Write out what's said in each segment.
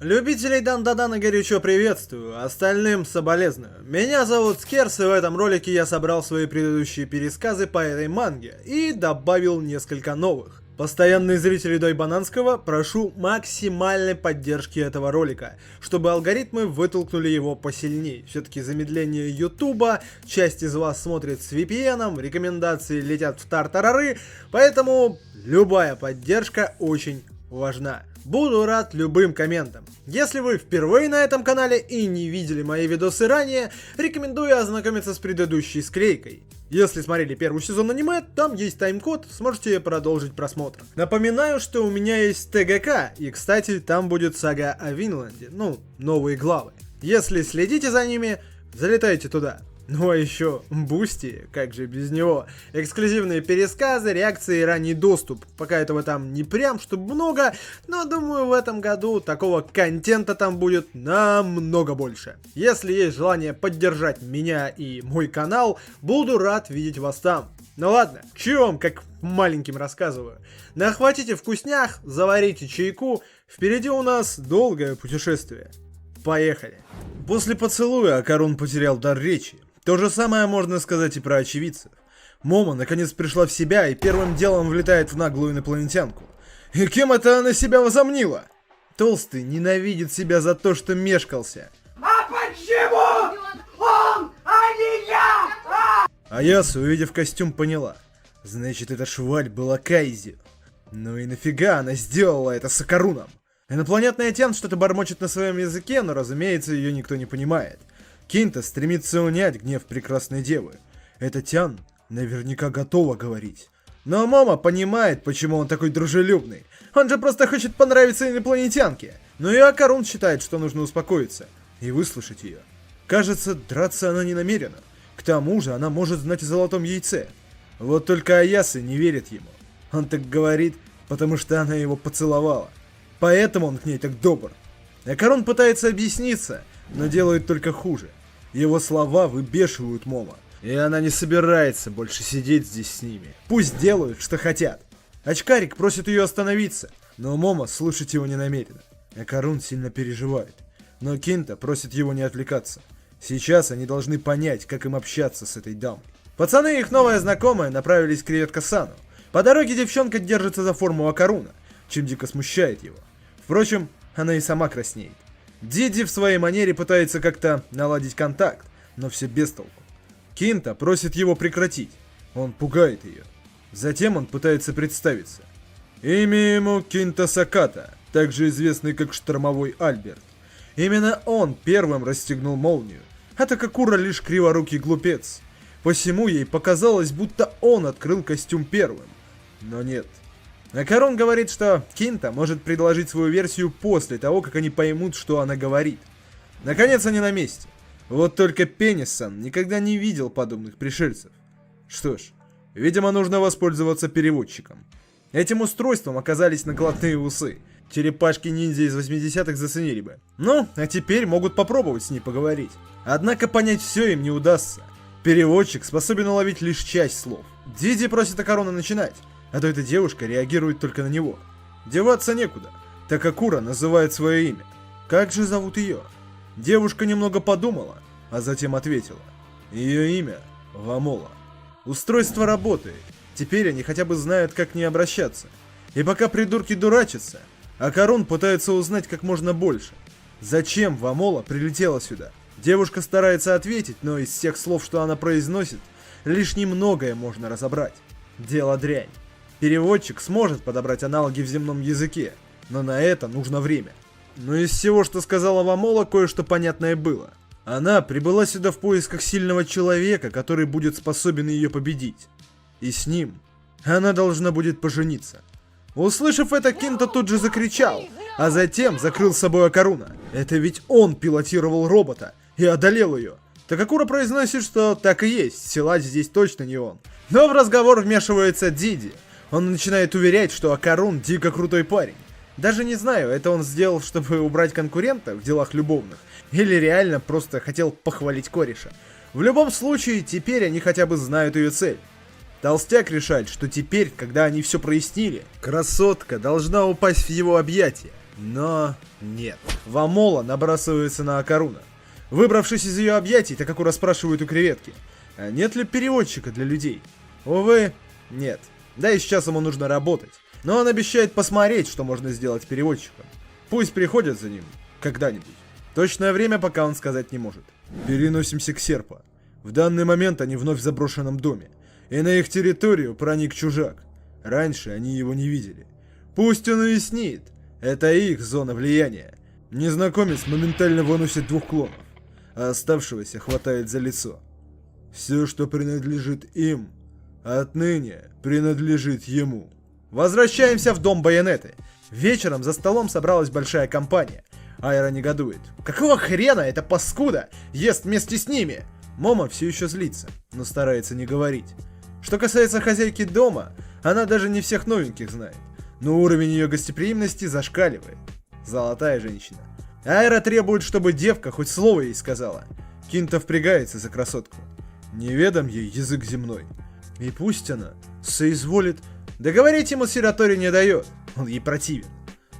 Любителей Дандадана горячо приветствую, остальным соболезную. Меня зовут Скерс, и в этом ролике я собрал свои предыдущие пересказы по этой манге и добавил несколько новых. Постоянные зрители Дойбананского, прошу максимальной поддержки этого ролика, чтобы алгоритмы вытолкнули его посильней. Все-таки замедление Ютуба, часть из вас смотрит с VPN, рекомендации летят в тартарары, поэтому любая поддержка очень важна. Буду рад любым комментам. Если вы впервые на этом канале и не видели мои видосы ранее, рекомендую ознакомиться с предыдущей склейкой. Если смотрели первый сезон аниме, там есть тайм-код, сможете продолжить просмотр. Напоминаю, что у меня есть ТГК, и кстати, там будет сага о Винланде, новые главы. Если следите за ними, залетайте туда. Ну а еще Бусти, как же без него. Эксклюзивные пересказы, реакции и ранний доступ. Пока этого там не прям чтобы много, но думаю в этом году такого контента там будет намного больше. Если есть желание поддержать меня и мой канал, буду рад видеть вас там. Ну ладно, чё вам как маленьким рассказываю. Нахватите вкуснях, заварите чайку, впереди у нас долгое путешествие. Поехали. После поцелуя Акарун потерял дар речи. То же самое можно сказать и про очевидцев. Момо наконец пришла в себя и первым делом влетает в наглую инопланетянку. И кем это она себя возомнила? Толстый ненавидит себя за то, что мешкался. А почему он, а не я? Аяса, увидев костюм, поняла. Значит, эта шваль была Кайзи. Ну и нафига она сделала это с Акаруном? Инопланетная Тян что-то бормочет на своем языке, но, разумеется, ее никто не понимает. Кинта стремится унять гнев прекрасной девы. Эта Тян наверняка готова говорить. Но Момо понимает, почему он такой дружелюбный. Он же просто хочет понравиться инопланетянке. Но и Акарун считает, что нужно успокоиться и выслушать ее. Кажется, драться она не намерена. К тому же она может знать о золотом яйце. Вот только Аяса не верит ему. Он так говорит, потому что она его поцеловала. Поэтому он к ней так добр. Акарун пытается объясниться, но делает только хуже. Его слова выбешивают Момо, и она не собирается больше сидеть здесь с ними. Пусть делают, что хотят. Очкарик просит ее остановиться, но Момо слушать его не намерена. Акарун сильно переживает, но Кинта просит его не отвлекаться. Сейчас они должны понять, как им общаться с этой дамой. Пацаны и их новая знакомая направились к Креветка-сану. По дороге девчонка держится за форму Акаруна, чем дико смущает его. Впрочем, она и сама краснеет. Диди в своей манере пытается как-то наладить контакт, но все без толку. Кинта просит его прекратить, он пугает ее. Затем он пытается представиться. Имя ему Кинта Саката, также известный как Штормовой Альберт. Именно он первым расстегнул молнию, а Такакура лишь криворукий глупец. Посему ей показалось, будто он открыл костюм первым. Но нет. Акарун говорит, что Кинта может предложить свою версию после того, как они поймут, что она говорит. Наконец они на месте. Вот только Пенис-сан никогда не видел подобных пришельцев. Что ж, видимо, нужно воспользоваться переводчиком. Этим устройством оказались накладные усы. Черепашки-ниндзя из 80-х заценили бы. Ну, а теперь могут попробовать с ней поговорить. Однако понять все им не удастся. Переводчик способен уловить лишь часть слов. Диди просит Акаруна начинать. А то эта девушка реагирует только на него. Деваться некуда. Такакура называет свое имя. Как же зовут ее? Девушка немного подумала, а затем ответила. Ее имя Вамола. Устройство работает. Теперь они хотя бы знают, как к ней обращаться. И пока придурки дурачатся, Акарун пытается узнать как можно больше. Зачем Вамола прилетела сюда? Девушка старается ответить, но из всех слов, что она произносит, лишь немногое можно разобрать. Дело дрянь. Переводчик сможет подобрать аналоги в земном языке, но на это нужно время. Но из всего, что сказала Вамола, кое-что понятное было. Она прибыла сюда в поисках сильного человека, который будет способен ее победить. И с ним она должна будет пожениться. Услышав это, Кинта тут же закричал, а затем закрыл с собой Акаруна. Это ведь он пилотировал робота и одолел ее. Такакура произносит, что так и есть, силач здесь точно не он. Но в разговор вмешивается Диди. Он начинает уверять, что Акарун дико крутой парень. Даже не знаю, это он сделал, чтобы убрать конкурента в делах любовных, или реально просто хотел похвалить кореша. В любом случае, теперь они хотя бы знают ее цель. Толстяк решает, что теперь, когда они все прояснили, красотка должна упасть в его объятия. Но нет. Вамола набрасывается на Акаруна. Выбравшись из ее объятий, Такакура спрашивает у креветки, а нет ли переводчика для людей? Увы, нет. Да и сейчас ему нужно работать. Но он обещает посмотреть, что можно сделать с переводчиком. Пусть приходят за ним когда-нибудь. Точное время пока он сказать не может. Переносимся к Серпа. В данный момент они вновь в заброшенном доме. И на их территорию проник чужак. Раньше они его не видели. Пусть он уяснит. Это их зона влияния. Незнакомец моментально выносит 2 клонов, а оставшегося хватает за лицо. Все, что принадлежит им, отныне принадлежит ему. Возвращаемся в дом Байонеты. Вечером за столом собралась большая компания. Айра негодует. Какого хрена эта паскуда ест вместе с ними? Момо все еще злится, но старается не говорить. Что касается хозяйки дома, она даже не всех новеньких знает. Но уровень ее гостеприимности зашкаливает. Золотая женщина. Айра требует, чтобы девка хоть слово ей сказала. Кинта впрягается за красотку. Неведом ей язык земной. И пусть она соизволит. Договорить ему Сиратори не дает. Он ей противен.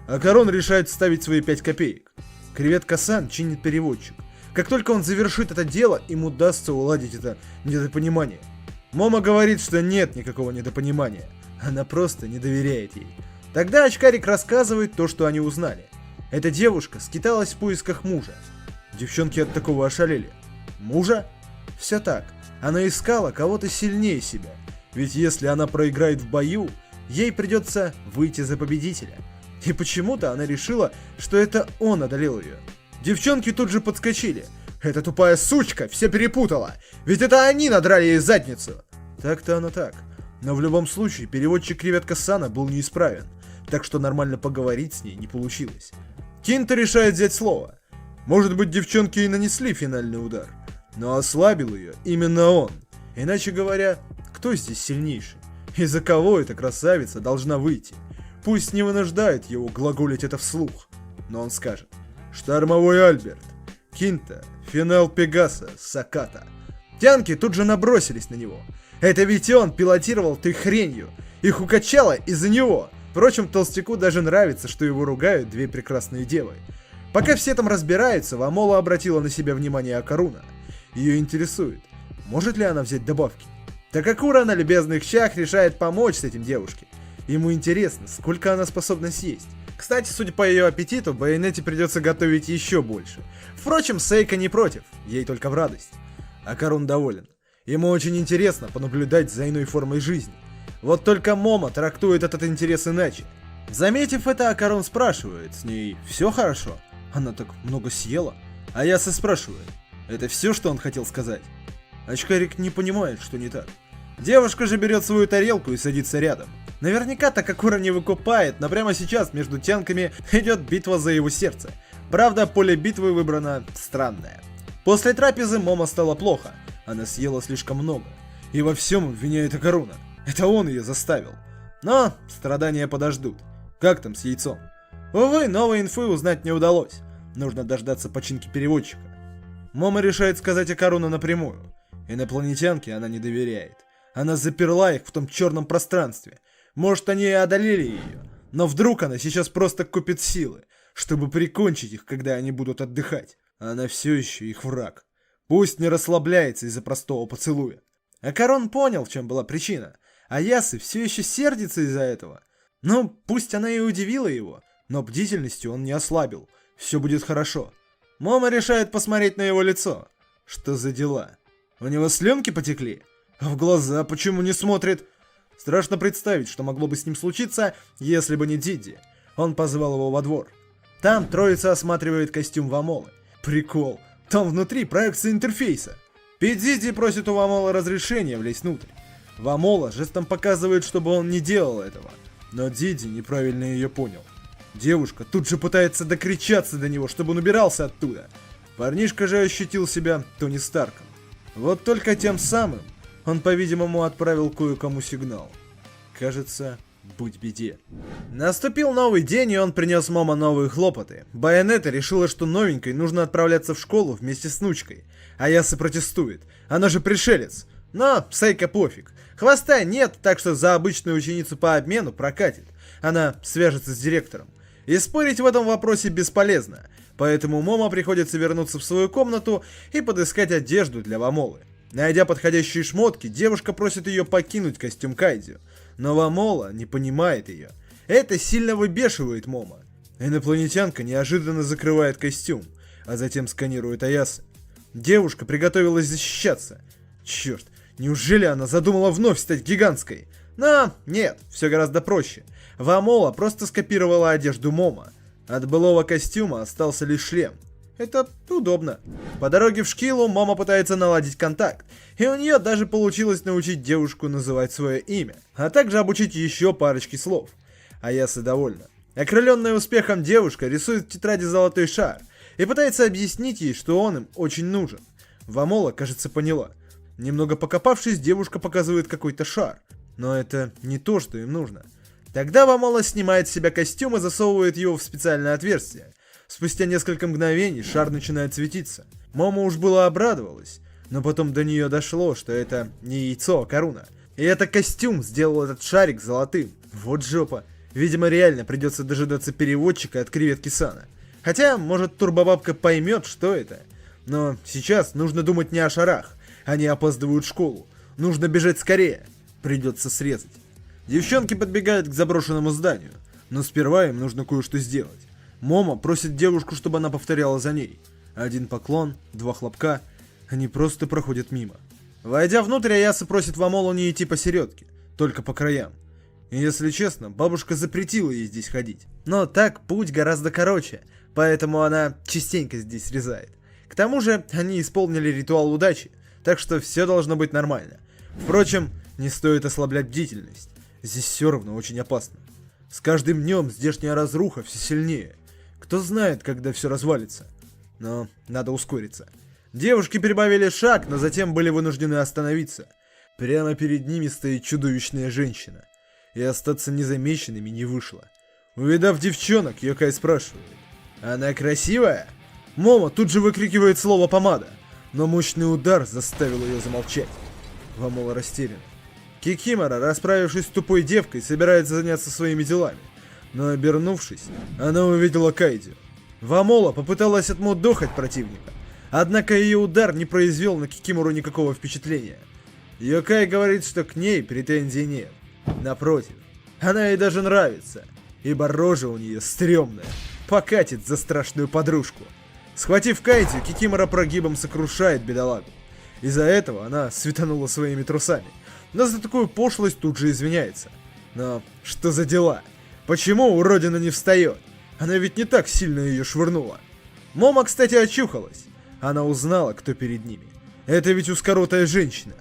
Акарон решает вставить свои 5 копеек. Креветка-сан чинит переводчик. Как только он завершит это дело, им удастся уладить это недопонимание. Момо говорит, что нет никакого недопонимания. Она просто не доверяет ей. Тогда очкарик рассказывает то, что они узнали. Эта девушка скиталась в поисках мужа. Девчонки от такого ошалели. Мужа? Все так. Она искала кого-то сильнее себя. Ведь если она проиграет в бою, ей придется выйти за победителя. И почему-то она решила, что это он одолел ее. Девчонки тут же подскочили. Эта тупая сучка все перепутала. Ведь это они надрали ей задницу. Так-то оно так. Но в любом случае переводчик Креветка Сана был неисправен. Так что нормально поговорить с ней не получилось. Кинта решает взять слово. Может быть, девчонки и нанесли финальный удар. Но ослабил ее именно он. Иначе говоря, кто здесь сильнейший? Из-за кого эта красавица должна выйти? Пусть не вынуждает его глаголить это вслух. Но он скажет. Штормовой Альберт. Кинта. Финал Пегаса. Саката. Тянки тут же набросились на него. Это ведь он пилотировал той хренью. Их укачало из-за него. Впрочем, толстяку даже нравится, что его ругают 2 прекрасные девы. Пока все там разбираются, Вамола обратила на себя внимание Акаруна. Ее интересует, может ли она взять добавки. Такакура на любезных щах решает помочь с этим девушке. Ему интересно, сколько она способна съесть. Кстати, судя по ее аппетиту, Байонете придется готовить еще больше. Впрочем, Сейка не против, ей только в радость. Акарун доволен. Ему очень интересно понаблюдать за иной формой жизни. Вот только Момо трактует этот интерес иначе. Заметив это, Акарун спрашивает, с ней все хорошо? Она так много съела. А Яса спрашивает, это все, что он хотел сказать? Очкарик не понимает, что не так. Девушка же берет свою тарелку и садится рядом. Наверняка Такакура не выкупает, но прямо сейчас между тянками идет битва за его сердце. Правда, поле битвы выбрано странное. После трапезы Момо стало плохо. Она съела слишком много. И во всем обвиняет Акаруна. Это он ее заставил. Но страдания подождут. Как там с яйцом? Увы, новой инфы узнать не удалось. Нужно дождаться починки переводчика. Момо решает сказать Акаруну напрямую. Инопланетянке она не доверяет. Она заперла их в том черном пространстве. Может, они и одолели ее. Но вдруг она сейчас просто купит силы, чтобы прикончить их, когда они будут отдыхать. Она все еще их враг. Пусть не расслабляется из-за простого поцелуя. Акарон понял, в чем была причина. А Ясы все еще сердится из-за этого. Ну, пусть она и удивила его, но бдительностью он не ослабил. Все будет хорошо. Момо решает посмотреть на его лицо. Что за дела? У него слюнки потекли? А в глаза почему не смотрит? Страшно представить, что могло бы с ним случиться, если бы не Дидди. Он позвал его во двор. Там троица осматривает костюм Вамолы. Прикол, там внутри проекция интерфейса. Дидди просит у Вамолы разрешения влезть внутрь. Вамола жестом показывает, чтобы он не делал этого. Но Дидди неправильно ее понял. Девушка тут же пытается докричаться до него, чтобы он убирался оттуда. Парнишка же ощутил себя Тони Старком. Вот только тем самым он, по-видимому, отправил кое-кому сигнал. Кажется, будь беде. Наступил новый день, и он принес Момо новые хлопоты. Байонета решила, что новенькой нужно отправляться в школу вместе с внучкой. А Яса протестует. Она же пришелец. Но Сейка пофиг. Хвоста нет, так что за обычную ученицу по обмену прокатит. Она свяжется с директором. И спорить в этом вопросе бесполезно, поэтому Момо приходится вернуться в свою комнату и подыскать одежду для Вамолы. Найдя подходящие шмотки, девушка просит ее покинуть костюм Кайдзю, но Вамола не понимает ее. Это сильно выбешивает Момо. Инопланетянка неожиданно закрывает костюм, а затем сканирует Аясы. Девушка приготовилась защищаться. Черт, неужели она задумала вновь стать гигантской? Но нет, все гораздо проще. Вамола просто скопировала одежду Момо. От былого костюма остался лишь шлем. Это удобно. По дороге в Шкилу Момо пытается наладить контакт, и у нее даже получилось научить девушку называть свое имя, а также обучить еще парочке слов. Аяса довольна. Окрыленная успехом девушка рисует в тетради золотой шар и пытается объяснить ей, что он им очень нужен. Вамола, кажется, поняла. Немного покопавшись, девушка показывает какой-то шар, но это не то, что им нужно. Тогда Вамола снимает с себя костюм и засовывает его в специальное отверстие. Спустя несколько мгновений шар начинает светиться. Момо уж было обрадовалась, но потом до нее дошло, что это не яйцо, а коруна. И это костюм сделал этот шарик золотым. Вот жопа. Видимо, реально придется дожидаться переводчика от креветки Сана. Хотя, может, Турбобабка поймет, что это. Но сейчас нужно думать не о шарах. Они опаздывают в школу. Нужно бежать скорее. Придется срезать. Девчонки подбегают к заброшенному зданию. Но сперва им нужно кое-что сделать. Момо просит девушку, чтобы она повторяла за ней. Один поклон, два хлопка. Они просто проходят мимо. Войдя внутрь, Аяса просит Вамолу не идти посередке, только по краям. И если честно, бабушка запретила ей здесь ходить. Но так путь гораздо короче, поэтому она частенько здесь срезает. К тому же, они исполнили ритуал удачи, так что все должно быть нормально. Впрочем, не стоит ослаблять бдительность. Здесь все равно очень опасно. С каждым днем здешняя разруха все сильнее. Кто знает, когда все развалится. Но надо ускориться. Девушки прибавили шаг, но затем были вынуждены остановиться. Прямо перед ними стоит чудовищная женщина. И остаться незамеченными не вышло. Увидав девчонок, Йокай спрашивает: «Она красивая?» Момо тут же выкрикивает слово «помада», но мощный удар заставил ее замолчать. Вамола растеряна. Кикимора, расправившись с тупой девкой, собирается заняться своими делами. Но обернувшись, она увидела Кайдзю. Вамола попыталась отмудохать противника, однако ее удар не произвел на Кикимору никакого впечатления. Йокай говорит, что к ней претензий нет. Напротив, она ей даже нравится, ибо рожа у нее стрёмная, покатит за страшную подружку. Схватив Кайдзю, Кикимора прогибом сокрушает бедолагу. Из-за этого она светанула своими трусами, но за такую пошлость тут же извиняется. Но что за дела? Почему уродина не встает? Она ведь не так сильно ее швырнула. Момо, кстати, очухалась. Она узнала, кто перед ними. Это ведь узкоротая женщина.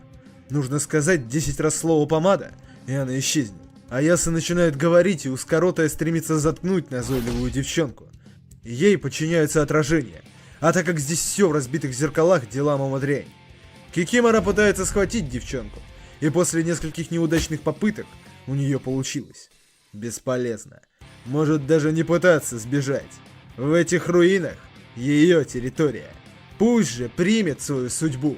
Нужно сказать 10 раз слово «помада», и она исчезнет. Аяса начинает говорить, и узкоротая стремится заткнуть назойливую девчонку. Ей подчиняются отражения. А так как здесь все в разбитых зеркалах, дела мама дрянь. Кикимора пытается схватить девчонку, и после нескольких неудачных попыток у нее получилось. Бесполезно. Может даже не пытаться сбежать. В этих руинах ее территория. Пусть же примет свою судьбу.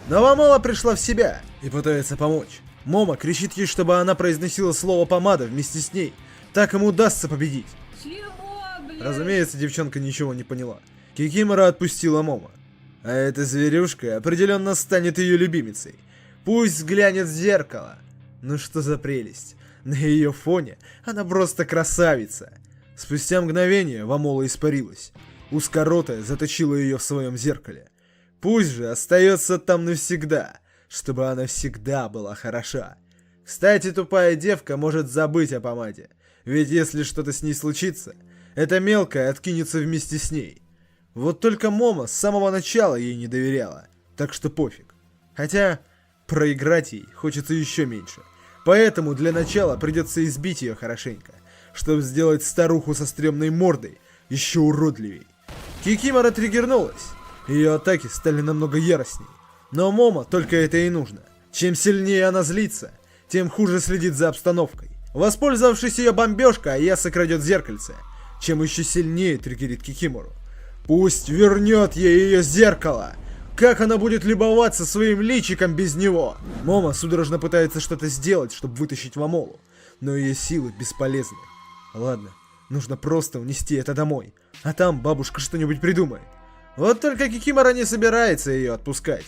Но Вамола пришла в себя и пытается помочь. Момо кричит ей, чтобы она произносила слово «помада» вместе с ней. Так ему удастся победить. Разумеется, девчонка ничего не поняла. Кикимора отпустила Момо. А эта зверюшка определенно станет ее любимицей. Пусть взглянет в зеркало. Ну что за прелесть. На ее фоне она просто красавица. Спустя мгновение Вамола испарилась. Узкоротая заточила ее в своем зеркале. Пусть же остается там навсегда, чтобы она всегда была хороша. Кстати, тупая девка может забыть о помаде, ведь если что-то с ней случится, эта мелкая откинется вместе с ней. Вот только Момо с самого начала ей не доверяла, так что пофиг. Хотя проиграть ей хочется еще меньше, поэтому для начала придется избить ее хорошенько, чтобы сделать старуху со стрёмной мордой еще уродливей. Кикимора триггернулась. Ее атаки стали намного яростней. Но Момо только это и нужно. Чем сильнее она злится, тем хуже следит за обстановкой. Воспользовавшись ее бомбежкой, Аяса крадет зеркальце, чем еще сильнее триггерит Кикимору. Пусть вернет ей ее зеркало. Как она будет любоваться своим личиком без него? Момо судорожно пытается что-то сделать, чтобы вытащить Вамолу, но ее силы бесполезны. Ладно, Нужно просто унести это домой, а там бабушка что-нибудь придумает. Вот только Кикимора не собирается ее отпускать.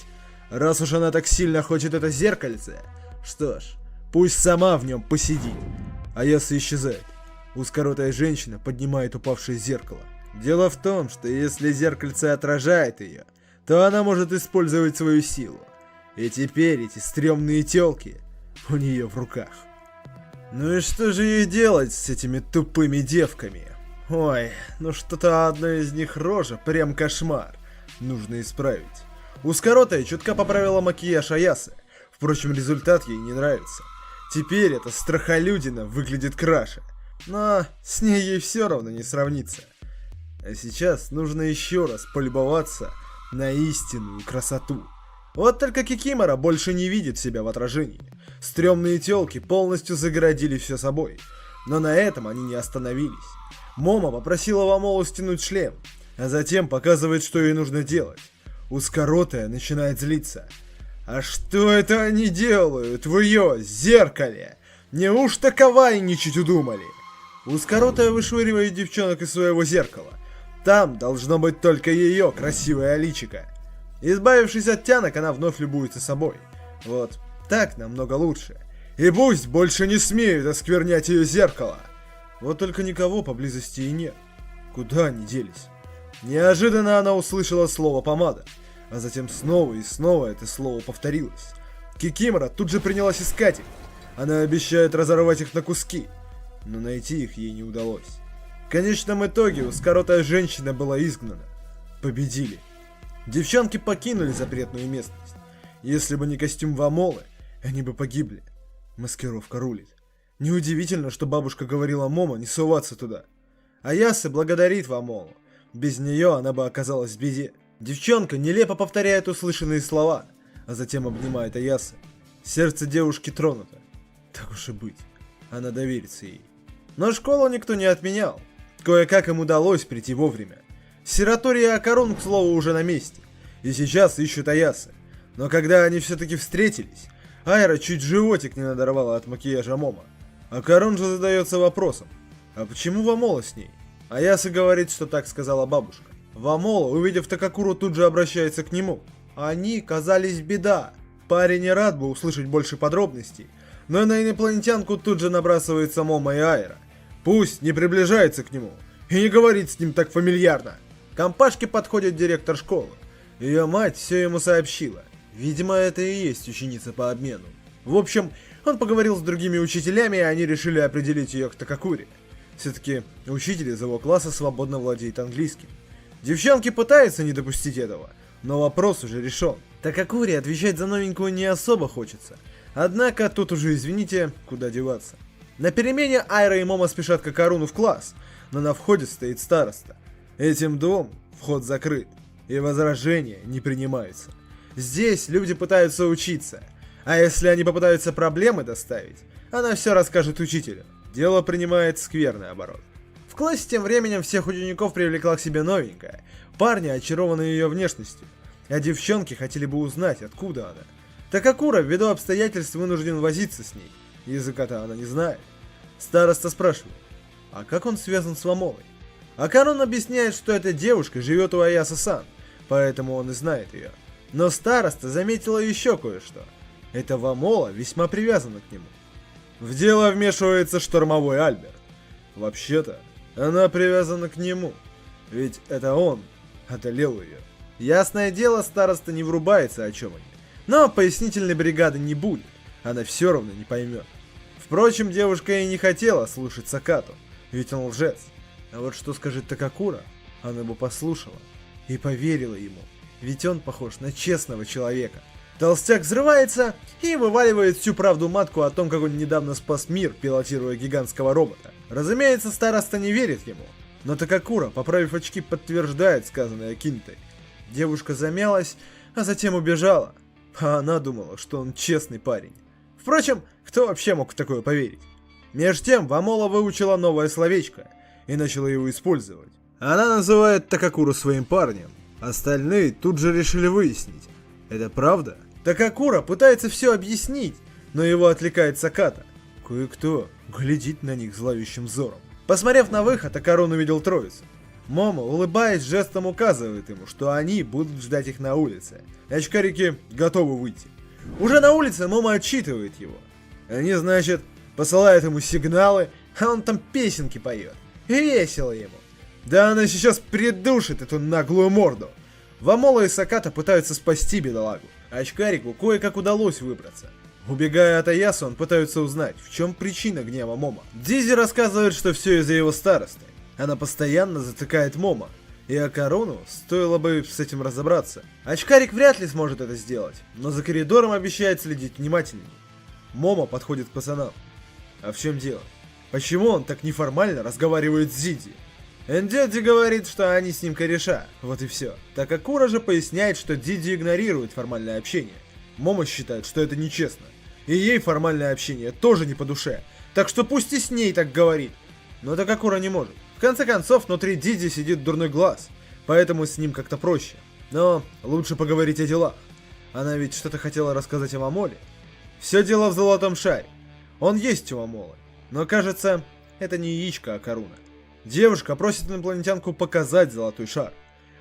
Раз уж она так сильно хочет это зеркальце, что ж, пусть сама в нем посидит. А Аяса исчезает. Узкоротая женщина поднимает упавшее зеркало. Дело в том, что если зеркальце отражает ее, то она может использовать свою силу. И теперь эти стрёмные тёлки у нее в руках. Ну и что же ей делать с этими тупыми девками? Ой, ну что-то одна из них рожа, прям кошмар. Нужно исправить. Узкоротая чутка поправила макияж Аясы. Впрочем, результат ей не нравится. Теперь эта страхолюдина выглядит краше. Но с ней ей все равно не сравнится. А сейчас нужно еще раз полюбоваться на истинную красоту. Вот только Кикимора больше не видит себя в отражении. Стрёмные тёлки полностью загородили все собой. Но на этом они не остановились. Момо попросила Вамолу стянуть шлем, а затем показывает, что ей нужно делать. Узкоротая начинает злиться. А что это они делают в ее зеркале? Неужто кавайничать удумали? Узкоротая вышвыривает девчонок из своего зеркала. Там должно быть только ее красивое личико. Избавившись от тянок, она вновь любуется собой. Вот так намного лучше. И пусть больше не смеют осквернять ее зеркало. Вот только никого поблизости и нет. Куда они делись? Неожиданно она услышала слово «помада», а затем снова и снова это слово повторилось. Кикимора тут же принялась искать их. Она обещает разорвать их на куски, но найти их ей не удалось. В конечном итоге узкоротая женщина была изгнана. Победили. Девчонки покинули запретную местность. Если бы не костюм Вамолы, они бы погибли. Маскировка рулит. Неудивительно, что бабушка говорила Момо не соваться туда. Аяса благодарит Вамолу. Без нее она бы оказалась в беде. Девчонка нелепо повторяет услышанные слова, а затем обнимает Аяса. Сердце девушки тронуто. Так уж и быть, она доверится ей. Но школу никто не отменял. Кое-как им удалось прийти вовремя. Сираторий и Акарун, к слову, уже на месте. И сейчас ищут Аяса. Но когда они все-таки встретились, Айра чуть животик не надорвала от макияжа Момо. Акарун же задается вопросом, а почему Вамола с ней? Аяса говорит, что так сказала бабушка. Вамола, увидев Такакуру, тут же обращается к нему. Они казались беда. Парень не рад бы услышать больше подробностей, но на инопланетянку тут же набрасывается Момо и Айра. Пусть не приближается к нему и не говорит с ним так фамильярно. К компашке подходит директор школы. Ее мать все ему сообщила. Видимо, это и есть ученица по обмену. В общем, он поговорил с другими учителями, и они решили определить ее к Такакуре. Все-таки учитель из его класса свободно владеет английским. Девчонки пытаются не допустить этого, но вопрос уже решен. Такакуре отвечать за новенькую не особо хочется. Однако тут уже, извините, куда деваться. На перемене Айра и Момо спешат к Акаруну в класс, но на входе стоит староста. Этим двум вход закрыт, и возражения не принимаются. Здесь люди пытаются учиться, а если они попытаются проблемы доставить, она все расскажет учителю. Дело принимает скверный оборот. В классе тем временем всех учеников привлекла к себе новенькая. Парни очарованы ее внешностью, а девчонки хотели бы узнать, откуда она. Такакура, ввиду обстоятельств, вынужден возиться с ней. Языка-то она не знает. Староста спрашивает, а как он связан с Вамолой? Акарун объясняет, что эта девушка живет у Аяса-сан, поэтому он и знает ее. Но староста заметила еще кое-что. Эта Вамола весьма привязана к нему. В дело вмешивается штормовой Альберт. Вообще-то, она привязана к нему, ведь это он одолел ее. Ясное дело, староста не врубается, о чем они. Но пояснительной бригады не будет, она все равно не поймет. Впрочем, девушка и не хотела слушать Сакату, ведь он лжец. А вот что скажет Такакура, она бы послушала и поверила ему, ведь он похож на честного человека. Толстяк взрывается и вываливает всю правду матку о том, как он недавно спас мир, пилотируя гигантского робота. Разумеется, староста не верит ему, но Такакура, поправив очки, подтверждает сказанное Кинтой. Девушка замялась, а затем убежала, а она думала, что он честный парень. Впрочем, кто вообще мог в такое поверить? Меж тем, Вамола выучила новое словечко и начала его использовать. Она называет Такакуру своим парнем. Остальные тут же решили выяснить, это правда? Такакура пытается все объяснить, но его отвлекает Саката. Кое-кто глядит на них зловещим взором. Посмотрев на выход, Акарун увидел троицу. Момо, улыбаясь, жестом указывает ему, что они будут ждать их на улице. Очкарики готовы выйти. Уже на улице Момо отчитывает его. Они, значит, посылают ему сигналы, а он там песенки поет. И весело ему. Да она сейчас придушит эту наглую морду. Вамола и Саката пытаются спасти бедолагу. Очкарику кое-как удалось выбраться. Убегая от Аясу, он пытается узнать, в чем причина гнева Момо. Дизи рассказывает, что все из-за его старосты. Она постоянно затыкает Момо, и Акаруну стоило бы с этим разобраться. Очкарик вряд ли сможет это сделать, но за коридором обещает следить внимательнее. Момо подходит к пацанам. А в чем дело? Почему он так неформально разговаривает с Диди? Эндёдзи говорит, что они с ним кореша, вот и все. Такакура же поясняет, что Диди игнорирует формальное общение. Момо считает, что это нечестно. И ей формальное общение тоже не по душе, так что пусть и с ней так говорит. Но Такакура не может. В конце концов, внутри Диди сидит дурной глаз, поэтому с ним как-то проще. Но лучше поговорить о делах. Она ведь что-то хотела рассказать о Мамоле. Все дело в золотом шаре. Он есть у Мамолы, но кажется, это не яичко Акаруна. Девушка просит инопланетянку показать золотой шар.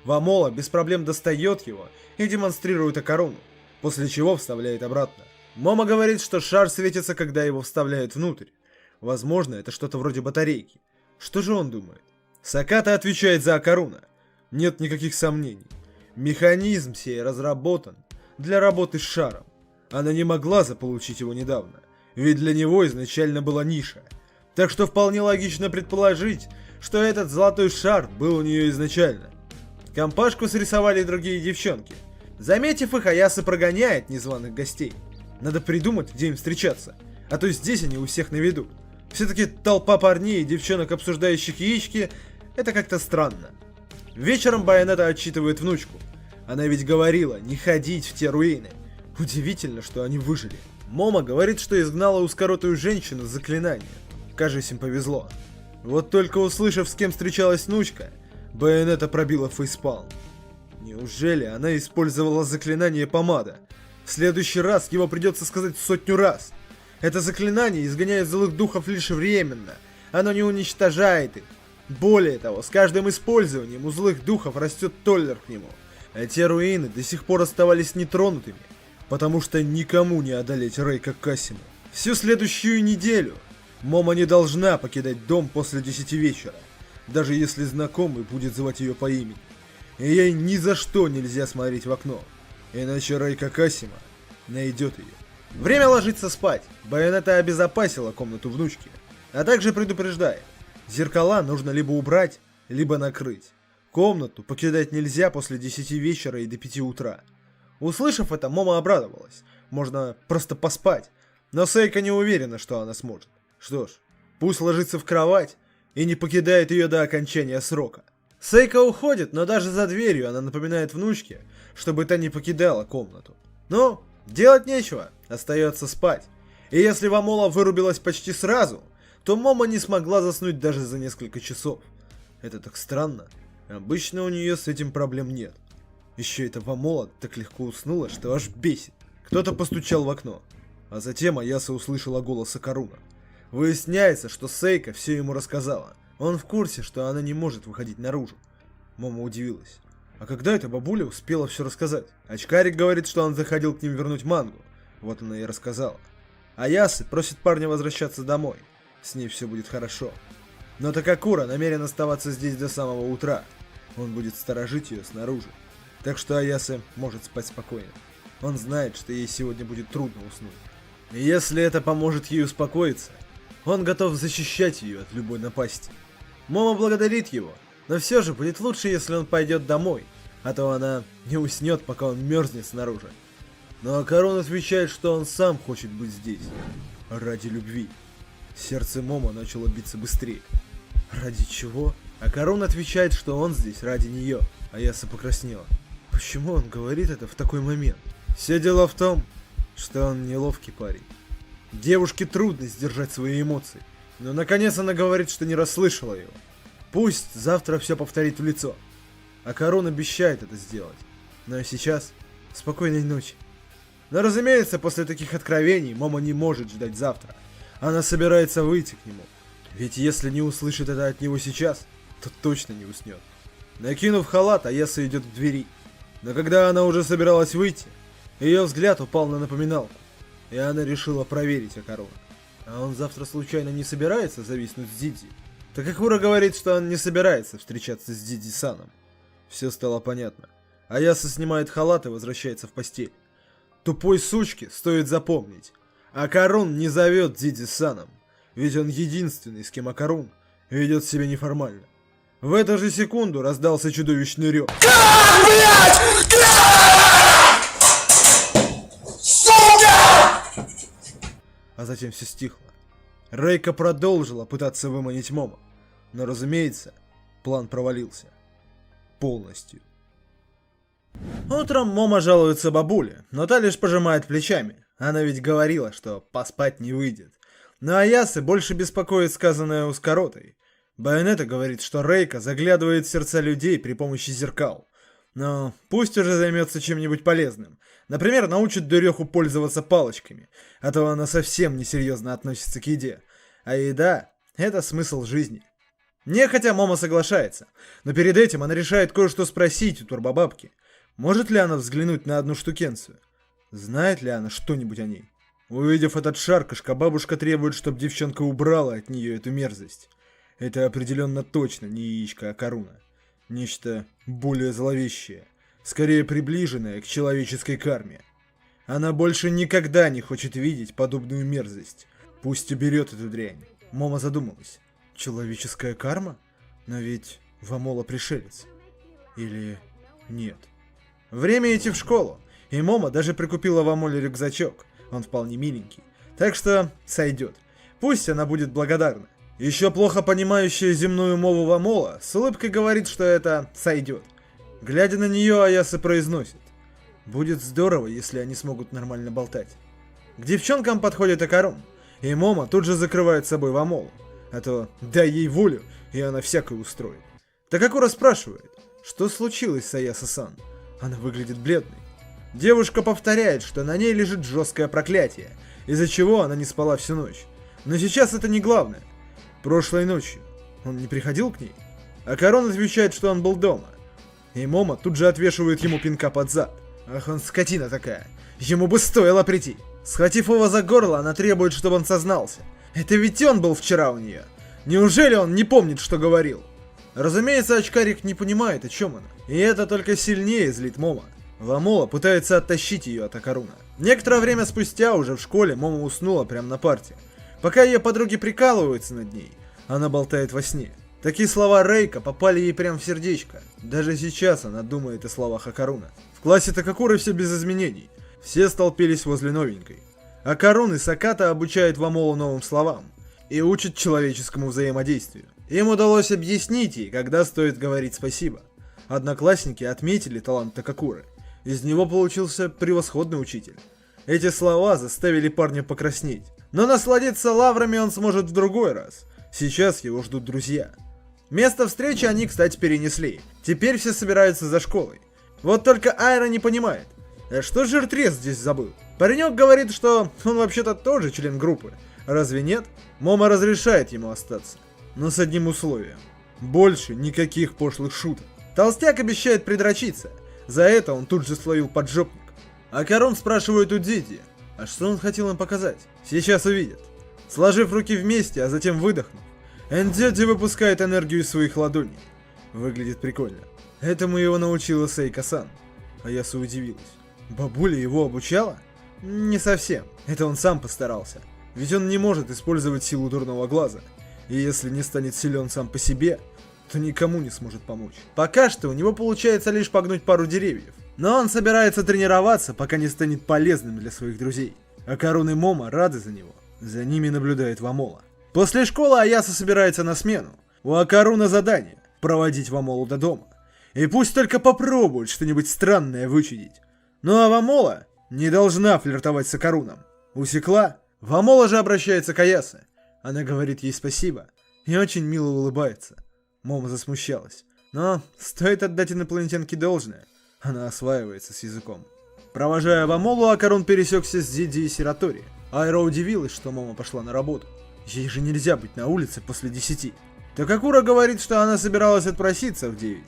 Вамола без проблем достает его и демонстрирует Акаруну, после чего вставляет обратно. Момо говорит, что шар светится, когда его вставляют внутрь. Возможно, это что-то вроде батарейки. Что же он думает? Саката отвечает за Акаруна. Нет никаких сомнений. Механизм сей разработан для работы с шаром. Она не могла заполучить его недавно, ведь для него изначально была ниша. Так что вполне логично предположить, что этот золотой шар был у нее изначально. Компашку срисовали другие девчонки. Заметив их, Аяса прогоняет незваных гостей. Надо придумать, где им встречаться, а то здесь они у всех на виду. Все-таки толпа парней и девчонок, обсуждающих яички, это как-то странно. Вечером Байонета отчитывает внучку. Она ведь говорила не ходить в те руины. Удивительно, что они выжили. Момо говорит, что изгнала ускоротую женщину с заклинанием. Кажется, им повезло. Вот только услышав, с кем встречалась внучка, Байонета пробила фейспалм. Неужели она использовала заклинание помада? В следующий раз его придется сказать 100 раз. Это заклинание изгоняет злых духов лишь временно. Оно не уничтожает их. Более того, с каждым использованием у злых духов растет толлер к нему. А те руины до сих пор оставались нетронутыми, потому что никому не одолеть Рейка Касиму. Всю следующую неделю Момо не должна покидать дом после 10 вечера, даже если знакомый будет звать ее по имени. И ей ни за что нельзя смотреть в окно, иначе Рейка Касима найдет ее. Время ложиться спать. Байонета обезопасила комнату внучки, а также предупреждает: зеркала нужно либо убрать, либо накрыть. Комнату покидать нельзя после 10 вечера и до 5 утра. Услышав это, Момо обрадовалась. Можно просто поспать. Но Сейка не уверена, что она сможет. Что ж, пусть ложится в кровать и не покидает ее до окончания срока. Сейка уходит, но даже за дверью она напоминает внучке, чтобы та не покидала комнату. Но делать нечего, остается спать. И если Вамола вырубилась почти сразу, то Момо не смогла заснуть даже за несколько часов. Это так странно. Обычно у нее с этим проблем нет. Еще эта Вамола так легко уснула, что аж бесит. Кто-то постучал в окно, а затем Аяса услышала голос Акаруна. Выясняется, что Сейка все ему рассказала. Он в курсе, что она не может выходить наружу. Момо удивилась. А когда эта бабуля успела все рассказать? Очкарик говорит, что он заходил к ним вернуть мангу. Вот она и рассказала. Аяса просит парня возвращаться домой. С ней все будет хорошо. Но Такакура намерен оставаться здесь до самого утра. Он будет сторожить ее снаружи. Так что Аяса может спать спокойно. Он знает, что ей сегодня будет трудно уснуть. И если это поможет ей успокоиться, он готов защищать ее от любой напасти. Момо благодарит его, но все же будет лучше, если он пойдет домой, а то она не уснет, пока он мерзнет снаружи. Но Акарун отвечает, что он сам хочет быть здесь. Ради любви. Сердце Момо начало биться быстрее. Ради чего? Акарун отвечает, что он здесь ради нее. Аяса покраснела. Почему он говорит это в такой момент? Все дело в том, что он неловкий парень. Девушке трудно сдержать свои эмоции. Но наконец она говорит, что не расслышала его. Пусть завтра все повторит в лицо. Акарун обещает это сделать. Но сейчас спокойной ночи. Но разумеется, после таких откровений Момо не может ждать завтра. Она собирается выйти к нему. Ведь если не услышит это от него сейчас, то точно не уснет. Накинув халат, Аяса идет к двери. Но когда она уже собиралась выйти, ее взгляд упал на напоминалку, и она решила проверить Акаруна. А он завтра случайно не собирается зависнуть с Диди? Такакура говорит, что он не собирается встречаться с Диди-саном. Все стало понятно. Аяса снимает халат и возвращается в постель. Тупой сучке стоит запомнить. Акарун не зовет Диди-саном, ведь он единственный, с кем Акарун ведет себя неформально. В эту же секунду раздался чудовищный рев. А затем все стихло. Рейка продолжила пытаться выманить Момо. Но, разумеется, план провалился. Полностью. Утром Момо жалуется бабуле, но та лишь пожимает плечами. Она ведь говорила, что поспать не выйдет. Но Аясы больше беспокоит сказанное Ускоротой. Байонета говорит, что Рейка заглядывает в сердца людей при помощи зеркал. Но пусть уже займется чем-нибудь полезным. Например, научит дуреху пользоваться палочками, а то она совсем несерьезно относится к еде. А еда — это смысл жизни. Нехотя Момо соглашается, но перед этим она решает кое-что спросить у турбобабки. Может ли она взглянуть на одну штукенцию? Знает ли она что-нибудь о ней? Увидев этот шар, кошка-бабушка требует, чтобы девчонка убрала от нее эту мерзость. Это определенно точно не яичко Акаруна. Нечто более зловещее, скорее приближенное к человеческой карме. Она больше никогда не хочет видеть подобную мерзость. Пусть уберет эту дрянь. Момо задумалась. Человеческая карма? Но ведь Вамола пришелец. Или нет? Время идти в школу. И Момо даже прикупила Вамоле рюкзачок. Он вполне миленький. Так что сойдет. Пусть она будет благодарна. Еще плохо понимающая земную мову Вамола с улыбкой говорит, что это сойдет. Глядя на нее, Аяса произносит. Будет здорово, если они смогут нормально болтать. К девчонкам подходит Акарун. И Момо тут же закрывает собой Вамолу. А то дай ей волю, и она всякое устроит. Такакура спрашивает, что случилось с Аяса-сан? Она выглядит бледной. Девушка повторяет, что на ней лежит жесткое проклятие, из-за чего она не спала всю ночь. Но сейчас это не главное. Прошлой ночью он не приходил к ней? Акарун отвечает, что он был дома. И Момо тут же отвешивает ему пинка под зад. Ах, он скотина такая. Ему бы стоило прийти. Схватив его за горло, она требует, чтобы он сознался. Это ведь он был вчера у нее. Неужели он не помнит, что говорил? Разумеется, очкарик не понимает, о чем она. И это только сильнее злит Момо. Вамола пытается оттащить ее от Акаруна. Некоторое время спустя, уже в школе, Момо уснула прямо на парте. Пока ее подруги прикалываются над ней, она болтает во сне. Такие слова Рейка попали ей прямо в сердечко. Даже сейчас она думает о словах Акаруна. В классе Такакуры все без изменений. Все столпились возле новенькой. Акарун и Саката обучают Вамолу новым словам и учат человеческому взаимодействию. Им удалось объяснить ей, когда стоит говорить спасибо. Одноклассники отметили талант Такакуры. Из него получился превосходный учитель. Эти слова заставили парня покраснеть. Но насладиться лаврами он сможет в другой раз. Сейчас его ждут друзья. Место встречи они, кстати, перенесли. Теперь все собираются за школой. Вот только Айра не понимает. А что жиртрез здесь забыл? Паренек говорит, что он вообще-то тоже член группы. Разве нет? Момо разрешает ему остаться. Но с одним условием. Больше никаких пошлых шуток. Толстяк обещает придрочиться. За это он тут же словил поджопник. Акарун спрашивает у Диди, а что он хотел им показать? Сейчас увидят. Сложив руки вместе, а затем выдохнув, Эндзёдзи выпускает энергию из своих ладоней. Выглядит прикольно. Этому его научила Сейка-сан. Аяса удивилась. Бабуля его обучала? Не совсем. Это он сам постарался. Ведь он не может использовать силу дурного глаза. И если не станет силен сам по себе, то никому не сможет помочь. Пока что у него получается лишь погнуть пару деревьев. Но он собирается тренироваться, пока не станет полезным для своих друзей. Акарун и Момо рады за него. За ними наблюдает Вамола. После школы Аяса собирается на смену. У Акаруна задание – проводить Вамолу до дома. И пусть только попробует что-нибудь странное вычудить. Ну а Вамола не должна флиртовать с Акаруном. Усекла? Вамола же обращается к Аясе. Она говорит ей спасибо и очень мило улыбается. Момо засмущалась. Но стоит отдать инопланетянке должное. Она осваивается с языком. Провожая Вамолу, Акарун пересекся с Диди и Сиратори. Айра удивилась, что Момо пошла на работу. Ей же нельзя быть на улице после 10. Такакура говорит, что она собиралась отпроситься в 9.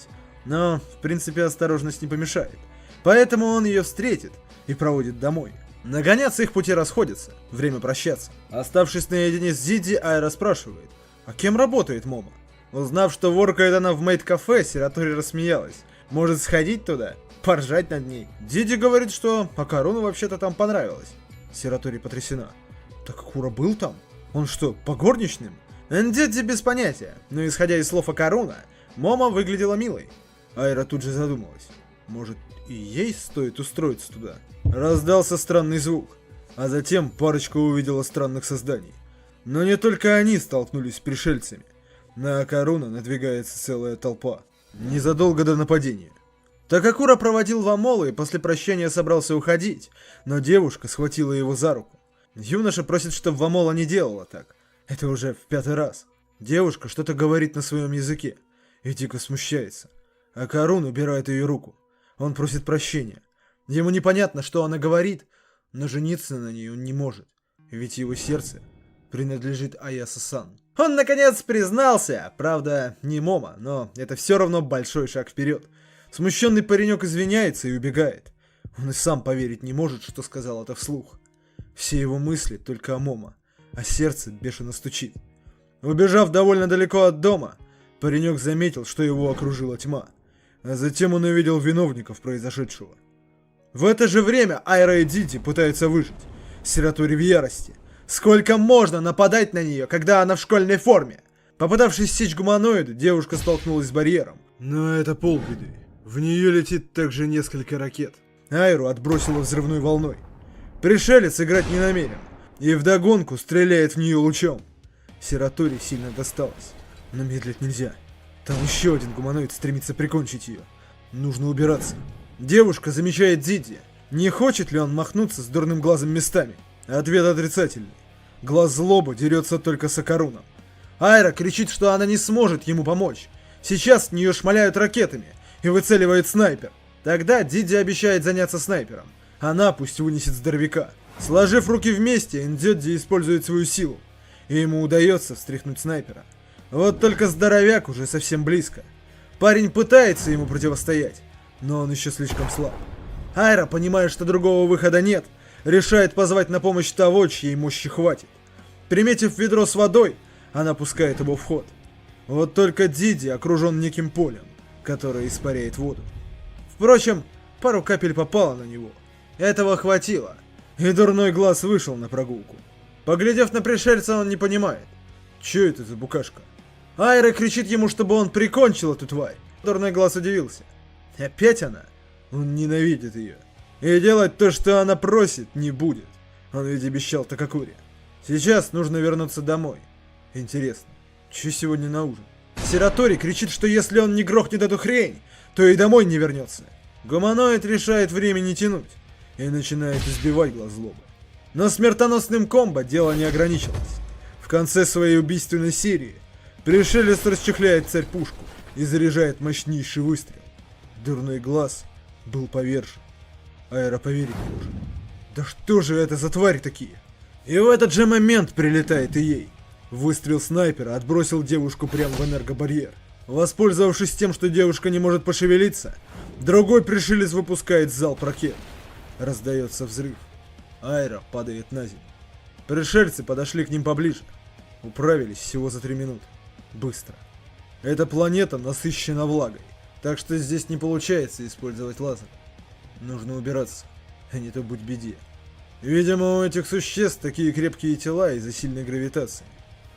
Но, в принципе, осторожность не помешает. Поэтому он ее встретит и проводит домой. Наконец их пути расходятся. Время прощаться. Оставшись наедине с Диди, Айра спрашивает: а кем работает Момо? Узнав, что воркает она в мейд-кафе, Сиратори рассмеялась. Может сходить туда? Поржать над ней. Диди говорит, что Акаруну вообще-то там понравилось. Сиратори потрясена. Такакура был там? Он что, по горничным? Диди без понятия, но исходя из слов Акаруна, Момо выглядела милой. Айра тут же задумалась. Может, и ей стоит устроиться туда? Раздался странный звук, а затем парочка увидела странных созданий. Но не только они столкнулись с пришельцами. На Акаруна надвигается целая толпа. Незадолго до нападения. Такакура проводил Вамолу и после прощания собрался уходить, но девушка схватила его за руку. Юноша просит, чтобы Вамола не делала так. Это уже в 5-й раз. Девушка что-то говорит на своем языке и дико смущается. Акарун убирает ее руку. Он просит прощения. Ему непонятно, что она говорит, но жениться на ней он не может, ведь его сердце принадлежит Аяса-сан. Он наконец признался, правда, не Момо, но это все равно большой шаг вперед. Смущенный паренек извиняется и убегает. Он и сам поверить не может, что сказал это вслух. Все его мысли только о Момо, а сердце бешено стучит. Убежав довольно далеко от дома, паренек заметил, что его окружила тьма. А затем он увидел виновников произошедшего. В это же время Айра и Диди пытаются выжить. Сиратори в ярости. Сколько можно нападать на нее, когда она в школьной форме? Попытавшись сечь гуманоида, девушка столкнулась с барьером. Но это полбеды. В нее летит также несколько ракет. Айру отбросило взрывной волной. Пришелец играть не намерен. И вдогонку стреляет в нее лучом. Сиратори сильно досталось. Но медлить нельзя. Там еще один гуманоид стремится прикончить ее. Нужно убираться. Девушка замечает Диди. Не хочет ли он махнуться с дурным глазом местами? Ответ отрицательный. Глаз злобы дерется только с Акаруном. Айра кричит, что она не сможет ему помочь. Сейчас в нее шмаляют ракетами и выцеливает снайпер. Тогда Диди обещает заняться снайпером. Она пусть вынесет здоровяка. Сложив руки вместе, Индёдзи использует свою силу. И ему удается встряхнуть снайпера. Вот только здоровяк уже совсем близко. Парень пытается ему противостоять, но он еще слишком слаб. Айра, понимая, что другого выхода нет, решает позвать на помощь того, чьей мощи хватит. Приметив ведро с водой, она пускает его в ход. Вот только Диди окружен неким полем, которое испаряет воду. Впрочем, пару капель попало на него. Этого хватило, и дурной глаз вышел на прогулку. Поглядев на пришельца, он не понимает, что это за букашка. Айра кричит ему, чтобы он прикончил эту тварь. Дурной глаз удивился. Опять она? Он ненавидит ее. И делать то, что она просит, не будет. Он ведь обещал Такакуре. Сейчас нужно вернуться домой. Интересно, что сегодня на ужин? Сиратори кричит, что если он не грохнет эту хрень, то и домой не вернется. Гуманоид решает время не тянуть и начинает избивать глаз злобы. Но смертоносным комбо дело не ограничилось. В конце своей убийственной серии пришелец расчехляет царь-пушку и заряжает мощнейший выстрел. Дурной глаз был повержен. Айра поверить не может. Да что же это за твари такие? И в этот же момент прилетает и ей. Выстрел снайпера отбросил девушку прямо в энергобарьер. Воспользовавшись тем, что девушка не может пошевелиться, другой пришелец выпускает залп ракет. Раздается взрыв. Айра падает на землю. Пришельцы подошли к ним поближе. Управились всего за 3 минуты. Быстро. Эта планета насыщена влагой, так что здесь не получается использовать лазер. Нужно убираться, а не то будь беде. Видимо, у этих существ такие крепкие тела из-за сильной гравитации.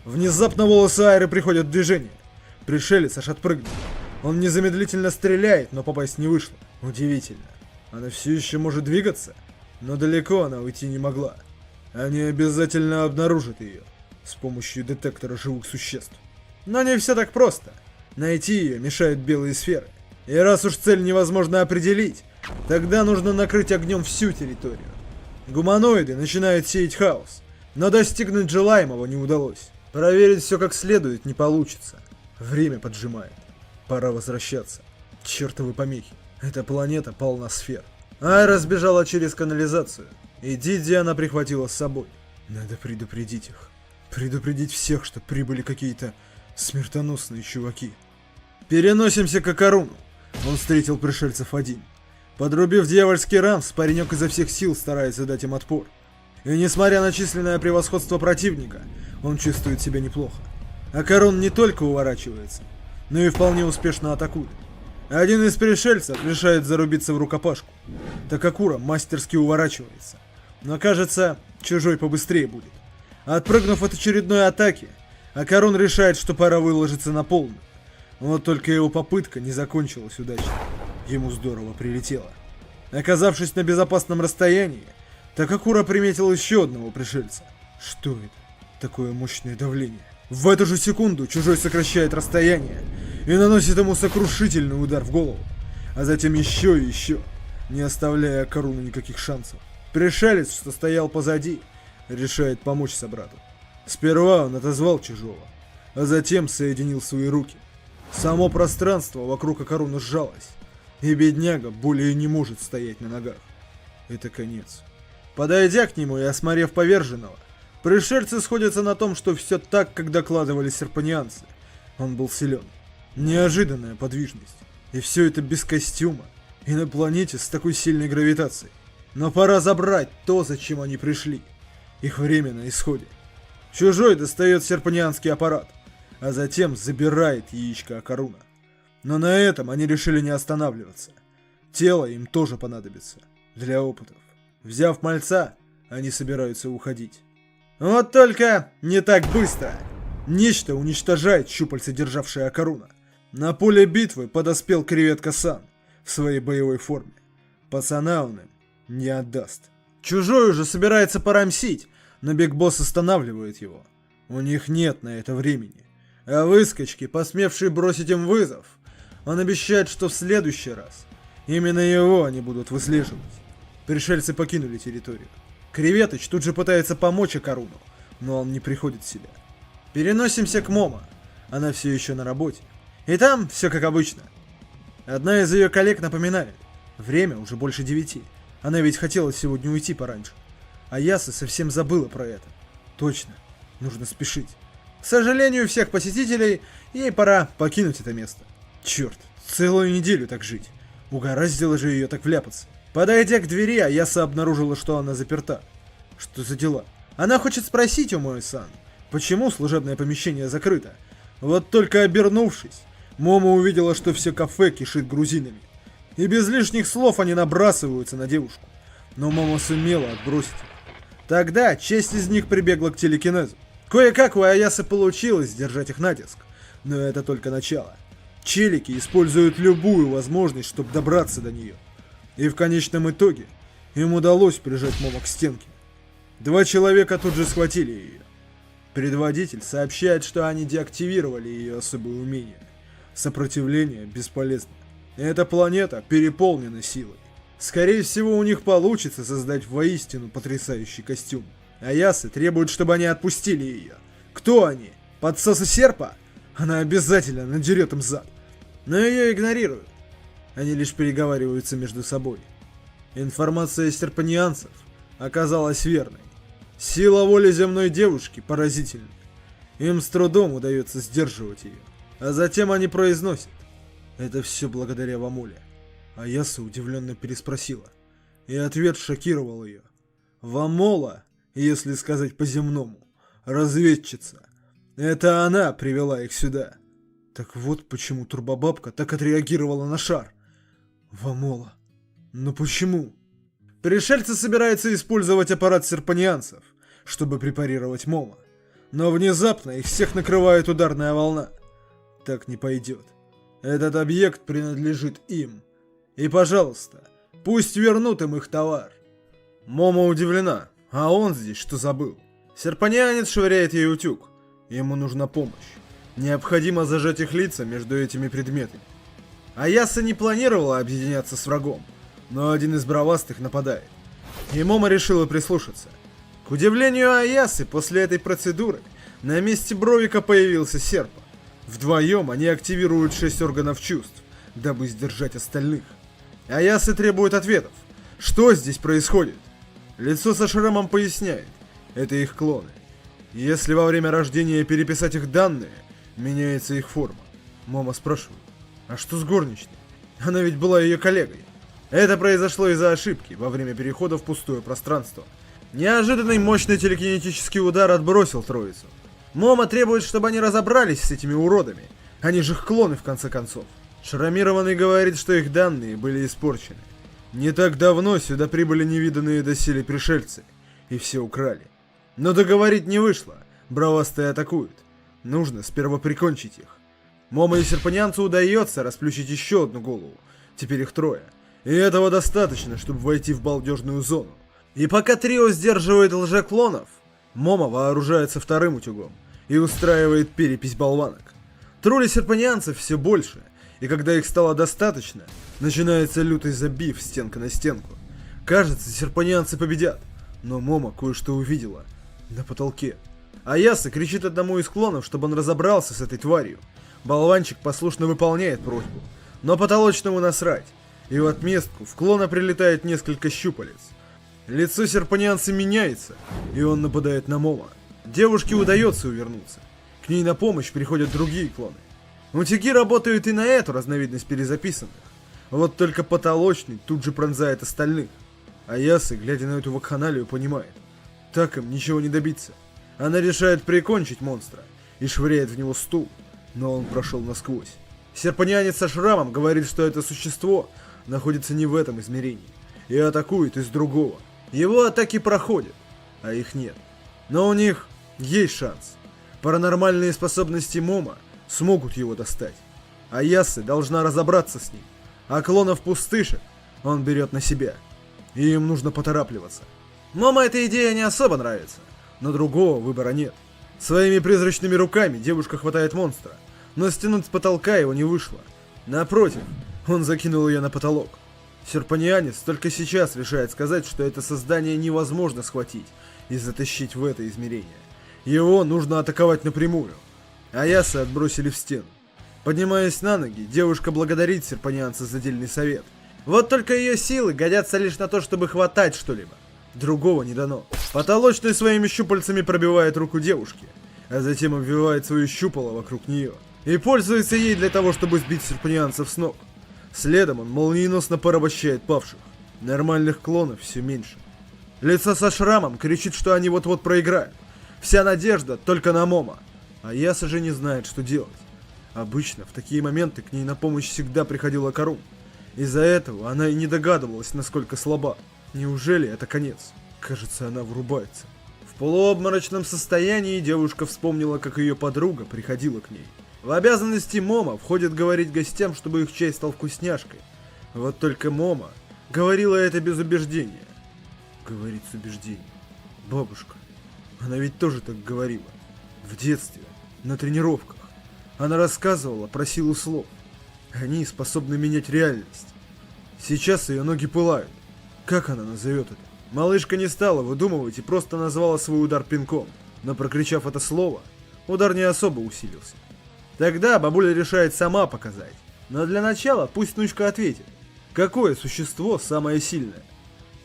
Внезапно волосы Айры приходят в движение. Пришелец аж отпрыгнул. Он незамедлительно стреляет, но попасть не вышло. Удивительно. Она все еще может двигаться, но далеко она уйти не могла. Они обязательно обнаружат ее с помощью детектора живых существ. Но не все так просто. Найти ее мешают белые сферы. И раз уж цель невозможно определить, тогда нужно накрыть огнем всю территорию. Гуманоиды начинают сеять хаос, но достигнуть желаемого не удалось. Проверить все как следует не получится. Время поджимает. Пора возвращаться. Чертовы помехи. Эта планета полна сфер. Айра сбежала через канализацию, и Диди она прихватила с собой. Надо предупредить их. Предупредить всех, что прибыли какие-то смертоносные чуваки. Переносимся к Акаруну. Он встретил пришельцев один. Подрубив дьявольский рамс, паренек изо всех сил старается дать им отпор. И несмотря на численное превосходство противника, он чувствует себя неплохо. Акарун не только уворачивается, но и вполне успешно атакует. Один из пришельцев решает зарубиться в рукопашку. Такакура мастерски уворачивается. Но кажется, чужой побыстрее будет. Отпрыгнув от очередной атаки, Акарун решает, что пора выложиться на полную. Вот только его попытка не закончилась удачно. Ему здорово прилетело. Оказавшись на безопасном расстоянии, Такакура приметил еще одного пришельца. Что это? Такое мощное давление. В эту же секунду чужой сокращает расстояние и наносит ему сокрушительный удар в голову. А затем еще и еще, не оставляя Акаруну никаких шансов. Пришелец, что стоял позади, решает помочь собрату. Сперва он отозвал чужого, а затем соединил свои руки. Само пространство вокруг Акаруна сжалось, и бедняга более не может стоять на ногах. Это конец. Подойдя к нему и осмотрев поверженного, пришельцы сходятся на том, что все так, как докладывали серпанианцы. Он был силен. Неожиданная подвижность. И все это без костюма. И на планете с такой сильной гравитацией. Но пора забрать то, зачем они пришли. Их время на исходе. Чужой достает серпанианский аппарат, а затем забирает яичко Акаруна. Но на этом они решили не останавливаться. Тело им тоже понадобится. Для опытов. Взяв мальца, они собираются уходить. Вот только не так быстро. Нечто уничтожает щупальца, державшее Акаруна. На поле битвы подоспел креветка-сан в своей боевой форме. Пацана он им не отдаст. Чужой уже собирается порамсить, но Биг Босс останавливает его. У них нет на это времени. А выскочки, посмевшие бросить им вызов, он обещает, что в следующий раз именно его они будут выслеживать. Пришельцы покинули территорию. Креветыч тут же пытается помочь Акаруну, но он не приходит в себя. Переносимся к Момо. Она все еще на работе. И там все как обычно. Одна из ее коллег напоминает. Время уже больше 9. Она ведь хотела сегодня уйти пораньше. А Яса совсем забыла про это. Точно. Нужно спешить. К сожалению, всех посетителей, ей пора покинуть это место. Черт, целую неделю так жить. Угораздило же ее так вляпаться. Подойдя к двери, Аяса обнаружила, что она заперта. Что за дела? Она хочет спросить у Моэ-сан, почему служебное помещение закрыто. Вот только обернувшись, Момо увидела, что все кафе кишит грузинами. И без лишних слов они набрасываются на девушку. Но Момо сумела отбросить их. Тогда часть из них прибегла к телекинезу. Кое-как у Аясы получилось сдержать их натиск. Но это только начало. Челики используют любую возможность, чтобы добраться до нее. И в конечном итоге им удалось прижать Момо к стенке. 2 человека тут же схватили ее. Предводитель сообщает, что они деактивировали ее особые умения. Сопротивление бесполезно. Эта планета переполнена силой. Скорее всего, у них получится создать воистину потрясающий костюм. Аясы требует, чтобы они отпустили ее. Кто они? Подсосы серпа? Она обязательно надерет им зад. Но ее игнорируют. Они лишь переговариваются между собой. Информация серпанианцев оказалась верной. Сила воли земной девушки поразительна. Им с трудом удается сдерживать ее. А затем они произносят: это все благодаря Вамоле. Аяса удивленно переспросила. И ответ шокировал ее. Вамола, если сказать по-земному, разведчица. Это она привела их сюда. Так вот почему Турбобабка так отреагировала на шар. Вамола. Но почему? Пришельцы собираются использовать аппарат серпанианцев, чтобы препарировать Момо. Но внезапно их всех накрывает ударная волна. Так не пойдет. Этот объект принадлежит им. И, пожалуйста, пусть вернут им их товар. Момо удивлена. А он здесь что забыл? Серпанианец швыряет ей утюг. Ему нужна помощь. Необходимо зажать их лица между этими предметами. Аяса не планировала объединяться с врагом, но один из бравастых нападает. И Момо решила прислушаться. К удивлению Аясы, после этой процедуры на месте Бровика появился Серпа. Вдвоем они активируют 6 органов чувств, дабы сдержать остальных. Аяса требует ответов. Что здесь происходит? Лицо со шрамом поясняет. Это их клоны. Если во время рождения переписать их данные, меняется их форма. Момо спрашивает, а что с горничной? Она ведь была ее коллегой. Это произошло из-за ошибки во время перехода в пустое пространство. Неожиданный мощный телекинетический удар отбросил троицу. Момо требует, чтобы они разобрались с этими уродами. Они же их клоны, в конце концов. Шрамированный говорит, что их данные были испорчены. Не так давно сюда прибыли невиданные доселе пришельцы, и все украли. Но договорить не вышло, бравастые атакуют. Нужно сперва прикончить их. Момо и серпанианцу удается расплющить еще одну голову, теперь их трое. И этого достаточно, чтобы войти в балдежную зону. И пока трио сдерживает лжеклонов, Момо вооружается вторым утюгом и устраивает перепись болванок. Тролли серпанианцев все больше, и когда их стало достаточно, начинается лютый забив стенка на стенку. Кажется, серпанианцы победят, но Момо кое-что увидела на потолке. Аяса кричит одному из клонов, чтобы он разобрался с этой тварью. Болванчик послушно выполняет просьбу, но потолочному насрать. И в отместку в клона прилетает несколько щупалец. Лицо серпанианца меняется, и он нападает на Момо. Девушке удается увернуться. К ней на помощь приходят другие клоны. Утюги работают и на эту разновидность перезаписанных. Вот только потолочный тут же пронзает остальных. Аяса, глядя на эту вакханалию, понимает. Так им ничего не добиться. Она решает прикончить монстра и швыряет в него стул, но он прошел насквозь. Серпанианец со шрамом говорит, что это существо находится не в этом измерении и атакует из другого. Его атаки проходят, а их нет. Но у них есть шанс. Паранормальные способности Момо смогут его достать. Аяса должна разобраться с ним, а клонов пустышек он берет на себя. И им нужно поторапливаться. Момо эта идея не особо нравится, но другого выбора нет. Своими призрачными руками девушка хватает монстра, но стянуть с потолка его не вышло. Напротив, он закинул ее на потолок. Серпанианец только сейчас решает сказать, что это создание невозможно схватить и затащить в это измерение. Его нужно атаковать напрямую. Аяса отбросили в стену. Поднимаясь на ноги, девушка благодарит серпанианца за дельный совет. Вот только ее силы годятся лишь на то, чтобы хватать что-либо. Другого не дано. Потолочный своими щупальцами пробивает руку девушки, а затем обвивает свою щупало вокруг нее. И пользуется ей для того, чтобы сбить серпанианцев с ног. Следом он молниеносно порабощает павших. Нормальных клонов все меньше. Лицо со шрамом кричит, что они вот-вот проиграют. Вся надежда только на Момо. А Яса же не знает, что делать. Обычно в такие моменты к ней на помощь всегда приходила Карум. Из-за этого она и не догадывалась, насколько слаба. Неужели это конец? Кажется, она врубается. В полуобморочном состоянии девушка вспомнила, как ее подруга приходила к ней. В обязанности Момо входит говорить гостям, чтобы их чай стал вкусняшкой. Вот только Момо говорила это без убеждения. Говорит с убеждением. Бабушка. Она ведь тоже так говорила. В детстве. На тренировках. Она рассказывала про силу слов. Они способны менять реальность. Сейчас ее ноги пылают. Как она назовет это? Малышка не стала выдумывать и просто назвала свой удар пинком. Но прокричав это слово, удар не особо усилился. Тогда бабуля решает сама показать. Но для начала пусть внучка ответит. Какое существо самое сильное?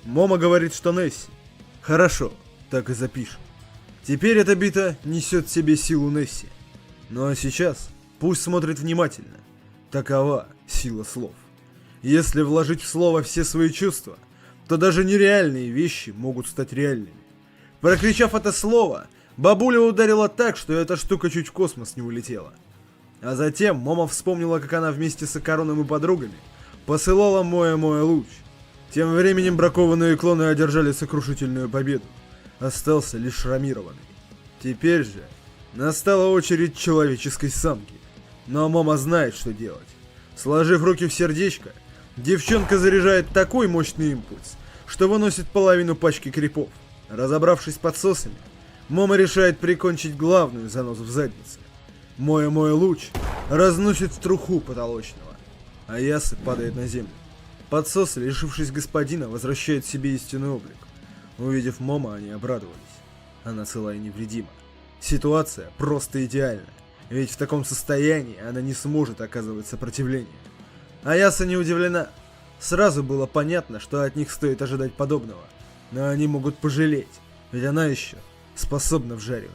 Момо говорит, что Несси. Хорошо, так и запишем. Теперь эта бита несет в себе силу Несси. Ну а сейчас пусть смотрит внимательно. Такова сила слов. Если вложить в слово все свои чувства, то даже нереальные вещи могут стать реальными. Прокричав это слово, бабуля ударила так, что эта штука чуть в космос не улетела. А затем Момо вспомнила, как она вместе с Акароном и подругами посылала Моя-Моя луч. Тем временем бракованные клоны одержали сокрушительную победу. Остался лишь шрамированный. Теперь же настала очередь человеческой самки. Но Момо знает, что делать. Сложив руки в сердечко, девчонка заряжает такой мощный импульс, что выносит половину пачки крипов. Разобравшись с подсосами, Момо решает прикончить главную занозу в заднице. Моя-Моя луч разносит в труху потолочного. Аяса падает на землю. Подсосы, лишившись господина, возвращают себе истинный облик. Увидев Момо, они обрадовались. Она цела и невредима. Ситуация просто идеальна, ведь в таком состоянии она не сможет оказывать сопротивление. Аяса не удивлена. Сразу было понятно, что от них стоит ожидать подобного. Но они могут пожалеть, ведь она еще способна вжаривать.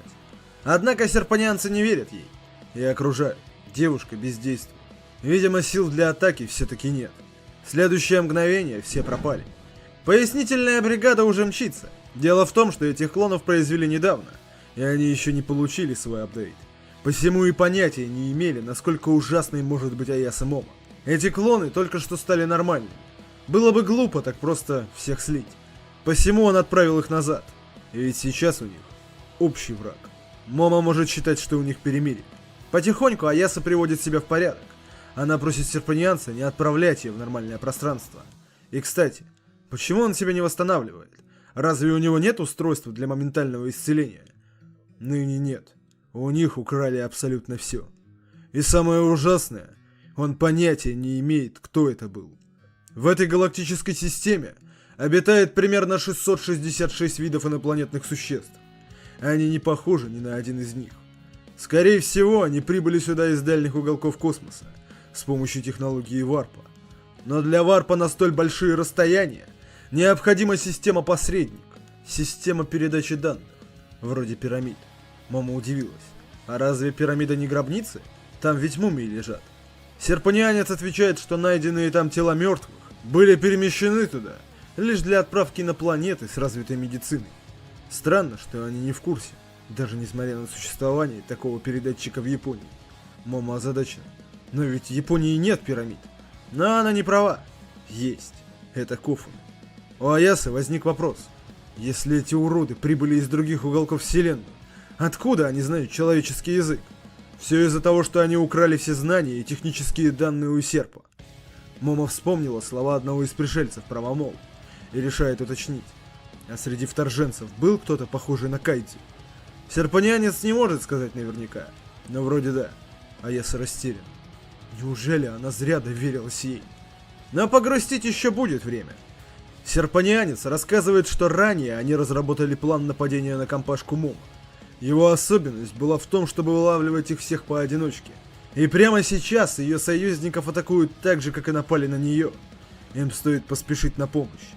Однако серпанианцы не верят ей и окружают. Девушка бездействует. Видимо, сил для атаки все-таки нет. В следующее мгновение все пропали. Пояснительная бригада уже мчится. Дело в том, что этих клонов произвели недавно, и они еще не получили свой апдейт. Посему и понятия не имели, насколько ужасной может быть Аяса Момо. Эти клоны только что стали нормальными. Было бы глупо так просто всех слить. Посему он отправил их назад. И ведь сейчас у них общий враг. Момо может считать, что у них перемирие. Потихоньку Аяса приводит себя в порядок. Она просит серпанианца не отправлять ее в нормальное пространство. И кстати, почему он себя не восстанавливает? Разве у него нет устройства для моментального исцеления? Ныне нет. У них украли абсолютно все. И самое ужасное, он понятия не имеет, кто это был. В этой галактической системе обитает примерно 666 видов инопланетных существ. Они не похожи ни на один из них. Скорее всего, они прибыли сюда из дальних уголков космоса с помощью технологии варпа. Но для варпа на столь большие расстояния необходима система-посредник, система передачи данных, вроде пирамид. Мама удивилась. А разве пирамида не гробницы? Там ведь мумии лежат. Серпанианец отвечает, что найденные там тела мертвых были перемещены туда лишь для отправки на планеты с развитой медициной. Странно, что они не в курсе, даже несмотря на существование такого передатчика в Японии. Момо озадачена. Но ведь в Японии нет пирамид. Но она не права. Есть. Это Кофуны. У Аясы возник вопрос. Если эти уроды прибыли из других уголков вселенной, откуда они знают человеческий язык? Все из-за того, что они украли все знания и технические данные у Серпа. Момо вспомнила слова одного из пришельцев про Момол и решает уточнить. А среди вторженцев был кто-то похожий на Кайдзи? Серпанианец не может сказать наверняка, но вроде да. Аяса растеряна. Неужели она зря доверилась ей? Но погрустить еще будет время. Серпанианец рассказывает, что ранее они разработали план нападения на компашку Момо. Его особенность была в том, чтобы вылавливать их всех поодиночке. И прямо сейчас ее союзников атакуют так же, как и напали на нее. Им стоит поспешить на помощь.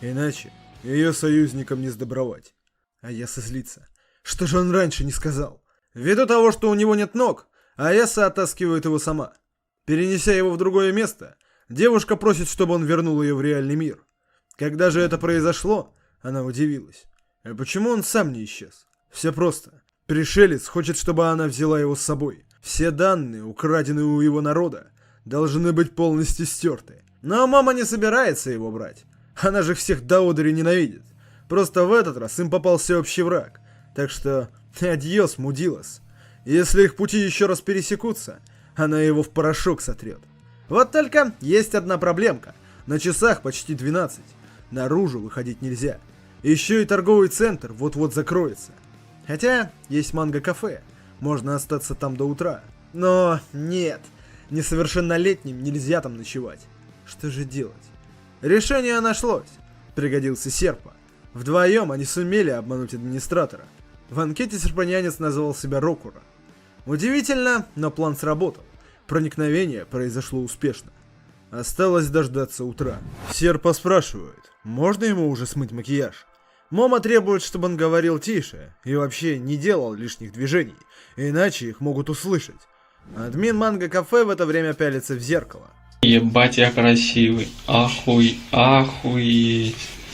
Иначе ее союзникам не сдобровать. Аяса злится. Что же он раньше не сказал? Ввиду того, что у него нет ног, Аяса оттаскивает его сама. Перенеся его в другое место, девушка просит, чтобы он вернул ее в реальный мир. Когда же это произошло, она удивилась. А почему он сам не исчез? Все просто. Пришелец хочет, чтобы она взяла его с собой. Все данные, украденные у его народа, должны быть полностью стерты. Но мама не собирается его брать. Она же всех до одури ненавидит. Просто в этот раз им попался общий враг. Так что, адьос, мудилос. Если их пути еще раз пересекутся, она его в порошок сотрет. Вот только есть одна проблемка. На часах почти 12. Наружу выходить нельзя. Еще и торговый центр вот-вот закроется. Хотя есть манго-кафе. Можно остаться там до утра. Но нет. Несовершеннолетним нельзя там ночевать. Что же делать? Решение нашлось. Пригодился Серпа. Вдвоем они сумели обмануть администратора. В анкете серпанианец назвал себя Рокура. Удивительно, но план сработал. Проникновение произошло успешно. Осталось дождаться утра. Серпа спрашивает, можно ему уже смыть макияж? Момо требует, чтобы он говорил тише и вообще не делал лишних движений, иначе их могут услышать. Админ манго-кафе в это время пялится в зеркало. Ебать, я красивый. Охуеть.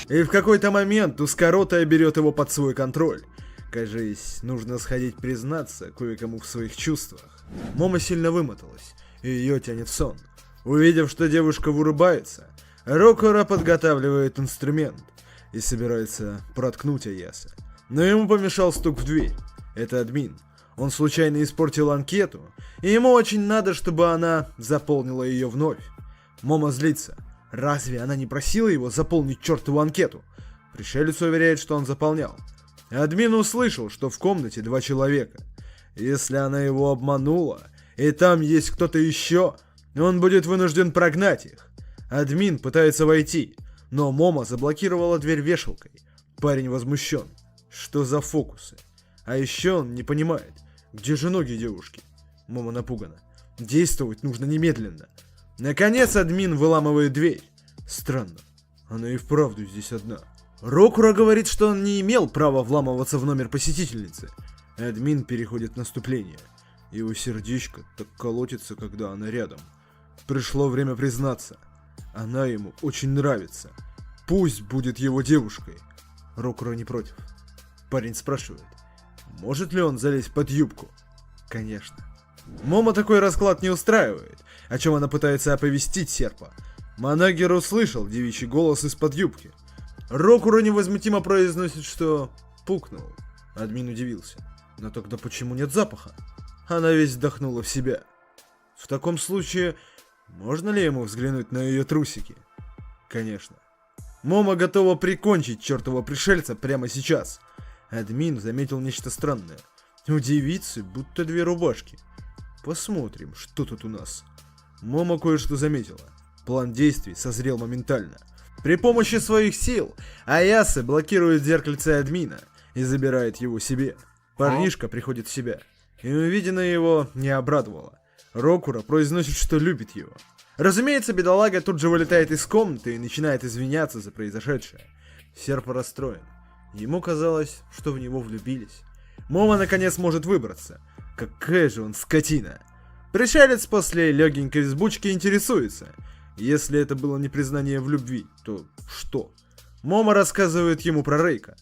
И в какой-то момент узкоротая берет его под свой контроль. Кажись, нужно сходить признаться кое-кому в своих чувствах. Момо сильно вымоталась, и ее тянет в сон. Увидев, что девушка вырубается, Рокура подготавливает инструмент и собирается проткнуть Аяса. Но ему помешал стук в дверь. Это админ. Он случайно испортил анкету, и ему очень надо, чтобы она заполнила ее вновь. Момо злится. Разве она не просила его заполнить чертову анкету? Пришелец уверяет, что он заполнял. Админ услышал, что в комнате 2 человека. Если она его обманула, и там есть кто-то еще, он будет вынужден прогнать их. Админ пытается войти, но Момо заблокировала дверь вешалкой. Парень возмущен. Что за фокусы? А еще он не понимает, где же ноги девушки. Момо напугана. Действовать нужно немедленно. Наконец админ выламывает дверь. Странно, она и вправду здесь одна. Рокура говорит, что он не имел права вламываться в номер посетительницы. Админ переходит в наступление. Его сердечко так колотится, когда она рядом. Пришло время признаться. Она ему очень нравится. Пусть будет его девушкой. Рокуро не против. Парень спрашивает, может ли он залезть под юбку? Конечно. Момо такой расклад не устраивает, о чем она пытается оповестить серпа. Манагер услышал девичий голос из-под юбки. Рокуро невозмутимо произносит, что пукнул. Админ удивился. Но тогда почему нет запаха? Она весь вдохнула в себя. В таком случае, можно ли ему взглянуть на ее трусики? Конечно. Момо готова прикончить чертова пришельца прямо сейчас. Админ заметил нечто странное. У девицы будто две рубашки. Посмотрим, что тут у нас. Момо кое-что заметила. План действий созрел моментально. При помощи своих сил Аяса блокирует зеркальце админа и забирает его себе. Парнишка приходит в себя, и увиденное его не обрадовало. Рокуро произносит, что любит его. Разумеется, бедолага тут же вылетает из комнаты и начинает извиняться за произошедшее. Серп расстроен. Ему казалось, что в него влюбились. Момо наконец может выбраться. Какая же он скотина. Пришелец после легенькой взбучки интересуется. Если это было не признание в любви, то что? Момо рассказывает ему про Рейка.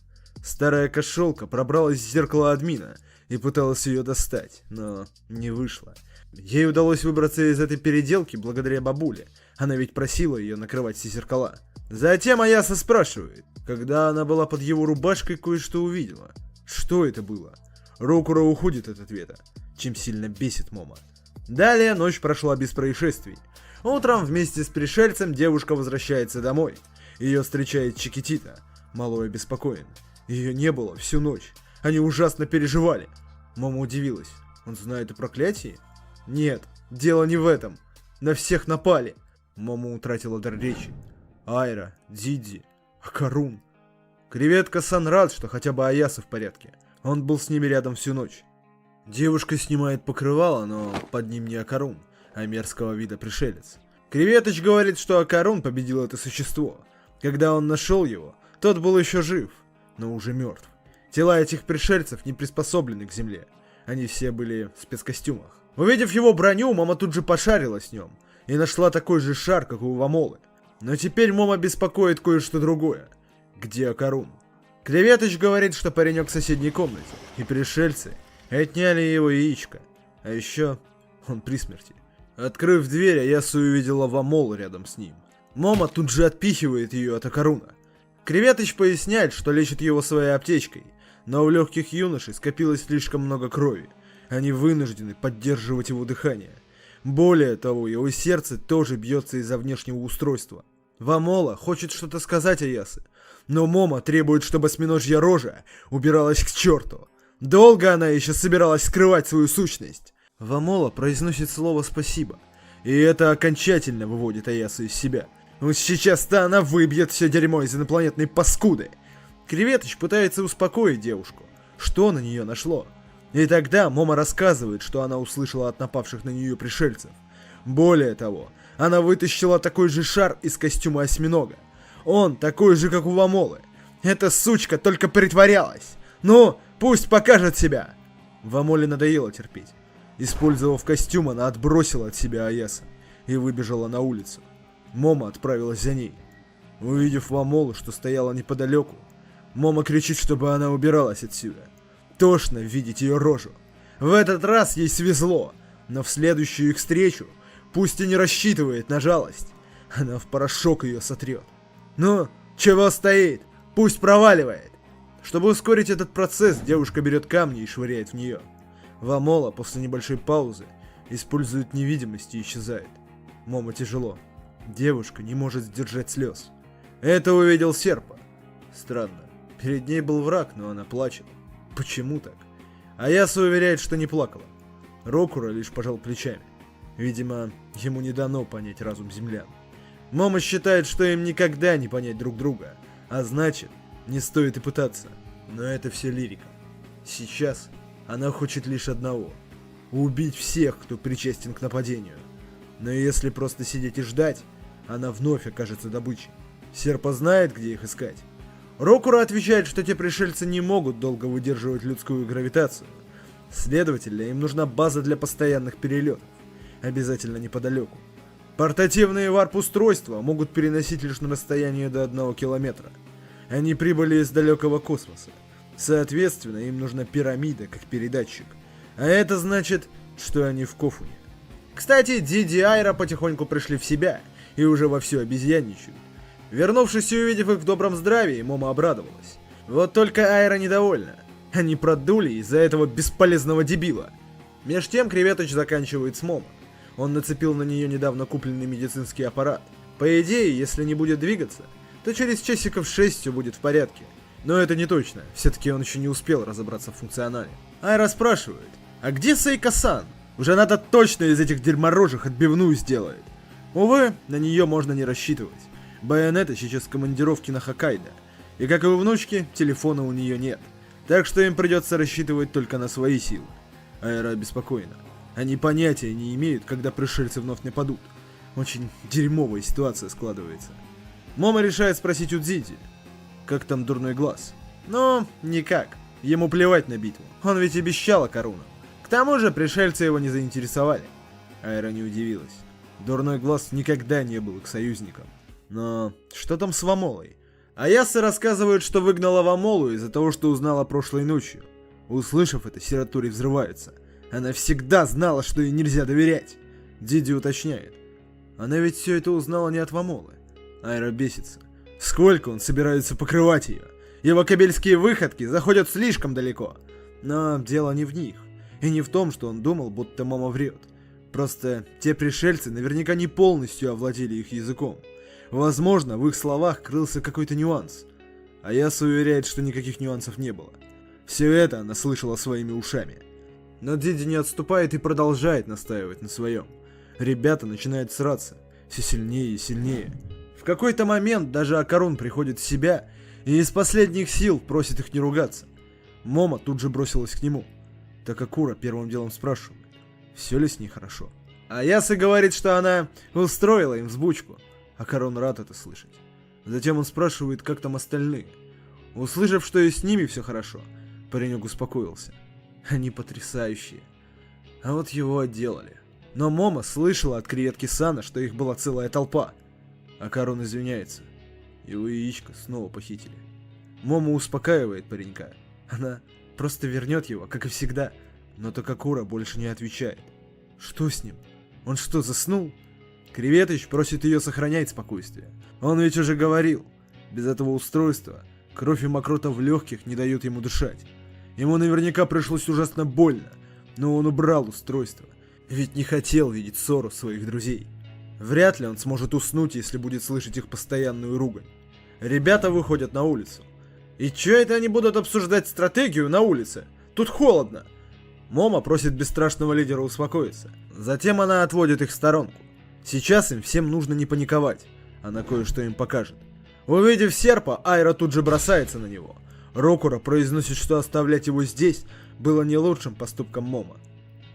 Старая кошелка пробралась в зеркало админа и пыталась ее достать, но не вышло. Ей удалось выбраться из этой переделки благодаря бабуле. Она ведь просила ее накрывать все зеркала. Затем Аяса спрашивает, когда она была под его рубашкой, кое-что увидела. Что это было? Рокуро уходит от ответа, чем сильно бесит Момо. Далее ночь прошла без происшествий. Утром вместе с пришельцем девушка возвращается домой. Ее встречает Чикитита. Малой обеспокоен. Ее не было всю ночь. Они ужасно переживали. Момо удивилась. Он знает о проклятии? Нет, дело не в этом. На всех напали. Момо утратила дар речи. Айра, Дзидзи, Акарун. Креветка-сан рад, что хотя бы Аяса в порядке. Он был с ними рядом всю ночь. Девушка снимает покрывало, но под ним не Акарун, а мерзкого вида пришелец. Креветоч говорит, что Акарун победил это существо. Когда он нашел его, тот был еще жив, но уже мертв. Тела этих пришельцев не приспособлены к земле. Они все были в спецкостюмах. Увидев его броню, Момо тут же пошарила с ним и нашла такой же шар, как у Вамолы. Но теперь Момо беспокоит кое-что другое. Где Акарун? Креветоч говорит, что паренек в соседней комнате, и пришельцы отняли его яичко. А еще он при смерти. Открыв дверь, Аяса увидела Вамолу рядом с ним. Момо тут же отпихивает ее от Акаруна. Креветоч поясняет, что лечит его своей аптечкой, но у легких юношей скопилось слишком много крови. Они вынуждены поддерживать его дыхание. Более того, его сердце тоже бьется из-за внешнего устройства. Вамола хочет что-то сказать Аясе, но Момо требует, чтобы осьминожья рожа убиралась к черту. Долго она еще собиралась скрывать свою сущность. Вамола произносит слово «спасибо», и это окончательно выводит Аясу из себя. Вот сейчас-то она выбьет все дерьмо из инопланетной паскуды. Креветоч пытается успокоить девушку. Что на нее нашло? И тогда Момо рассказывает, что она услышала от напавших на нее пришельцев. Более того, она вытащила такой же шар из костюма осьминога. Он такой же, как у Вамолы. Эта сучка только притворялась. Ну, пусть покажет себя. Вамоле надоело терпеть. Использовав костюм, она отбросила от себя Аяса и выбежала на улицу. Момо отправилась за ней. Увидев Вамолу, что стояла неподалеку, Момо кричит, чтобы она убиралась отсюда. Тошно видеть ее рожу. В этот раз ей свезло, но в следующую их встречу, пусть и не рассчитывает на жалость, она в порошок ее сотрет. Ну, чего стоит? Пусть проваливает. Чтобы ускорить этот процесс, девушка берет камни и швыряет в нее. Вамола после небольшой паузы использует невидимость и исчезает. Момо тяжело. Девушка не может сдержать слез. Это увидел Серпа. Странно. Перед ней был враг, но она плачет. Почему так? Аяса уверяет, что не плакала. Рокуро лишь пожал плечами. Видимо, ему не дано понять разум землян. Момо считает, что им никогда не понять друг друга. А значит, не стоит и пытаться. Но это все лирика. Сейчас она хочет лишь одного. Убить всех, кто причастен к нападению. Но если просто сидеть и ждать, она вновь окажется добычей. Серпа знает, где их искать. Рокуро отвечает, что те пришельцы не могут долго выдерживать людскую гравитацию, Следовательно, им нужна база для постоянных перелетов. Обязательно неподалеку. Портативные варп-устройства могут переносить лишь на расстояние до 1 километра. Они прибыли из далекого космоса. Соответственно, им нужна пирамида как передатчик. А это значит, что они в Кофуне. Кстати, Диди и Айра потихоньку пришли в себя и уже вовсю обезьянничают. Вернувшись и увидев их в добром здравии, Момо обрадовалась. Вот только Айра недовольна. Они продули из-за этого бесполезного дебила. Меж тем Креветоч заканчивает с Момо. Он нацепил на нее недавно купленный медицинский аппарат. По идее, если не будет двигаться, то через часиков 6 все будет в порядке. Но это не точно, все-таки он еще не успел разобраться в функционале. Айра спрашивает, а где Сейка-сан? Уже она-то точно из этих дерьморожих отбивную сделает. Увы, на нее можно не рассчитывать. Байонета сейчас в командировке на Хоккайдо. И как и у внучки, телефона у нее нет. Так что им придется рассчитывать только на свои силы. Айра обеспокоена. Они понятия не имеют, когда пришельцы вновь нападут. Очень дерьмовая ситуация складывается. Момо решает спросить у Дзиди, как там дурной глаз. Но никак. Ему плевать на битву. Он ведь обещал Акаруну. К тому же пришельцы его не заинтересовали. Айра не удивилась. Дурной глаз никогда не был к союзникам. Но что там с Вамолой? Аяса рассказывает, что выгнала Вамолу из-за того, что узнала прошлой ночью. Услышав это, Сиратори взрывается. Она всегда знала, что ей нельзя доверять. Диди уточняет. Она ведь все это узнала не от Вамолы. Айра бесится. Сколько он собирается покрывать ее? Его кабельские выходки заходят слишком далеко. Но дело не в них. И не в том, что он думал, будто Момо врет. Просто те пришельцы наверняка не полностью овладели их языком. Возможно, в их словах крылся какой-то нюанс. Аяса уверяет, что никаких нюансов не было. Все это она слышала своими ушами. Но Диди не отступает и продолжает настаивать на своем. Ребята начинают сраться. Все сильнее и сильнее. В какой-то момент даже Акарун приходит в себя и из последних сил просит их не ругаться. Момо тут же бросилась к нему. Такакура первым делом спрашивает, все ли с ней хорошо. Аяса говорит, что она устроила им взбучку. Акарун рад это слышать. Затем он спрашивает, как там остальные. Услышав, что и с ними все хорошо, паренек успокоился. Они потрясающие. А вот его отделали. Но Момо слышала от креветки Сана, что их была целая толпа. Акарун извиняется. Его яичко снова похитили. Момо успокаивает паренька. Она просто вернет его, как и всегда. Но Такакура больше не отвечает. Что с ним? Он что, заснул? Креветоч просит ее сохранять спокойствие. Он ведь уже говорил. Без этого устройства кровь и мокрота в легких не дают ему дышать. Ему наверняка пришлось ужасно больно, но он убрал устройство. Ведь не хотел видеть ссору своих друзей. Вряд ли он сможет уснуть, если будет слышать их постоянную ругань. Ребята выходят на улицу. И чё это они будут обсуждать стратегию на улице? Тут холодно. Момо просит бесстрашного лидера успокоиться. Затем она отводит их в сторонку. Сейчас им всем нужно не паниковать. Она кое-что им покажет. Увидев серпа, Айра тут же бросается на него. Рокура произносит, что оставлять его здесь было не лучшим поступком Момо.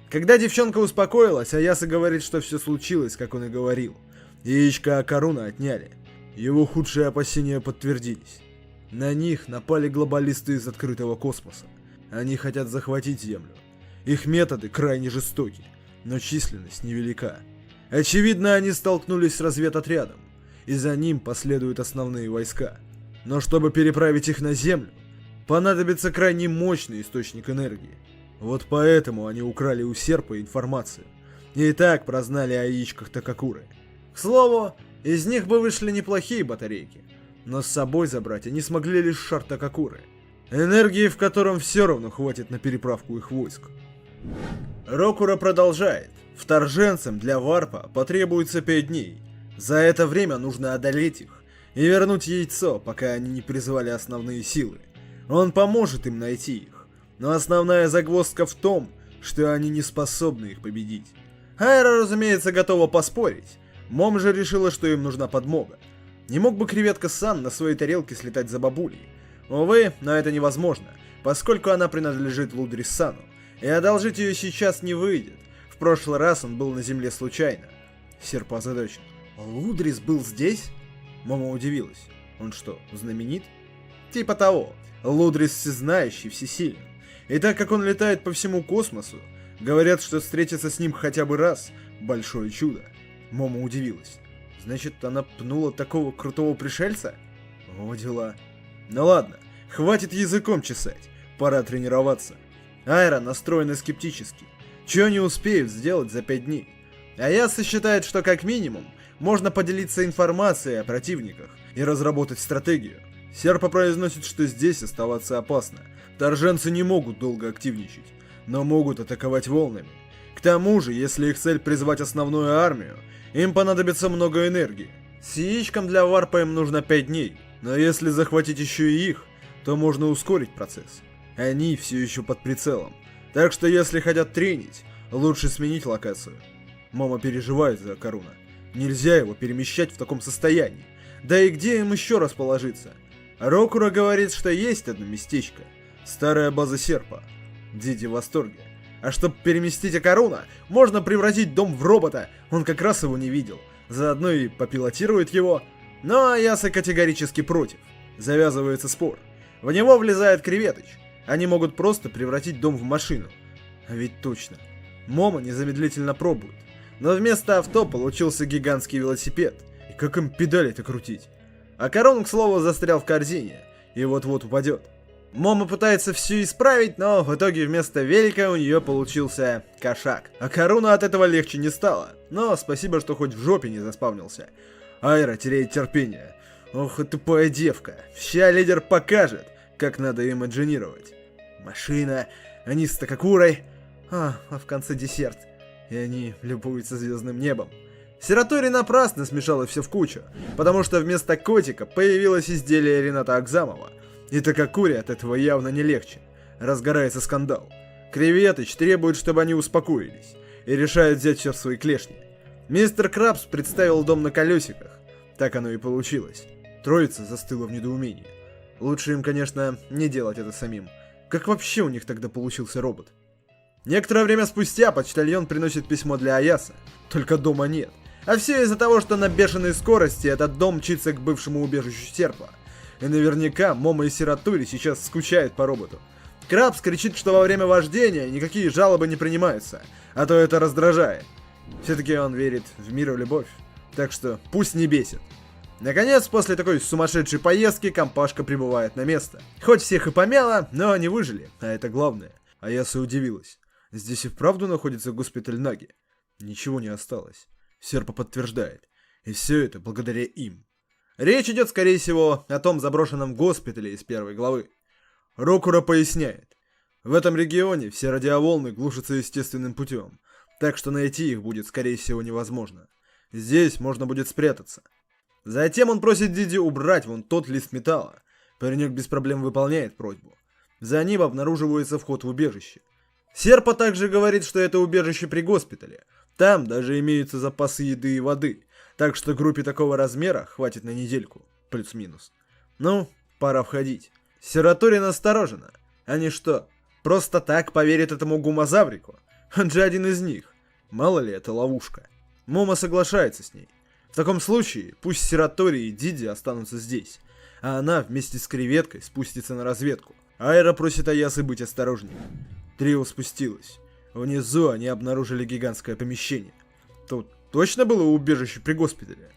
Когда девчонка успокоилась, Аяса говорит, что все случилось, как он и говорил. Яичко Акаруна отняли. Его худшие опасения подтвердились. На них напали глобалисты из открытого космоса. Они хотят захватить Землю. Их методы крайне жестоки, но численность невелика. Очевидно, они столкнулись с разведотрядом, и за ним последуют основные войска. Но чтобы переправить их на Землю, понадобится крайне мощный источник энергии. Вот поэтому они украли у серпа информацию. И так прознали о яичках Такакуры. К слову, из них бы вышли неплохие батарейки. Но с собой забрать они смогли лишь шар Такакуры. Энергии в котором все равно хватит на переправку их войск. Рокура продолжает. Вторженцам для варпа потребуется 5 дней. За это время нужно одолеть их и вернуть яйцо, пока они не призвали основные силы. Он поможет им найти их. Но основная загвоздка в том, что они не способны их победить. Айра, разумеется, готова поспорить. Мом же решила, что им нужна подмога. Не мог бы креветка-сан на своей тарелке слетать за бабулей? Увы, но это невозможно, поскольку она принадлежит Лудрис-сану, и одолжить ее сейчас не выйдет. В прошлый раз он был на земле случайно. Серп озадачен. Лудрис был здесь? Момо удивилась. Он что, знаменит? Типа того. Лудрис всезнающий, всесильный. И так как он летает по всему космосу, говорят, что встретиться с ним хотя бы раз – большое чудо. Момо удивилась. Значит, она пнула такого крутого пришельца? О, дела. Ну ладно, хватит языком чесать, пора тренироваться. Айра настроена скептически. Чего не успеют сделать за 5 дней? Аяса считает, что как минимум можно поделиться информацией о противниках и разработать стратегию. Серпа произносит, что здесь оставаться опасно. Вторженцы не могут долго активничать, но могут атаковать волнами. К тому же, если их цель призвать основную армию, им понадобится много энергии. С яичком для варпа им нужно 5 дней, но если захватить еще и их, то можно ускорить процесс. Они все еще под прицелом, так что если хотят тренить, лучше сменить локацию. Мама переживает за Каруна. Нельзя его перемещать в таком состоянии. Да и где им еще расположиться? Рокура говорит, что есть одно местечко. Старая база Серпа. Диди в восторге. А чтобы переместить Акаруна, можно превратить дом в робота. Он как раз его не видел. Заодно и попилотирует его. Но Аяса категорически против. Завязывается спор. В него влезает Креветыч. Они могут просто превратить дом в машину. А ведь точно. Момо незамедлительно пробует. Но вместо авто получился гигантский велосипед. И как им педали-то крутить? А Карун, к слову, застрял в корзине. И вот-вот упадет. Момо пытается все исправить, но в итоге вместо велика у нее получился кошак. А Каруну от этого легче не стало. Но спасибо, что хоть в жопе не заспавнился. Айра теряет терпение. Ох, и тупая девка. Ща лидер покажет, как надо имаджинировать. Машина, они с Такакурой. А в конце десерт. И они любуются звездным небом. Сиратори напрасно смешала все в кучу, потому что вместо котика появилось изделие Рената Акзамова. И Такакуре от этого явно не легче. Разгорается скандал. Креветыч требует, чтобы они успокоились, и решает взять все в свои клешни. Мистер Крабс представил дом на колесиках. Так оно и получилось. Троица застыла в недоумении. Лучше им, конечно, не делать это самим. Как вообще у них тогда получился робот? Некоторое время спустя почтальон приносит письмо для Аяса. Только дома нет. А все из-за того, что на бешеной скорости этот дом мчится к бывшему убежищу Серпа. И наверняка Момо и Сиратори сейчас скучают по роботу. Крабс кричит, что во время вождения никакие жалобы не принимаются, а то это раздражает. Все-таки он верит в мир и любовь, так что пусть не бесит. Наконец, после такой сумасшедшей поездки, компашка прибывает на место. Хоть всех и помяло, но они выжили, а это главное. Аяса удивилась. Здесь и вправду находится госпиталь Наги. Ничего не осталось. Серпа подтверждает. И все это благодаря им. Речь идет, скорее всего, о том заброшенном госпитале из первой главы. Рокура поясняет. В этом регионе все радиоволны глушатся естественным путем, так что найти их будет, скорее всего, невозможно. Здесь можно будет спрятаться. Затем он просит Диди убрать вон тот лист металла. Паренек без проблем выполняет просьбу. За ним обнаруживается вход в убежище. Серпа также говорит, что это убежище при госпитале. Там даже имеются запасы еды и воды, так что группе такого размера хватит на недельку, плюс-минус. Ну, пора входить. Сиратори насторожена. Они что, просто так поверят этому гумозаврику? Он же один из них. Мало ли это ловушка. Момо соглашается с ней. В таком случае, пусть Сиратори и Диди останутся здесь, а она вместе с Креветкой спустится на разведку. Айра просит Аясы быть осторожнее. Трио спустилось. Внизу они обнаружили гигантское помещение. Тут точно было убежище при госпитале?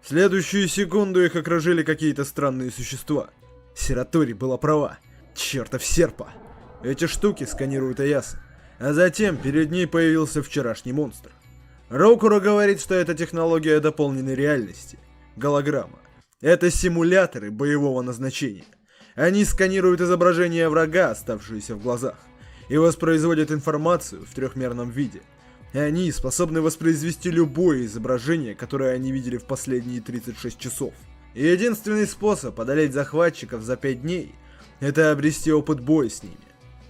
В следующую секунду их окружили какие-то странные существа. Сиратори была права. Чертов Серпа. Эти штуки сканируют Аяса. А затем перед ней появился вчерашний монстр. Рокура говорит, что это технология дополненной реальности. Голограмма. Это симуляторы боевого назначения. Они сканируют изображение врага, оставшиеся в глазах, и воспроизводят информацию в трехмерном виде. И они способны воспроизвести любое изображение, которое они видели в последние 36 часов. И единственный способ одолеть захватчиков за 5 дней – это обрести опыт боя с ними.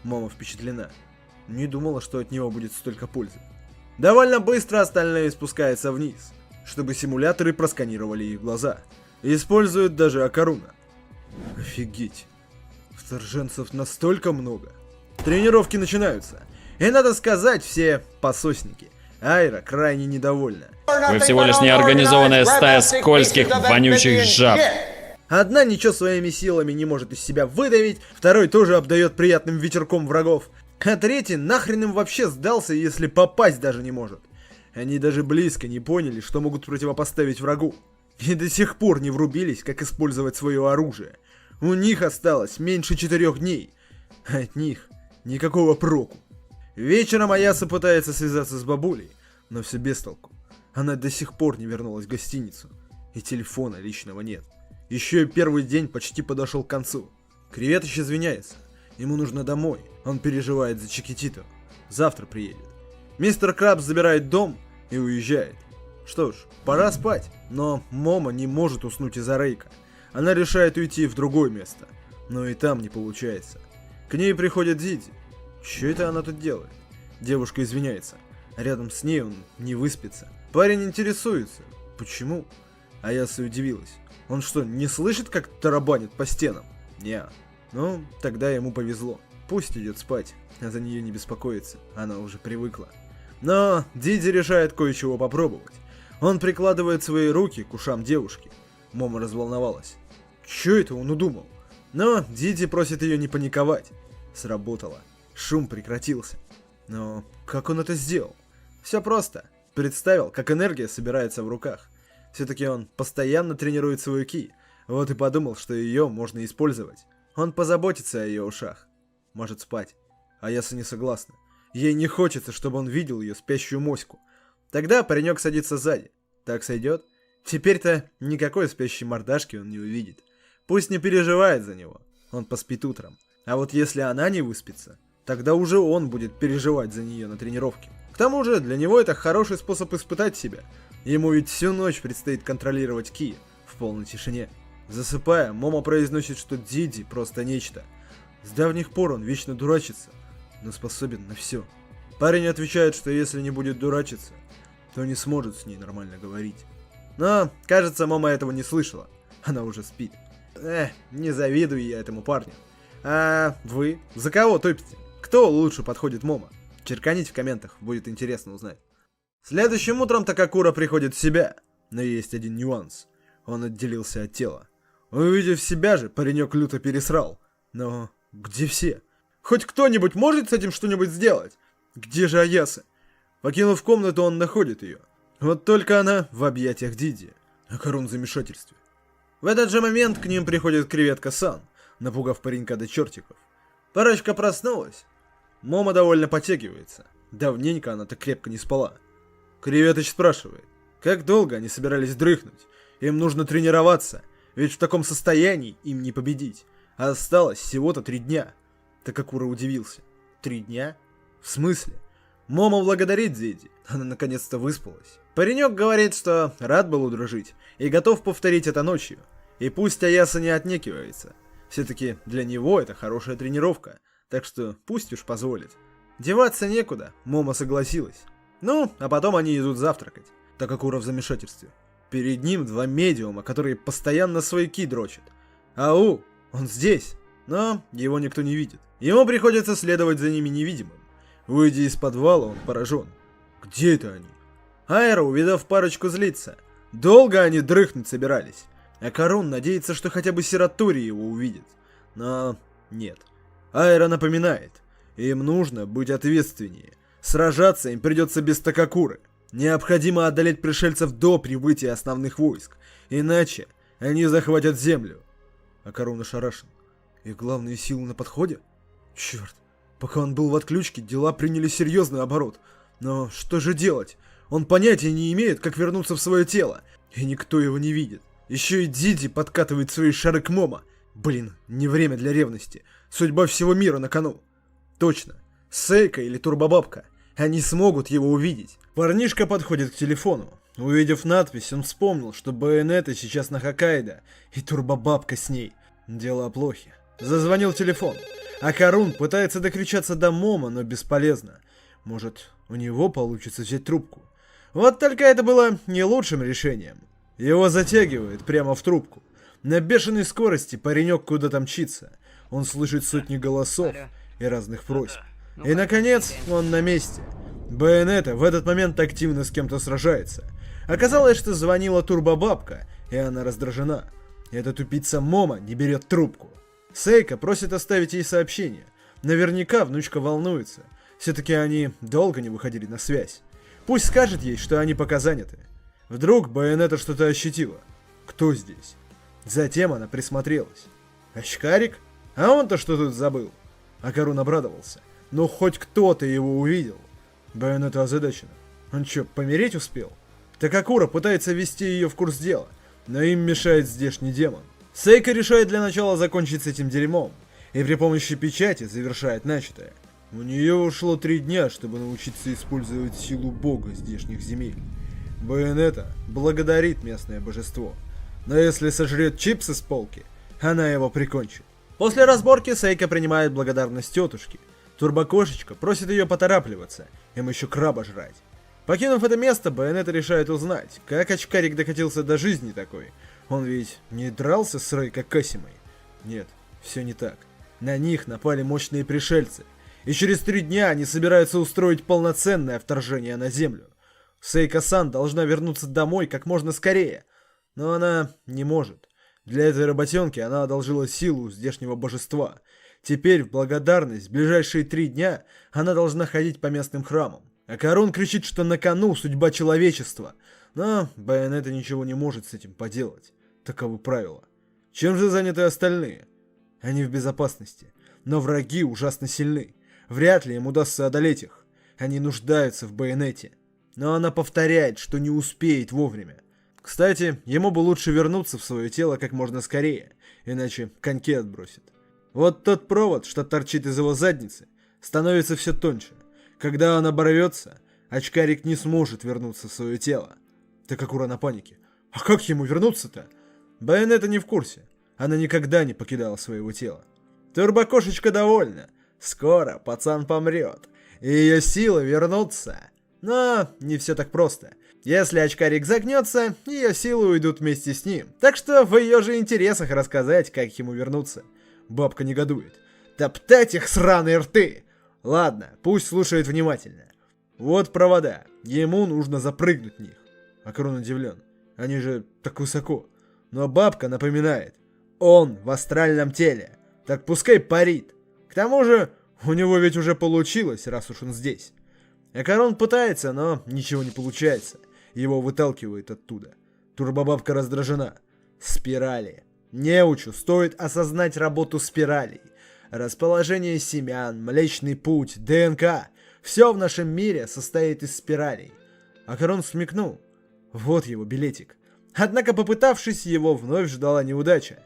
Момо впечатлена. Не думала, что от него будет столько пользы. Довольно быстро остальные спускаются вниз, чтобы симуляторы просканировали их глаза. Используют даже Акаруна. Офигеть. Вторженцев настолько много. Тренировки начинаются. И надо сказать, все пососники. Айра крайне недовольна. Вы всего лишь неорганизованная стая скользких, вонючих жаб. Одна ничего своими силами не может из себя выдавить, второй тоже обдает приятным ветерком врагов, а третий нахрен им вообще сдался, если попасть даже не может. Они даже близко не поняли, что могут противопоставить врагу. И до сих пор не врубились, как использовать свое оружие. У них осталось меньше 4 дней. А от них никакого проку. Вечером Аяса пытается связаться с бабулей, но все без толку. Она до сих пор не вернулась в гостиницу. И телефона личного нет. Еще и первый день почти подошел к концу. Креветыч извиняется. Ему нужно домой. Он переживает за Чикитито. Завтра приедет. Мистер Крабс забирает дом и уезжает. Что ж, пора спать. Но Момо не может уснуть из-за Рейка. Она решает уйти в другое место. Но и там не получается. К ней приходит Диди. Что это она тут делает? Девушка извиняется. Рядом с ней он не выспится. Парень интересуется. Почему? Аяса удивилась. Он что, не слышит, как тарабанит по стенам? Неа. Ну, тогда ему повезло. Пусть идет спать, а за нее не беспокоится. Она уже привыкла. Но Диди решает кое-чего попробовать. Он прикладывает свои руки к ушам девушки. Момо разволновалась. Чё это он удумал? Но Диди просит ее не паниковать. Сработало. Шум прекратился. Но как он это сделал? Все просто. Представил, как энергия собирается в руках. Все-таки он постоянно тренирует свою ки. Вот и подумал, что ее можно использовать. Он позаботится о ее ушах. Может спать. Аяса не согласна. Ей не хочется, чтобы он видел ее спящую моську. Тогда паренек садится сзади. Так сойдет? Теперь-то никакой спящей мордашки он не увидит. Пусть не переживает за него. Он поспит утром. А вот если она не выспится, тогда уже он будет переживать за нее на тренировке. К тому же, для него это хороший способ испытать себя. Ему ведь всю ночь предстоит контролировать ки в полной тишине. Засыпая, Момо произносит, что Диди просто нечто. С давних пор он вечно дурачится, но способен на все. Парень отвечает, что если не будет дурачиться, то не сможет с ней нормально говорить. Но, кажется, мама этого не слышала. Она уже спит. Не завидую я этому парню. А вы? За кого топите? Кто лучше подходит Момо? Черканите в комментах, будет интересно узнать. Следующим утром Такакура приходит в себя. Но есть один нюанс. Он отделился от тела. Увидев себя же, паренек люто пересрал. Но где все? Хоть кто-нибудь может с этим что-нибудь сделать? Где же Аяса? Покинув комнату, он находит ее. Вот только она в объятиях Диди. Акарун в замешательстве. В этот же момент к ним приходит креветка-сан, напугав паренька до чертиков. Парочка проснулась. Момо довольно потягивается. Давненько она так крепко не спала. Креветоч спрашивает, как долго они собирались дрыхнуть? Им нужно тренироваться, ведь в таком состоянии им не победить. А осталось всего-то 3 дня. Такакура удивился. 3 дня? В смысле? Момо благодарит Диди. Она наконец-то выспалась. Паренек говорит, что рад был удружить и готов повторить это ночью. И пусть Аяса не отнекивается. Все-таки для него это хорошая тренировка. Так что пусть уж позволит. Деваться некуда, Момо согласилась. Ну, а потом они идут завтракать. Такакура в замешательстве. Перед ним 2 медиума, которые постоянно свои ки дрочат. Ау, он здесь. Но его никто не видит. Ему приходится следовать за ними невидимым. Выйдя из подвала, он поражен. Где это они? Айра, увидав парочку, злится. Долго они дрыхнуть собирались. А Карун надеется, что хотя бы Сиратори его увидит. Но нет. Айра напоминает. Им нужно быть ответственнее. Сражаться им придется без Такакуры. Необходимо одолеть пришельцев до прибытия основных войск. Иначе они захватят землю. А Карун ошарашен. Их главные силы на подходе? Черт. Пока он был в отключке, дела приняли серьезный оборот. Но что же делать? Он понятия не имеет, как вернуться в свое тело. И никто его не видит. Еще и Диди подкатывает свои шары к Момо. Блин, не время для ревности. Судьба всего мира на кону. Точно. Сейка или Турбобабка. Они смогут его увидеть. Парнишка подходит к телефону. Увидев надпись, он вспомнил, что Байонета сейчас на Хоккайдо. И Турбобабка с ней. Дела плохи. Зазвонил телефон. А Карун пытается докричаться до Момо, но бесполезно. Может, у него получится взять трубку. Вот только это было не лучшим решением. Его затягивает прямо в трубку. На бешеной скорости паренек куда-то мчится. Он слышит сотни голосов и разных просьб. И наконец, он на месте. Байонета в этот момент активно с кем-то сражается. Оказалось, что звонила Турбобабка, и она раздражена. Эта тупица Момо не берет трубку. Сейка просит оставить ей сообщение. Наверняка внучка волнуется. Все-таки они долго не выходили на связь. Пусть скажет ей, что они пока заняты. Вдруг Байонета что-то ощутила. Кто здесь? Затем она присмотрелась. Очкарик? А он-то что тут забыл? Акарун обрадовался. Ну хоть кто-то его увидел. Байонета озадачена. Он что, помереть успел? Такакура пытается ввести ее в курс дела, но им мешает здешний демон. Сейка решает для начала закончить с этим дерьмом, и при помощи печати завершает начатое. У нее ушло 3 дня, чтобы научиться использовать силу бога здешних земель. Байонета благодарит местное божество, но если сожрет чипсы с полки, она его прикончит. После разборки Сейка принимает благодарность тетушки. Турбокошечка просит ее поторапливаться, им еще краба жрать. Покинув это место, Байонета решает узнать, как очкарик докатился до жизни такой. Он ведь не дрался с Рейко Касимой? Нет, все не так. На них напали мощные пришельцы, и через 3 дня они собираются устроить полноценное вторжение на Землю. Сейка-сан должна вернуться домой как можно скорее, но она не может. Для этой работенки она одолжила силу здешнего божества. Теперь, в благодарность, в ближайшие 3 дня она должна ходить по местным храмам. Акарун кричит, что на кону судьба человечества, но Байонета ничего не может с этим поделать. Таковы правила. Чем же заняты остальные? Они в безопасности, но враги ужасно сильны. Вряд ли им удастся одолеть их. Они нуждаются в Байонете. Но она повторяет, что не успеет вовремя. Кстати, ему бы лучше вернуться в свое тело как можно скорее, иначе коньки отбросит. Вот тот провод, что торчит из его задницы, становится все тоньше. Когда он оборвется, очкарик не сможет вернуться в свое тело. Такакура на панике. А как ему вернуться-то? Байонета не в курсе. Она никогда не покидала своего тела. Турбокошечка довольна. Скоро пацан помрет, и ее силы вернутся. Но не все так просто. Если очкарик загнется, ее силы уйдут вместе с ним. Так что в ее же интересах рассказать, как ему вернуться. Бабка негодует. Топтать их сраные рты! Ладно, пусть слушает внимательно. Вот провода. Ему нужно запрыгнуть в них. Акарун удивлен. Они же так высоко. Но бабка напоминает. Он в астральном теле. Так пускай парит. К тому же, у него ведь уже получилось, раз уж он здесь. Акарун пытается, но ничего не получается. Его выталкивает оттуда. Турбобабка раздражена. Спирали. Неучу стоит осознать работу спиралей. Расположение семян, Млечный Путь, ДНК. Все в нашем мире состоит из спиралей. Акарун смекнул. Вот его билетик. Однако, попытавшись, его вновь ждала неудача.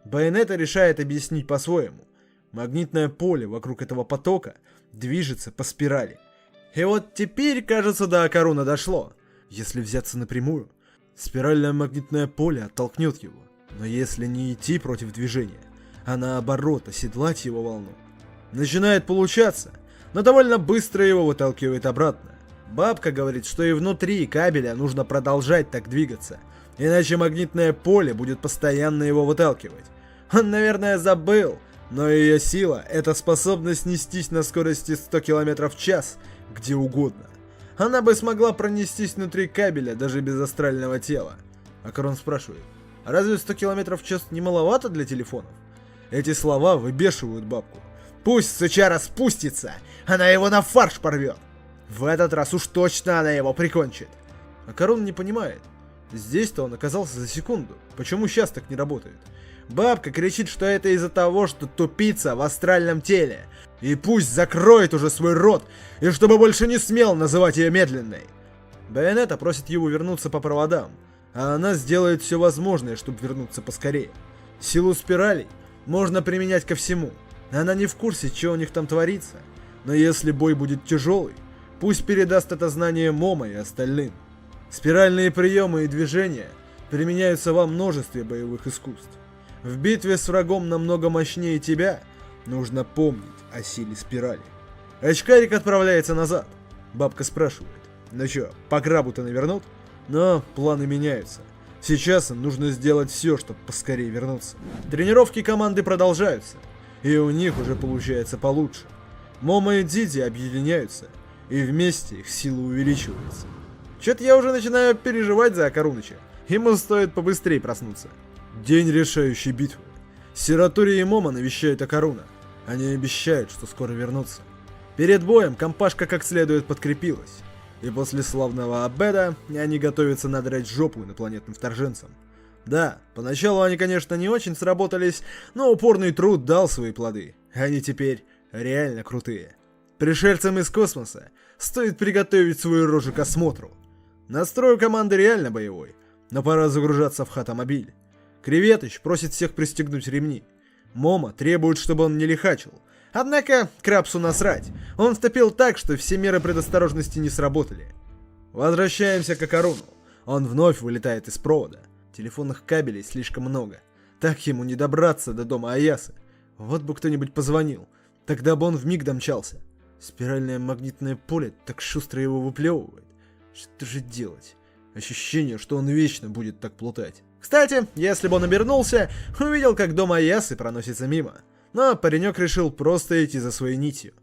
Байонета решает объяснить по-своему. Магнитное поле вокруг этого потока движется по спирали. И вот теперь, кажется, до Акаруна дошло. Если взяться напрямую, спиральное магнитное поле оттолкнет его. Но если не идти против движения, а наоборот оседлать его волну, начинает получаться, но довольно быстро его выталкивает обратно. Бабка говорит, что и внутри кабеля нужно продолжать так двигаться, иначе магнитное поле будет постоянно его выталкивать. Он, наверное, забыл, но ее сила — это способность нестись на скорости 100 км в час где угодно. Она бы смогла пронестись внутри кабеля даже без астрального тела. Акарун спрашивает, а разве 100 км в час не маловато для телефонов? Эти слова выбешивают бабку. Пусть сучара спустится, она его на фарш порвет. В этот раз уж точно она его прикончит. Акарун не понимает. Здесь-то он оказался за секунду. Почему сейчас так не работает? Бабка кричит, что это из-за того, что тупица в астральном теле. И пусть закроет уже свой рот, и чтобы больше не смел называть ее медленной. Байонета просит его вернуться по проводам, а она сделает все возможное, чтобы вернуться поскорее. Силу спиралей можно применять ко всему. Она не в курсе, что у них там творится. Но если бой будет тяжелый, пусть передаст это знание Момо и остальным. Спиральные приемы и движения применяются во множестве боевых искусств. В битве с врагом намного мощнее тебя нужно помнить о силе спирали. Очкарик отправляется назад. Бабка спрашивает, ну чё, по крабу-то навернут? Но планы меняются. Сейчас им нужно сделать все, чтобы поскорее вернуться. Тренировки команды продолжаются, и у них уже получается получше. Момо и Диди объединяются, и вместе их сила увеличивается. Чё-то я уже начинаю переживать за Акаруныча. Ему стоит побыстрее проснуться. День решающей битвы. Сиратори и Момо навещают Акаруна. Они обещают, что скоро вернутся. Перед боем компашка как следует подкрепилась. И после славного обеда они готовятся надрать жопу инопланетным вторженцам. Да, поначалу они, конечно, не очень сработались, но упорный труд дал свои плоды. Они теперь реально крутые. Пришельцам из космоса стоит приготовить свою рожу к осмотру. Настрой у команды реально боевой, но пора загружаться в хатомобиль. Креветыч просит всех пристегнуть ремни. Момо требует, чтобы он не лихачил. Однако Крабсу насрать. Он втопил так, что все меры предосторожности не сработали. Возвращаемся к Акаруну. Он вновь вылетает из провода. Телефонных кабелей слишком много. Так ему не добраться до дома Аясы. Вот бы кто-нибудь позвонил. Тогда бы он вмиг домчался. Спиральное магнитное поле так шустро его выплевывает. Что же делать? Ощущение, что он вечно будет так плутать. Кстати, если бы он обернулся, увидел, как дом Аясы проносится мимо. Но паренек решил просто идти за своей нитью.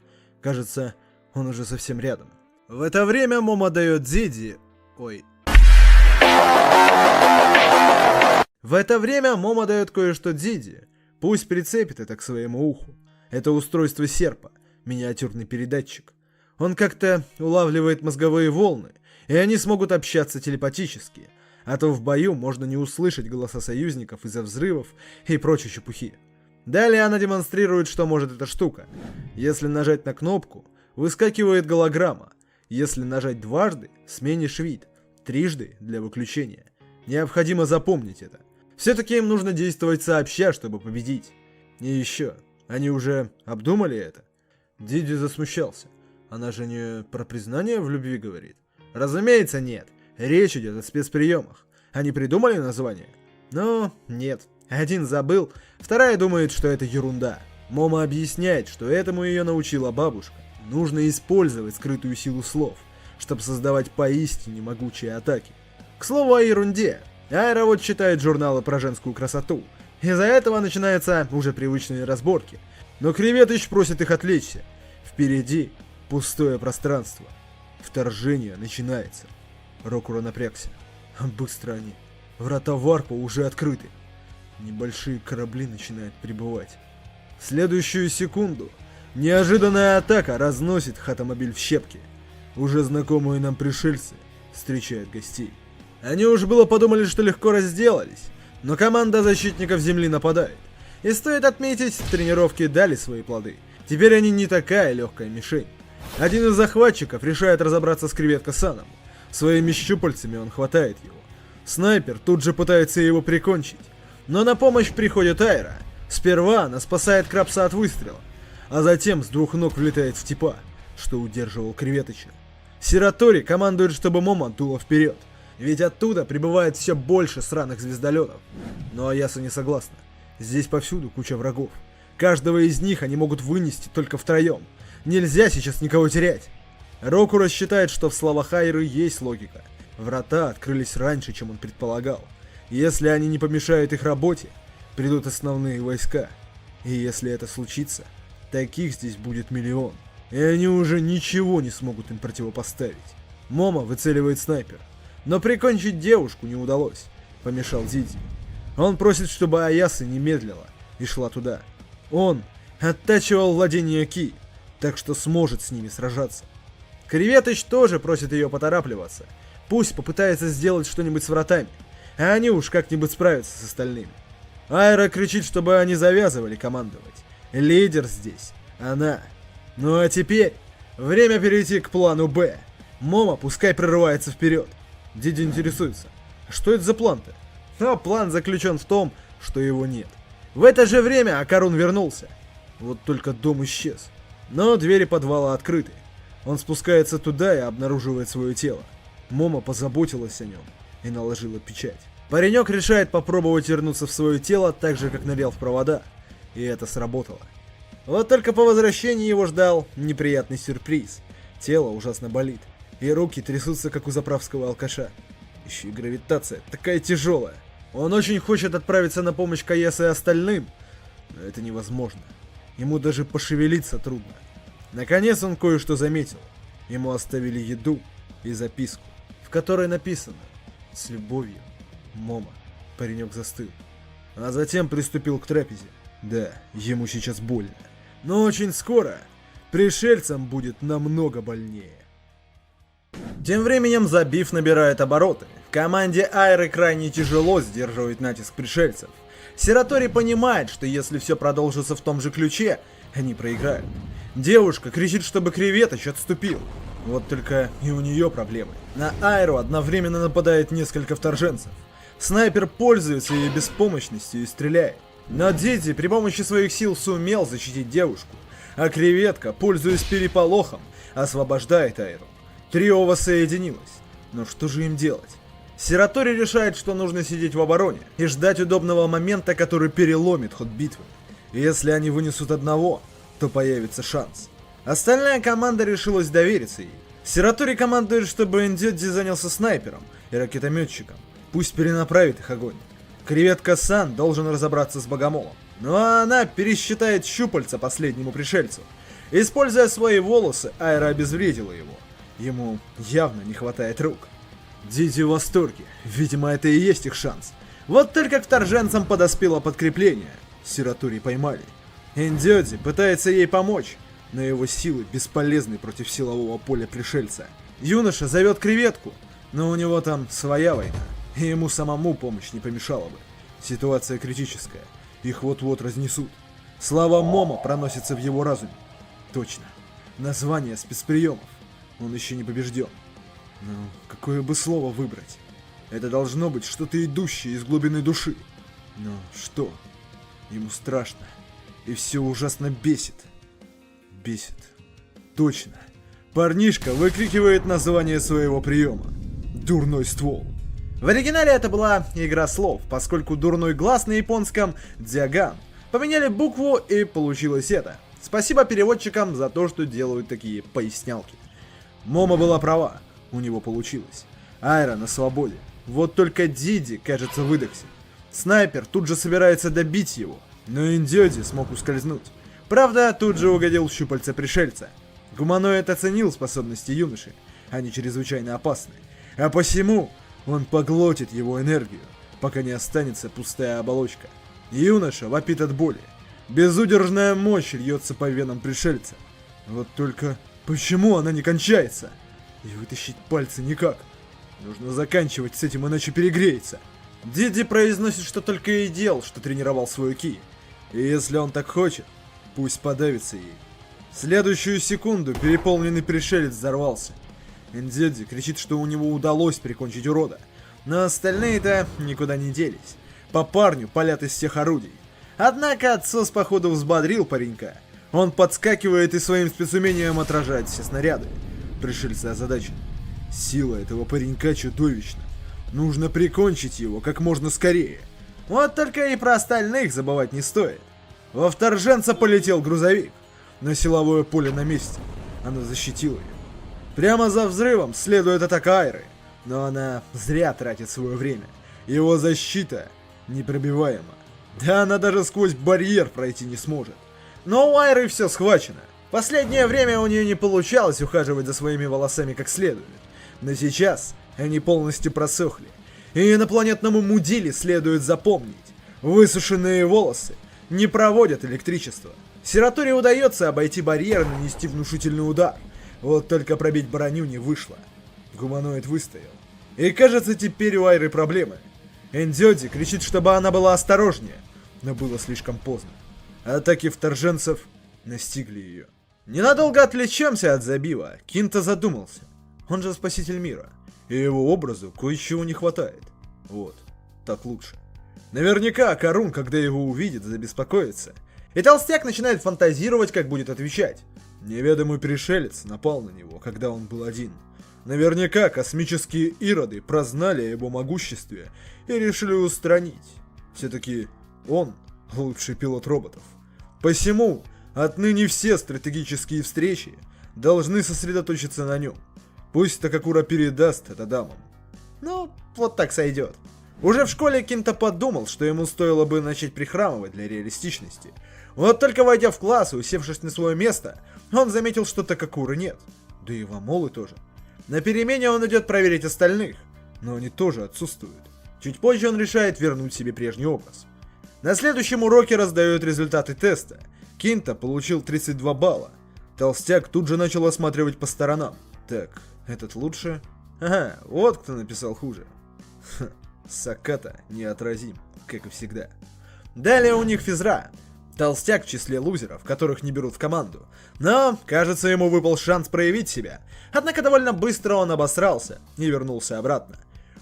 Кажется, он уже совсем рядом. В это время Момо дает Диди... В это время Момо дает кое-что Диди. Пусть прицепит это к своему уху. Это устройство серпа, миниатюрный передатчик. Он как-то улавливает мозговые волны, и они смогут общаться телепатически. А то в бою можно не услышать голоса союзников из-за взрывов и прочей чепухи. Далее она демонстрирует, что может эта штука. Если нажать на кнопку, выскакивает голограмма. Если нажать дважды, сменишь вид. Трижды для выключения. Необходимо запомнить это. Все-таки им нужно действовать сообща, чтобы победить. И еще, они уже обдумали это? Диди засмущался. Она же не про признание в любви говорит. Разумеется, нет. Речь идет о спецприемах. Они придумали название? Но нет. Один забыл, вторая думает, что это ерунда. Момо объясняет, что этому ее научила бабушка. Нужно использовать скрытую силу слов, чтобы создавать поистине могучие атаки. К слову о ерунде. Айра вот читает журналы про женскую красоту. Из-за этого начинаются уже привычные разборки. Но Креветыч просит их отвлечься. Впереди пустое пространство. Вторжение начинается. Рокуро напрягся. Быстро они. Врата варпа уже открыты. Небольшие корабли начинают прибывать. В следующую секунду неожиданная атака разносит хатомобиль в щепки. Уже знакомые нам пришельцы встречают гостей. Они уж было подумали, что легко разделались, но команда защитников Земли нападает. И стоит отметить, тренировки дали свои плоды. Теперь они не такая легкая мишень. Один из захватчиков решает разобраться с Креветко-саном. Своими щупальцами он хватает его. Снайпер тут же пытается его прикончить. Но на помощь приходит Айра. Сперва она спасает Крабса от выстрела, а затем с двух ног влетает в типа, что удерживал Креветыча. Сиратори командует, чтобы Момо дуло вперед, ведь оттуда прибывает все больше сраных звездолетов. Но Аяса не согласна. Здесь повсюду куча врагов. Каждого из них они могут вынести только втроем. Нельзя сейчас никого терять. Рокуро считает, что в словах Айры есть логика. Врата открылись раньше, чем он предполагал. Если они не помешают их работе, придут основные войска. И если это случится, таких здесь будет миллион. И они уже ничего не смогут им противопоставить. Момо выцеливает снайпер. Но прикончить девушку не удалось. Помешал Диди. Он просит, чтобы Аяса не медлила и шла туда. Он оттачивал владение Ки, так что сможет с ними сражаться. Креветыч тоже просит ее поторапливаться. Пусть попытается сделать что-нибудь с вратами, а они уж как-нибудь справятся с остальными. Айра кричит, чтобы они завязывали командовать. Лидер здесь она. Ну а теперь время перейти к плану Б. Момо пускай прорывается вперед. Диди интересуется, что это за план-то? А план заключен в том, что его нет. В это же время Акарун вернулся. Вот только дом исчез. Но двери подвала открыты. Он спускается туда и обнаруживает свое тело. Момо позаботилась о нем и наложила печать. Паренек решает попробовать вернуться в свое тело так же, как нырял в провода. И это сработало. Вот только по возвращении его ждал неприятный сюрприз. Тело ужасно болит. И руки трясутся, как у заправского алкаша. Еще и гравитация такая тяжелая. Он очень хочет отправиться на помощь Аясе и остальным, но это невозможно. Ему даже пошевелиться трудно. Наконец он кое-что заметил. Ему оставили еду и записку, в которой написано: «С любовью, Момо». Паренек застыл. а затем приступил к трапезе. Да, ему сейчас больно. Но очень скоро пришельцам будет намного больнее. Тем временем Забив набирает обороты. Команде Айры крайне тяжело сдерживать натиск пришельцев. Сератори понимает, что если все продолжится в том же ключе, они проиграют. Девушка кричит, чтобы Креветоч отступил. Вот только и у нее проблемы. На Айру одновременно нападает несколько вторженцев. Снайпер пользуется ее беспомощностью и стреляет. Но Диди при помощи своих сил сумел защитить девушку, а Креветка, пользуясь переполохом, освобождает Айру. Трио воссоединилось. Но что же им делать? Сератори решает, что нужно сидеть в обороне и ждать удобного момента, который переломит ход битвы. И если они вынесут одного, то появится шанс. Остальная команда решилась довериться ей. Сератори командует, чтобы Эндёдзи занялся снайпером и ракетометчиком. Пусть перенаправит их огонь. Креветка-сан должен разобраться с Богомолом. Ну а она пересчитает щупальца последнему пришельцу. Используя свои волосы, Айра обезвредила его. Ему явно не хватает рук. Диди в восторге. Видимо, это и есть их шанс. Вот только к вторженцам подоспело подкрепление. Сератори поймали. Эндёдзи пытается ей помочь, но его силы бесполезны против силового поля пришельца. Юноша зовет Креветку, но у него там своя война, и ему самому помощь не помешала бы. Ситуация критическая. Их вот-вот разнесут. Слава Момо проносится в его разуме. Точно. Название спецприемов. Он еще не побежден. Но какое бы слово выбрать? Это должно быть что-то идущее из глубины души. Но что? Ему страшно. И все ужасно бесит. Бесит. Точно. Парнишка выкрикивает название своего приема. Дурной ствол. В оригинале это была игра слов, поскольку дурной глаз на японском «дзяган». Поменяли букву и получилось это. Спасибо переводчикам за то, что делают такие пояснялки. Момо была права, у него получилось. Айра на свободе. Вот только Диди, кажется, выдохся. Снайпер тут же собирается добить его, но Эндёдзи смог ускользнуть. Правда, тут же угодил в щупальца пришельца. Гуманоид оценил способности юноши, они чрезвычайно опасны. А посему он поглотит его энергию, пока не останется пустая оболочка. Юноша вопит от боли. Безудержная мощь льется по венам пришельца. Вот только почему она не кончается? И вытащить пальцы никак. Нужно заканчивать с этим, иначе перегреется. Диди произносит, что только и делал, что тренировал свой ки. И если он так хочет, пусть подавится ей. В следующую секунду переполненный пришелец взорвался. Эндёдзи кричит, что у него удалось прикончить урода. Но остальные-то никуда не делись. По парню палят из всех орудий. Однако отцос походу взбодрил паренька. Он подскакивает и своим спецумением отражает все снаряды. Пришельцы озадачены. Сила этого паренька чудовищна. Нужно прикончить его как можно скорее. Вот только и про остальных забывать не стоит. Во вторженца полетел грузовик, но силовое поле на месте. Оно защитило ее. Прямо за взрывом следует атака Айры, но она зря тратит свое время. Его защита непробиваема. Да она даже сквозь барьер пройти не сможет. Но у Айры все схвачено. Последнее время у нее не получалось ухаживать за своими волосами как следует. Но сейчас они полностью просохли. И инопланетному мудиле следует запомнить: высушенные волосы не проводят электричество. Сератори удается обойти барьер и нанести внушительный удар. Вот только пробить броню не вышло. Гуманоид выстоял. И кажется, теперь у Айры проблемы. Эндёдзи кричит, чтобы она была осторожнее, но было слишком поздно. Атаки вторженцев настигли ее. Ненадолго отвлечемся от Забива. Кинта задумался. Он же спаситель мира, и его образу кое-чего не хватает. Вот, так лучше. Наверняка Карун, когда его увидит, забеспокоится. И толстяк начинает фантазировать, как будет отвечать. Неведомый пришелец напал на него, когда он был один. Наверняка космические ироды прознали о его могуществе и решили устранить. Все-таки он лучший пилот роботов. Посему отныне все стратегические встречи должны сосредоточиться на нем. Пусть Такакура передаст это дамам. Ну, вот так сойдет. Уже в школе Кинта подумал, что ему стоило бы начать прихрамывать для реалистичности. Вот только войдя в класс и усевшись на свое место, он заметил, что Такакуры нет. Да и Вамолы тоже. На перемене он идет проверить остальных, но они тоже отсутствуют. Чуть позже он решает вернуть себе прежний образ. На следующем уроке раздают результаты теста. Кинта получил 32 балла. Толстяк тут же начал осматривать по сторонам. Так, этот лучше? Ага, вот кто написал хуже. Саката неотразим, как и всегда. Далее у них физра. Толстяк в числе лузеров, которых не берут в команду. Но, кажется, ему выпал шанс проявить себя. Однако довольно быстро он обосрался и вернулся обратно.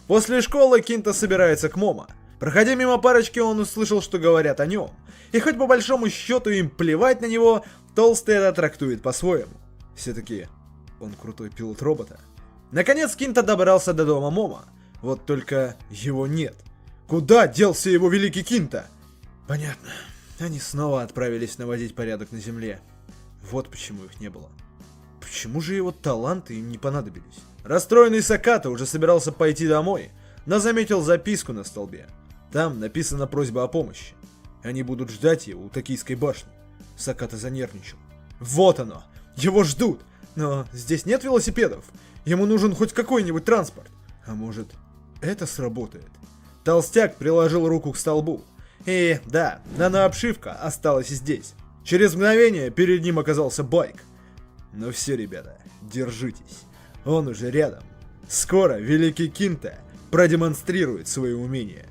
После школы Кинта собирается к Момо. Проходя мимо парочки, он услышал, что говорят о нем. И хоть по большому счету им плевать на него, Толстый это трактует по-своему. Все-таки он крутой пилот робота. Наконец Кинта добрался до дома Момо. Вот только его нет. Куда делся его великий Кинта? Понятно. Они снова отправились наводить порядок на земле. Вот почему их не было. Почему же его таланты им не понадобились? Расстроенный Саката уже собирался пойти домой, но заметил записку на столбе. Там написана просьба о помощи. Они будут ждать его у Токийской башни. Саката занервничал. Вот оно! Его ждут! Но здесь нет велосипедов. Ему нужен хоть какой-нибудь транспорт. А может, это сработает? Толстяк приложил руку к столбу. И да, нанообшивка осталась и здесь. Через мгновение перед ним оказался байк. Ну все, ребята, держитесь. Он уже рядом. Скоро великий Кинта продемонстрирует свои умения.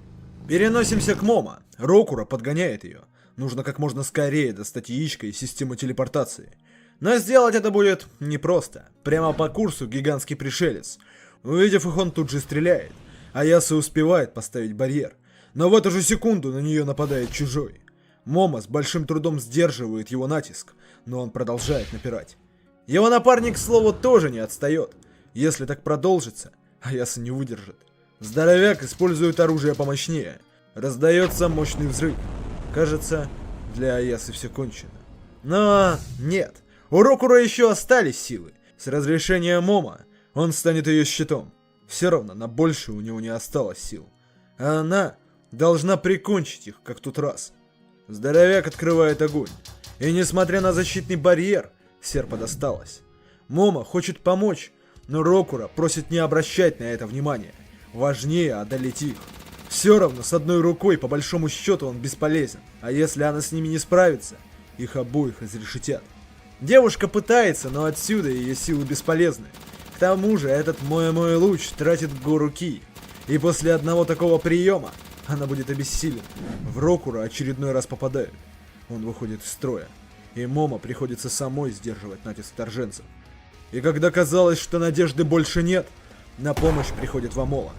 Переносимся к Момо. Рокура подгоняет ее. Нужно как можно скорее достать яичко из системы телепортации. Но сделать это будет непросто. Прямо по курсу гигантский пришелец. Увидев их, он тут же стреляет. Аяса успевает поставить барьер. Но в эту же секунду на нее нападает чужой. Момо с большим трудом сдерживает его натиск, но он продолжает напирать. Его напарник, к слову, тоже не отстает. Если так продолжится, Аяса не выдержит. Здоровяк использует оружие помощнее. Раздается мощный взрыв. Кажется, для Аясы все кончено. Но нет, у Рокура еще остались силы. С разрешения Момо он станет ее щитом. Все равно на больше у него не осталось сил. А она должна прикончить их, как тот раз. Здоровяк открывает огонь. И несмотря на защитный барьер, серпа досталось. Момо хочет помочь, но Рокура просит не обращать на это внимания. Важнее одолеть их. Все равно с одной рукой по большому счету он бесполезен. А если она с ними не справится, их обоих изрешетят. Девушка пытается, но отсюда ее силы бесполезны. К тому же этот мой луч тратит гору ки. И после одного такого приема она будет обессилена. В Рокура очередной раз попадают. Он выходит из строя. И Момо приходится самой сдерживать натиск вторженцев. И когда казалось, что надежды больше нет, на помощь приходит Вамола.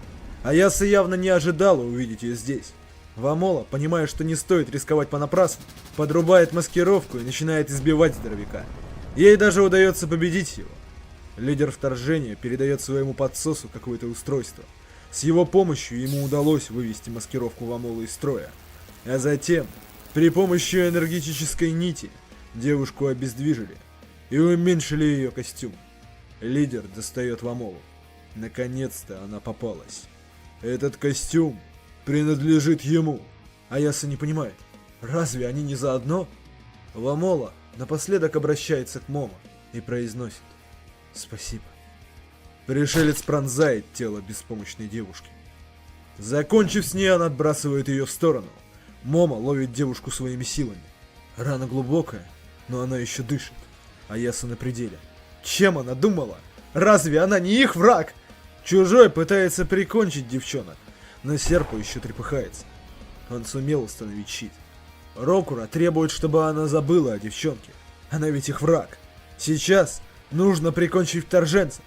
Аяса явно не ожидала увидеть ее здесь. Вамола, понимая, что не стоит рисковать понапрасну, подрубает маскировку и начинает избивать здоровяка. Ей даже удается победить его. Лидер вторжения передает своему подсосу какое-то устройство. С его помощью ему удалось вывести маскировку Вамолы из строя. А затем, при помощи энергетической нити, девушку обездвижили и уменьшили ее костюм. Лидер достает Вамолу. Наконец-то она попалась. Этот костюм принадлежит ему. Аяса не понимает, разве они не заодно? Вамола напоследок обращается к Момо и произносит: «Спасибо». Пришелец пронзает тело беспомощной девушки. Закончив с ней, он отбрасывает ее в сторону. Момо ловит девушку своими силами. Рана глубокая, но она еще дышит. Аяса на пределе. Чем она думала? Разве она не их враг? Чужой пытается прикончить девчонок, но Серпа еще трепыхается. Он сумел установить щит. Рокура требует, чтобы она забыла о девчонке. Она ведь их враг. Сейчас нужно прикончить вторженца.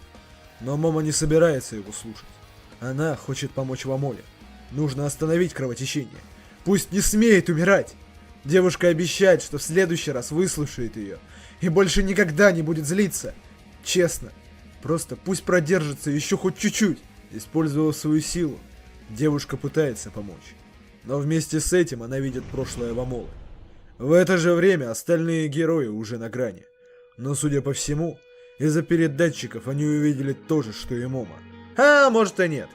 Но Момо не собирается его слушать. Она хочет помочь Вамоле. Нужно остановить кровотечение. Пусть не смеет умирать. Девушка обещает, что в следующий раз выслушает ее и больше никогда не будет злиться. Честно. Просто пусть продержится еще хоть чуть-чуть. Используя свою силу, девушка пытается помочь. Но вместе с этим она видит прошлое Вамолы. В это же время остальные герои уже на грани. Но, судя по всему, из-за передатчиков они увидели то же, что и Момо. А может и нет.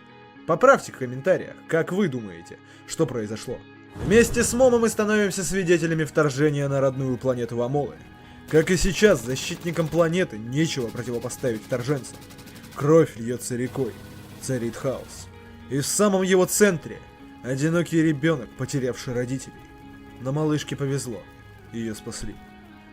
Поправьте в комментариях, как вы думаете, что произошло. Вместе с Момо мы становимся свидетелями вторжения на родную планету Вамолы. Как и сейчас, защитникам планеты нечего противопоставить вторженцам. Кровь льется рекой, царит хаос. И в самом его центре одинокий ребенок, потерявший родителей. Но малышке повезло. Ее спасли.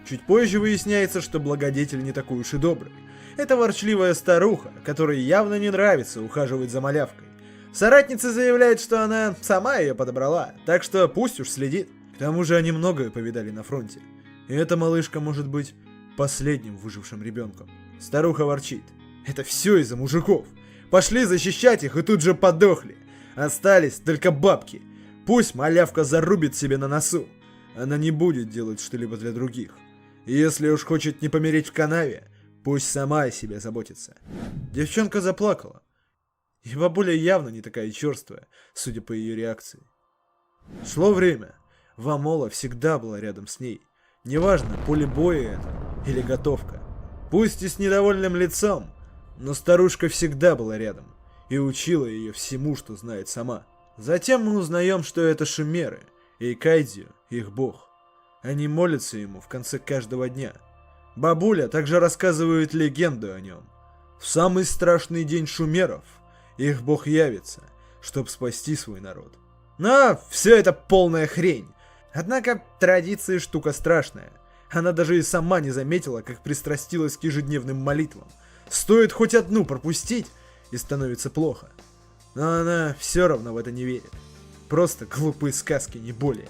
Чуть позже выясняется, что благодетель не такой уж и добрый. Это ворчливая старуха, которой явно не нравится ухаживать за малявкой. Соратница заявляет, что она сама ее подобрала, так что пусть уж следит. К тому же они многое повидали на фронте. И эта малышка может быть последним выжившим ребенком. Старуха ворчит. Это все из-за мужиков. Пошли защищать их и тут же подохли. Остались только бабки. Пусть малявка зарубит себе на носу. Она не будет делать что-либо для других. И если уж хочет не помереть в канаве, пусть сама о себе заботится. Девчонка заплакала. И бабуля явно не такая черствая, судя по ее реакции. Шло время. Вамола всегда была рядом с ней. Неважно, поле боя это или готовка. Пусть и с недовольным лицом, но старушка всегда была рядом и учила ее всему, что знает сама. Затем мы узнаем, что это шумеры, и Кайдзю — их бог. Они молятся ему в конце каждого дня. Бабуля также рассказывает легенду о нем. В самый страшный день шумеров их бог явится, чтобы спасти свой народ. Но все это полная хрень. Однако традиция штука страшная. Она даже и сама не заметила, как пристрастилась к ежедневным молитвам. Стоит хоть одну пропустить, и становится плохо. Но она все равно в это не верит. Просто глупые сказки, не более.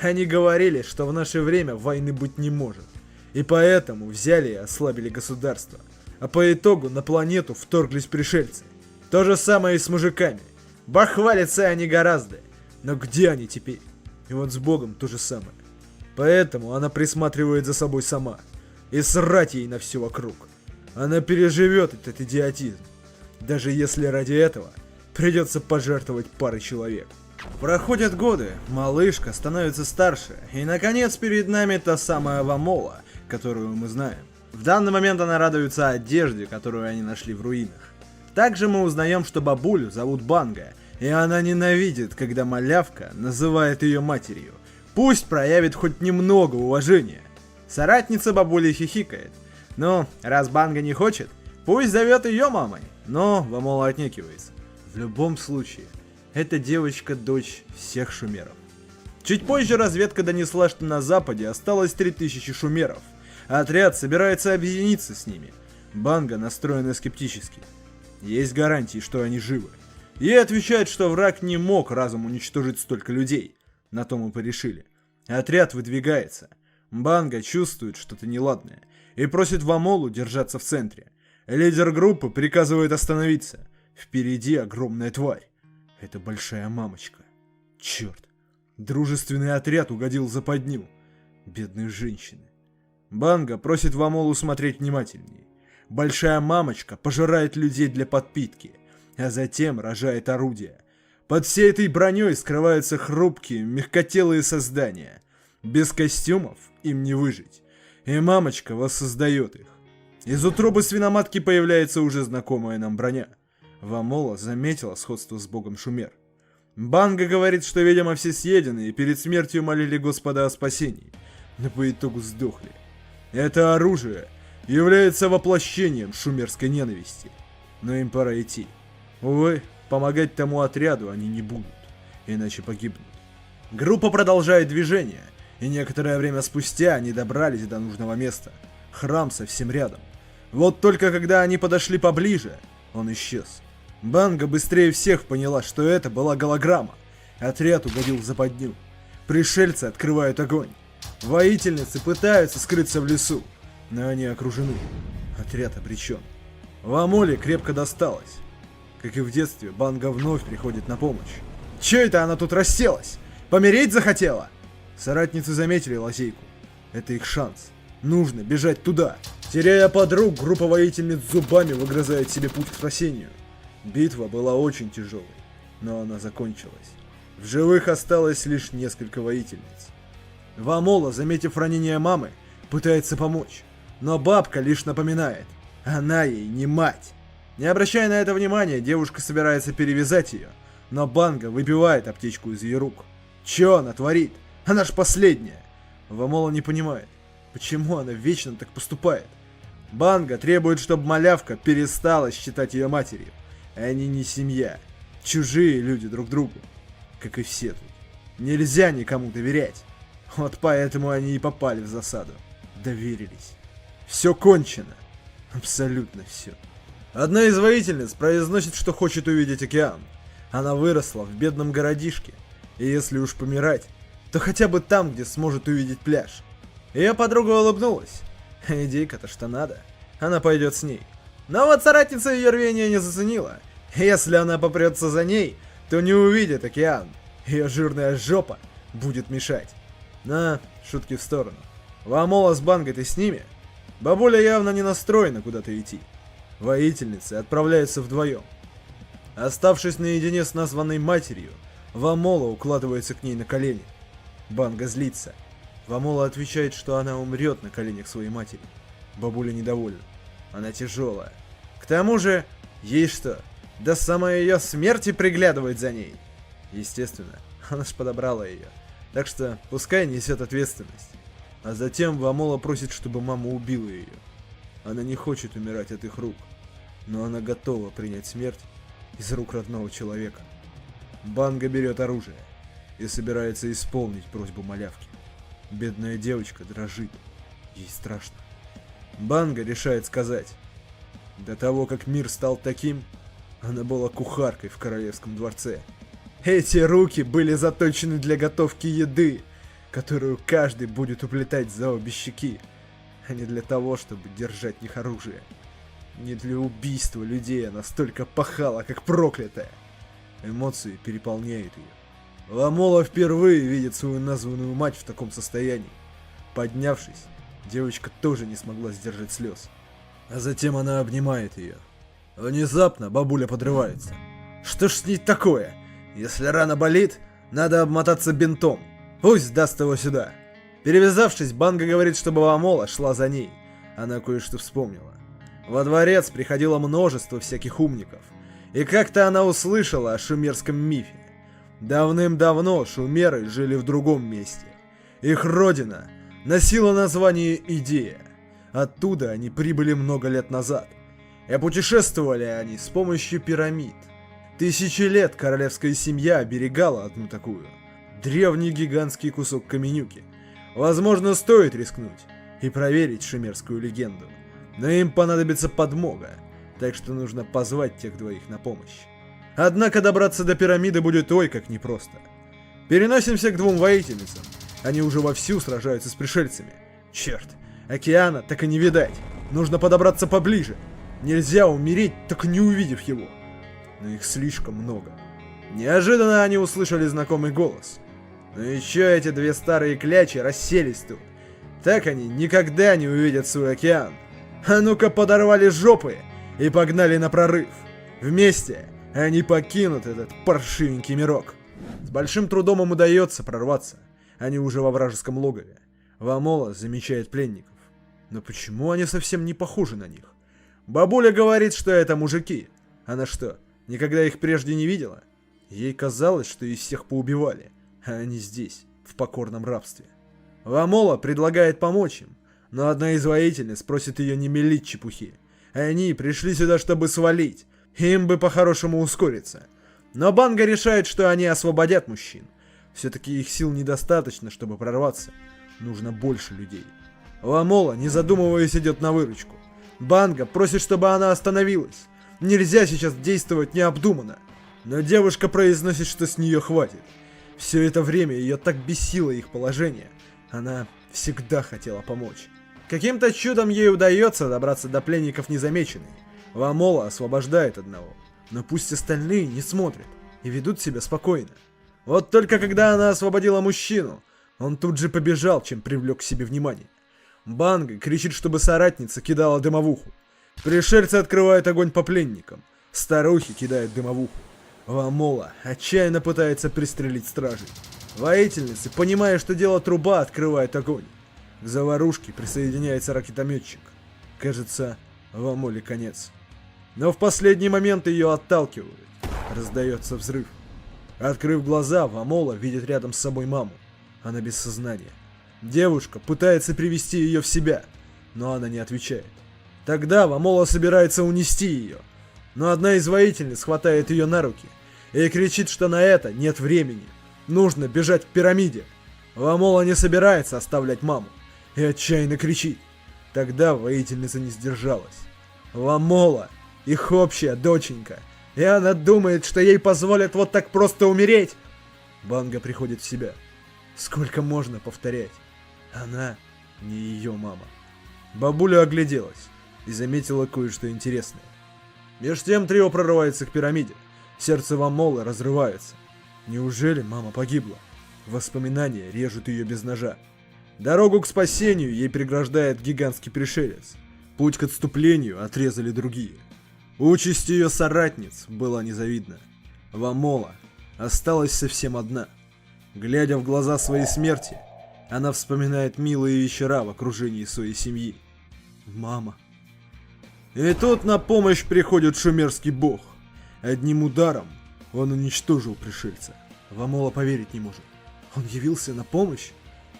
Они говорили, что в наше время войны быть не может. И поэтому взяли и ослабили государство. А по итогу на планету вторглись пришельцы. То же самое и с мужиками. Бахвалятся они гораздо. Но где они теперь? И вот с Богом то же самое. Поэтому она присматривает за собой сама. И срать ей на все вокруг. Она переживет этот идиотизм. Даже если ради этого придется пожертвовать парой человек. Проходят годы, малышка становится старше. И наконец перед нами та самая Вамола, которую мы знаем. В данный момент она радуется одежде, которую они нашли в руинах. Также мы узнаем, что бабулю зовут Банга. И она ненавидит, когда малявка называет ее матерью. Пусть проявит хоть немного уважения. Соратница бабули хихикает. Но раз Банга не хочет, пусть зовет ее мамой. Но Вамола отнекивается. В любом случае, эта девочка дочь всех шумеров. Чуть позже разведка донесла, что на западе осталось 3000 шумеров. Отряд собирается объединиться с ними. Банга настроена скептически. Есть гарантии, что они живы. Ей отвечают, что враг не мог разом уничтожить столько людей. На то мы порешили. Отряд выдвигается. Банга чувствует что-то неладное и просит Вамолу держаться в центре. Лидер группы приказывает остановиться. Впереди огромная тварь. Это большая мамочка. Черт. Дружественный отряд угодил в западню. Бедные женщины. Банга просит Вамолу смотреть внимательнее. Большая мамочка пожирает людей для подпитки, а затем рожает орудия. Под всей этой броней скрываются хрупкие, мягкотелые создания. Без костюмов им не выжить. И мамочка воссоздает их. Из утробы свиноматки появляется уже знакомая нам броня. Вамола заметила сходство с богом Шумер. Банга говорит, что, видимо, все съедены и перед смертью молили Господа о спасении, но по итогу сдохли. Это оружие является воплощением шумерской ненависти. Но им пора идти. Увы, помогать тому отряду они не будут, иначе погибнут. Группа продолжает движение, и некоторое время спустя они добрались до нужного места. Храм совсем рядом. Вот только когда они подошли поближе, он исчез. Банга быстрее всех поняла, что это была голограмма. Отряд угодил в западню. Пришельцы открывают огонь. Воительницы пытаются скрыться в лесу, но они окружены. Отряд обречен. Вамоле крепко досталось. Как и в детстве, Банга вновь приходит на помощь. Че это она тут расселась? Помереть захотела? Соратницы заметили лазейку. Это их шанс. Нужно бежать туда. Теряя подруг, группа воительниц зубами выгрызает себе путь к спасению. Битва была очень тяжелой, но она закончилась. В живых осталось лишь несколько воительниц. Вамола, заметив ранение мамы, пытается помочь. Но бабка лишь напоминает. Она ей не мать. Не обращая на это внимания, девушка собирается перевязать ее. Но Банга выбивает аптечку из ее рук. Че она творит? Она ж последняя. Вамола не понимает, почему она вечно так поступает. Банга требует, чтобы малявка перестала считать ее матерью. Они не семья. Чужие люди друг другу. Как и все тут. Нельзя никому доверять. Вот поэтому они и попали в засаду. Доверились. Все кончено. Абсолютно все. Одна из воительниц произносит, что хочет увидеть океан. Она выросла в бедном городишке. И если уж помирать, то хотя бы там, где сможет увидеть пляж. Ее подруга улыбнулась. Идейка-то что надо. Она пойдет с ней. Но вот соратница ее рвения не заценила. Если она попрется за ней, то не увидит океан. Ее жирная жопа будет мешать. На, шутки в сторону. Вамола с Бангой-то с ними? Бабуля явно не настроена куда-то идти. Воительницы отправляются вдвоем. Оставшись наедине с названной матерью, Вамола укладывается к ней на колени. Банга злится. Вамола отвечает, что она умрет на коленях своей матери. Бабуля недовольна. Она тяжелая. К тому же, ей что, до самой ее смерти приглядывать за ней? Естественно, она ж подобрала ее. Так что пускай несет ответственность. А затем Вамола просит, чтобы мама убила ее. Она не хочет умирать от их рук, но она готова принять смерть из рук родного человека. Банга берет оружие и собирается исполнить просьбу малявки. Бедная девочка дрожит, ей страшно. Банга решает сказать: до того, как мир стал таким, она была кухаркой в королевском дворце. Эти руки были заточены для готовки еды, которую каждый будет уплетать за обе щеки, а не для того, чтобы держать в них оружие. Не для убийства людей она столько пахала, как проклятая. Эмоции переполняют ее. Вамола впервые видит свою названную мать в таком состоянии. Поднявшись, девочка тоже не смогла сдержать слез. А затем она обнимает ее. Внезапно бабуля подрывается. Что ж с ней такое? Если рана болит, надо обмотаться бинтом. Пусть даст его сюда. Перевязавшись, Банга говорит, чтобы Вамола шла за ней. Она кое-что вспомнила. Во дворец приходило множество всяких умников. И как-то она услышала о шумерском мифе. Давным-давно шумеры жили в другом месте. Их родина носила название Идея. Оттуда они прибыли много лет назад. И путешествовали они с помощью пирамид. Тысячи лет королевская семья оберегала одну такую. Древний гигантский кусок каменюки. Возможно, стоит рискнуть и проверить шумерскую легенду. Но им понадобится подмога, так что нужно позвать тех двоих на помощь. Однако добраться до пирамиды будет ой как непросто. Переносимся к двум воительницам. Они уже вовсю сражаются с пришельцами. Черт, океана так и не видать. Нужно подобраться поближе. Нельзя умереть, так не увидев его. Но их слишком много. Неожиданно они услышали знакомый голос. Но еще эти две старые клячи расселись тут. Так они никогда не увидят свой океан. А ну-ка подорвали жопы и погнали на прорыв. Вместе они покинут этот паршивенький мирок. С большим трудом им удается прорваться. Они уже во вражеском логове. Вамола замечает пленников. Но почему они совсем не похожи на них? Бабуля говорит, что это мужики. Она что, никогда их прежде не видела? Ей казалось, что их всех поубивали. А они здесь, в покорном рабстве. Вамола предлагает помочь им, но одна из воительниц просит ее не мелить чепухи. Они пришли сюда, чтобы свалить. Им бы по-хорошему ускориться. Но Банга решает, что они освободят мужчин. Все-таки их сил недостаточно, чтобы прорваться. Нужно больше людей. Вамола, не задумываясь, идет на выручку. Банга просит, чтобы она остановилась. Нельзя сейчас действовать необдуманно. Но девушка произносит, что с нее хватит. Все это время ее так бесило их положение. Она всегда хотела помочь. Каким-то чудом ей удается добраться до пленников незамеченной. Вамола освобождает одного. Но пусть остальные не смотрят и ведут себя спокойно. Вот только когда она освободила мужчину, он тут же побежал, чем привлек к себе внимание. Банга кричит, чтобы соратница кидала дымовуху. Пришельцы открывают огонь по пленникам. Старухи кидают дымовуху. Вамола отчаянно пытается пристрелить стражей. Воительницы, понимая, что дело труба, открывают огонь. К заварушке присоединяется ракетометчик. Кажется, Вамоле конец. Но в последний момент ее отталкивают. Раздается взрыв. Открыв глаза, Вамола видит рядом с собой маму. Она без сознания. Девушка пытается привести ее в себя, но она не отвечает. Тогда Вамола собирается унести ее. Но одна из воительниц хватает ее на руки и кричит, что на это нет времени. Нужно бежать к пирамиде. Вамола не собирается оставлять маму и отчаянно кричит. Тогда воительница не сдержалась. Вамола — их общая доченька, и она думает, что ей позволят вот так просто умереть. Банга приходит в себя. Сколько можно повторять? Она не ее мама. Бабуля огляделась и заметила кое-что интересное. Меж тем трио прорывается к пирамиде. Сердце Вамолы разрывается. Неужели мама погибла? Воспоминания режут ее без ножа. Дорогу к спасению ей преграждает гигантский пришелец. Путь к отступлению отрезали другие. Участь ее соратниц была незавидна. Вамола осталась совсем одна. Глядя в глаза своей смерти, она вспоминает милые вечера в окружении своей семьи. Мама. И тут на помощь приходит шумерский бог. Одним ударом он уничтожил пришельца. Вамола поверить не может. Он явился на помощь?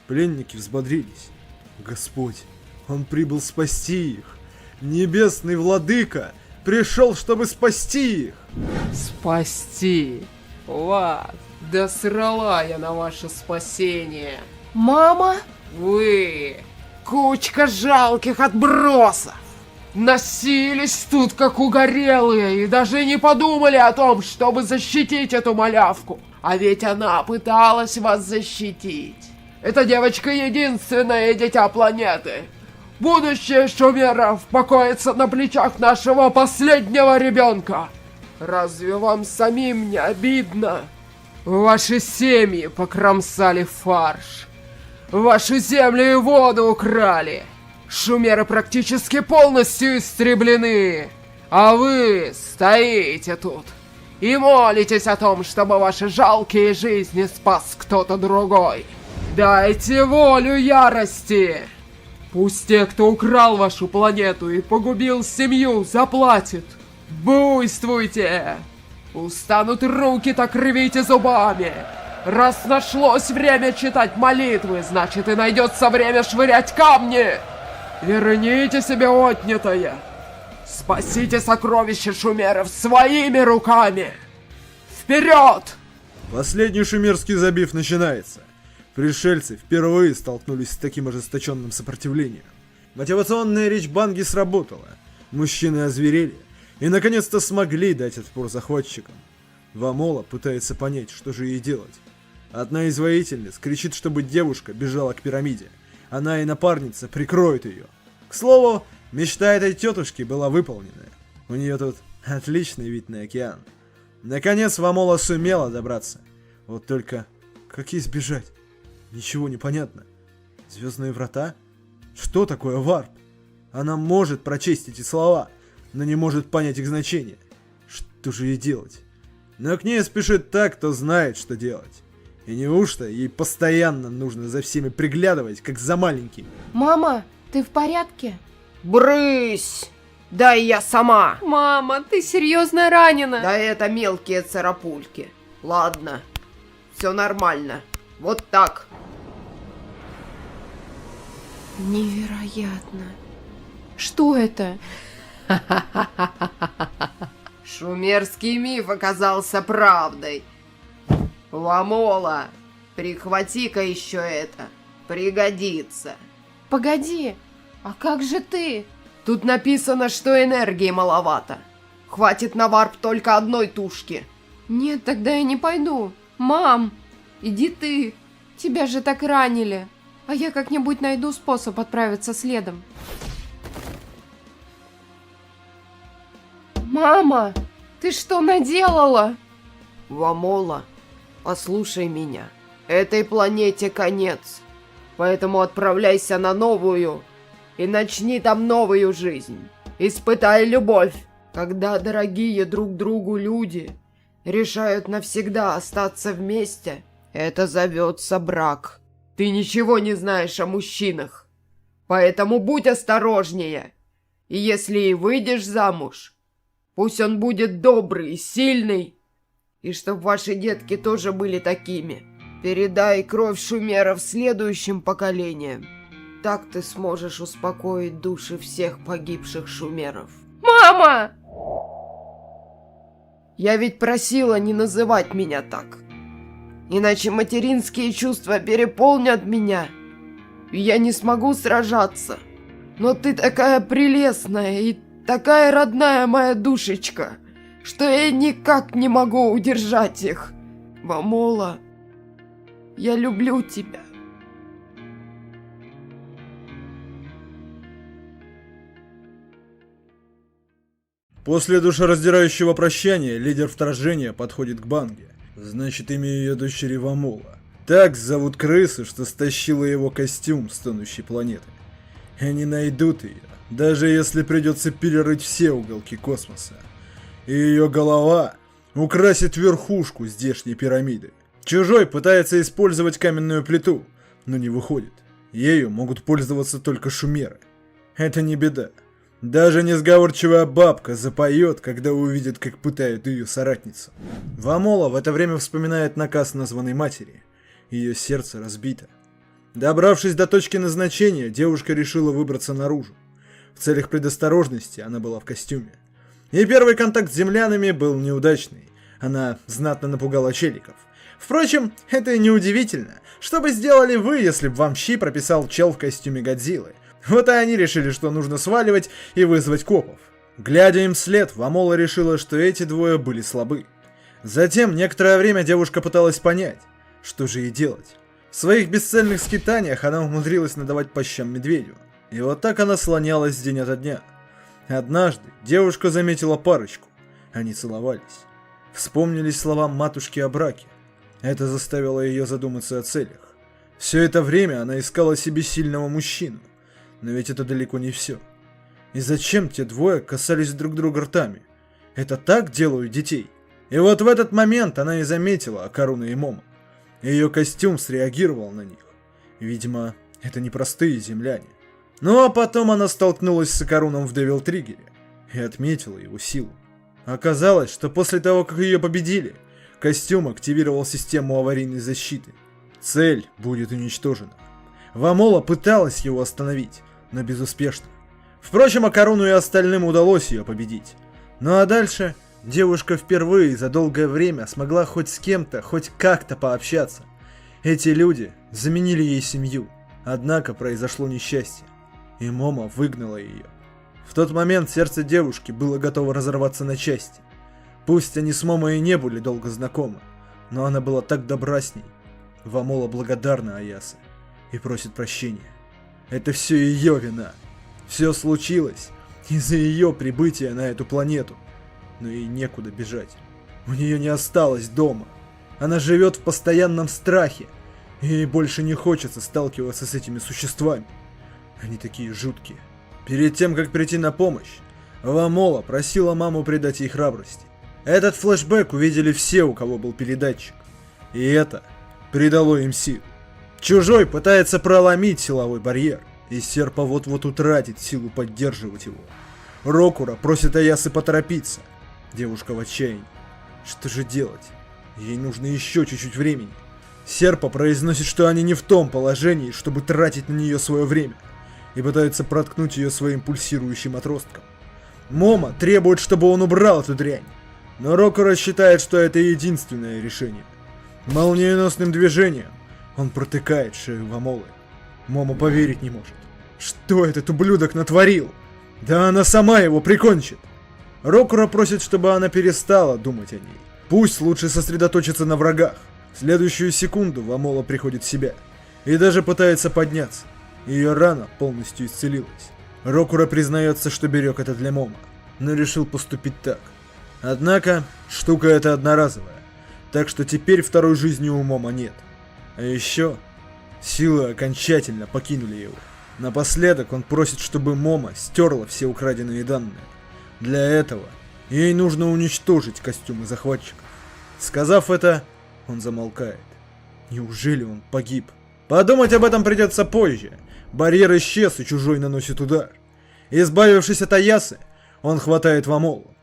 Пленники взбодрились. Господь, он прибыл спасти их. Небесный владыка пришел, чтобы спасти их. Спасти вас. Да срала я на ваше спасение. Мама? Вы, кучка жалких отбросов, носились тут как угорелые и даже не подумали о том, чтобы защитить эту малявку. А ведь она пыталась вас защитить. Эта девочка единственное дитя планеты. Будущее шумеров покоится на плечах нашего последнего ребенка. Разве вам самим не обидно? Ваши семьи покромсали фарш. Вашу землю и воду украли. Шумеры практически полностью истреблены. А вы стоите тут и молитесь о том, чтобы ваши жалкие жизни спас кто-то другой. Дайте волю ярости. Пусть те, кто украл вашу планету и погубил семью, заплатит. Буйствуйте! Устанут руки, так рвите зубами. Раз нашлось время читать молитвы, значит и найдется время швырять камни. Верните себе отнятое. Спасите сокровища шумеров своими руками. Вперед! Последний шумерский забив начинается. Пришельцы впервые столкнулись с таким ожесточенным сопротивлением. Мотивационная речь Банги сработала. Мужчины озверели и наконец-то смогли дать отпор захватчикам. Вамола пытается понять, что же ей делать. Одна из воительниц кричит, чтобы девушка бежала к пирамиде. Она и напарница прикроют ее. К слову, мечта этой тетушки была выполнена. У нее тут отличный вид на океан. Наконец Вамола сумела добраться. Вот только, как ей сбежать? Ничего не понятно. Звездные врата? Что такое варп? Она может прочесть эти слова, но не может понять их значение. Что же ей делать? Но к ней спешит та, кто знает, что делать. И неужто ей постоянно нужно за всеми приглядывать, как за маленькими? Мама, ты в порядке? Брысь! Дай я сама! Мама, ты серьезно ранена? Да это мелкие царапульки. Ладно, все нормально. Вот так. Невероятно. Что это? Шумерский миф оказался правдой. Вамола, прихвати-ка еще это. Пригодится. Погоди, а как же ты? Тут написано, что энергии маловато. Хватит на варп только одной тушки. Нет, тогда я не пойду. Мам, иди ты. Тебя же так ранили. А я как-нибудь найду способ отправиться следом. Мама, ты что наделала? Вамола, послушай меня. Этой планете конец. Поэтому отправляйся на новую и начни там новую жизнь. Испытай любовь. Когда дорогие друг другу люди решают навсегда остаться вместе, это зовется брак. Ты ничего не знаешь о мужчинах, поэтому будь осторожнее. И если и выйдешь замуж, пусть он будет добрый, сильный, и чтоб ваши детки тоже были такими. Передай кровь шумеров следующим поколениям. Так ты сможешь успокоить души всех погибших шумеров. Мама! Я ведь просила не называть меня так. Иначе материнские чувства переполнят меня, и я не смогу сражаться. Но ты такая прелестная и такая родная моя душечка, что я никак не могу удержать их. Вамола, я люблю тебя. После душераздирающего прощания лидер вторжения подходит к Банге. Значит, имя ее дочери Вамола. Так зовут крысу, что стащила его костюм с тонущей планеты. Они найдут ее, даже если придется перерыть все уголки космоса. И ее голова украсит верхушку здешней пирамиды. Чужой пытается использовать каменную плиту, но не выходит. Ею могут пользоваться только шумеры. Это не беда. Даже несговорчивая бабка запоет, когда увидит, как пытают ее соратницу. Вамола в это время вспоминает наказ названной матери. Ее сердце разбито. Добравшись до точки назначения, девушка решила выбраться наружу. В целях предосторожности она была в костюме. И первый контакт с землянами был неудачный. Она знатно напугала челиков. Впрочем, это и не удивительно. Что бы сделали вы, если бы вам щи прописал чел в костюме Годзиллы? Вот и они решили, что нужно сваливать и вызвать копов. Глядя им вслед, Вамола решила, что эти двое были слабы. Затем некоторое время девушка пыталась понять, что же ей делать. В своих бесцельных скитаниях она умудрилась надавать по щам медведю. И вот так она слонялась день ото дня. Однажды девушка заметила парочку. Они целовались. Вспомнились слова матушки о браке. Это заставило ее задуматься о целях. Все это время она искала себе сильного мужчину. Но ведь это далеко не все. И зачем те двое касались друг друга ртами? Это так делают детей? И вот в этот момент она и заметила Акаруна и Момо. Ее костюм среагировал на них. Видимо, это не простые земляне. Ну а потом она столкнулась с Акаруном в Девил Триггере и отметила его силу. Оказалось, что после того, как ее победили, костюм активировал систему аварийной защиты. Цель будет уничтожена. Вамола пыталась его остановить, но безуспешно. Впрочем, Акаруну и остальным удалось ее победить. Ну а дальше девушка впервые за долгое время смогла хоть с кем-то, хоть как-то пообщаться. Эти люди заменили ей семью. Однако произошло несчастье, и Момо выгнала ее. В тот момент сердце девушки было готово разорваться на части. Пусть они с Момо и не были долго знакомы, но она была так добра с ней. Вамола благодарна Аясе и просит прощения. Это все ее вина. Все случилось из-за ее прибытия на эту планету. Но ей некуда бежать. У нее не осталось дома. Она живет в постоянном страхе. И ей больше не хочется сталкиваться с этими существами. Они такие жуткие. Перед тем, как прийти на помощь, Вамола просила маму придать ей храбрости. Этот флешбэк увидели все, у кого был передатчик. И это придало им сил. Чужой пытается проломить силовой барьер, и Серпа вот-вот утратит силу поддерживать его. Рокура просит Аясы поторопиться. Девушка в отчаянии. Что же делать? Ей нужно еще чуть-чуть времени. Серпа произносит, что они не в том положении, чтобы тратить на нее свое время, и пытается проткнуть ее своим пульсирующим отростком. Момо требует, чтобы он убрал эту дрянь, но Рокура считает, что это единственное решение. Молниеносным движением он протыкает шею Вамолы. Момо поверить не может. Что этот ублюдок натворил? Да она сама его прикончит. Рокура просит, чтобы она перестала думать о ней. Пусть лучше сосредоточится на врагах. В следующую секунду Вамола приходит в себя и даже пытается подняться. Ее рана полностью исцелилась. Рокура признается, что берег это для Момо, но решил поступить так. Однако, штука эта одноразовая, так что теперь второй жизни у Момо нет. А еще, силы окончательно покинули его. Напоследок он просит, чтобы Момо стерла все украденные данные. Для этого ей нужно уничтожить костюмы захватчиков. Сказав это, он замолкает. Неужели он погиб? Подумать об этом придется позже. Барьер исчез, и чужой наносит удар. Избавившись от Аясы, он хватает Вамолу.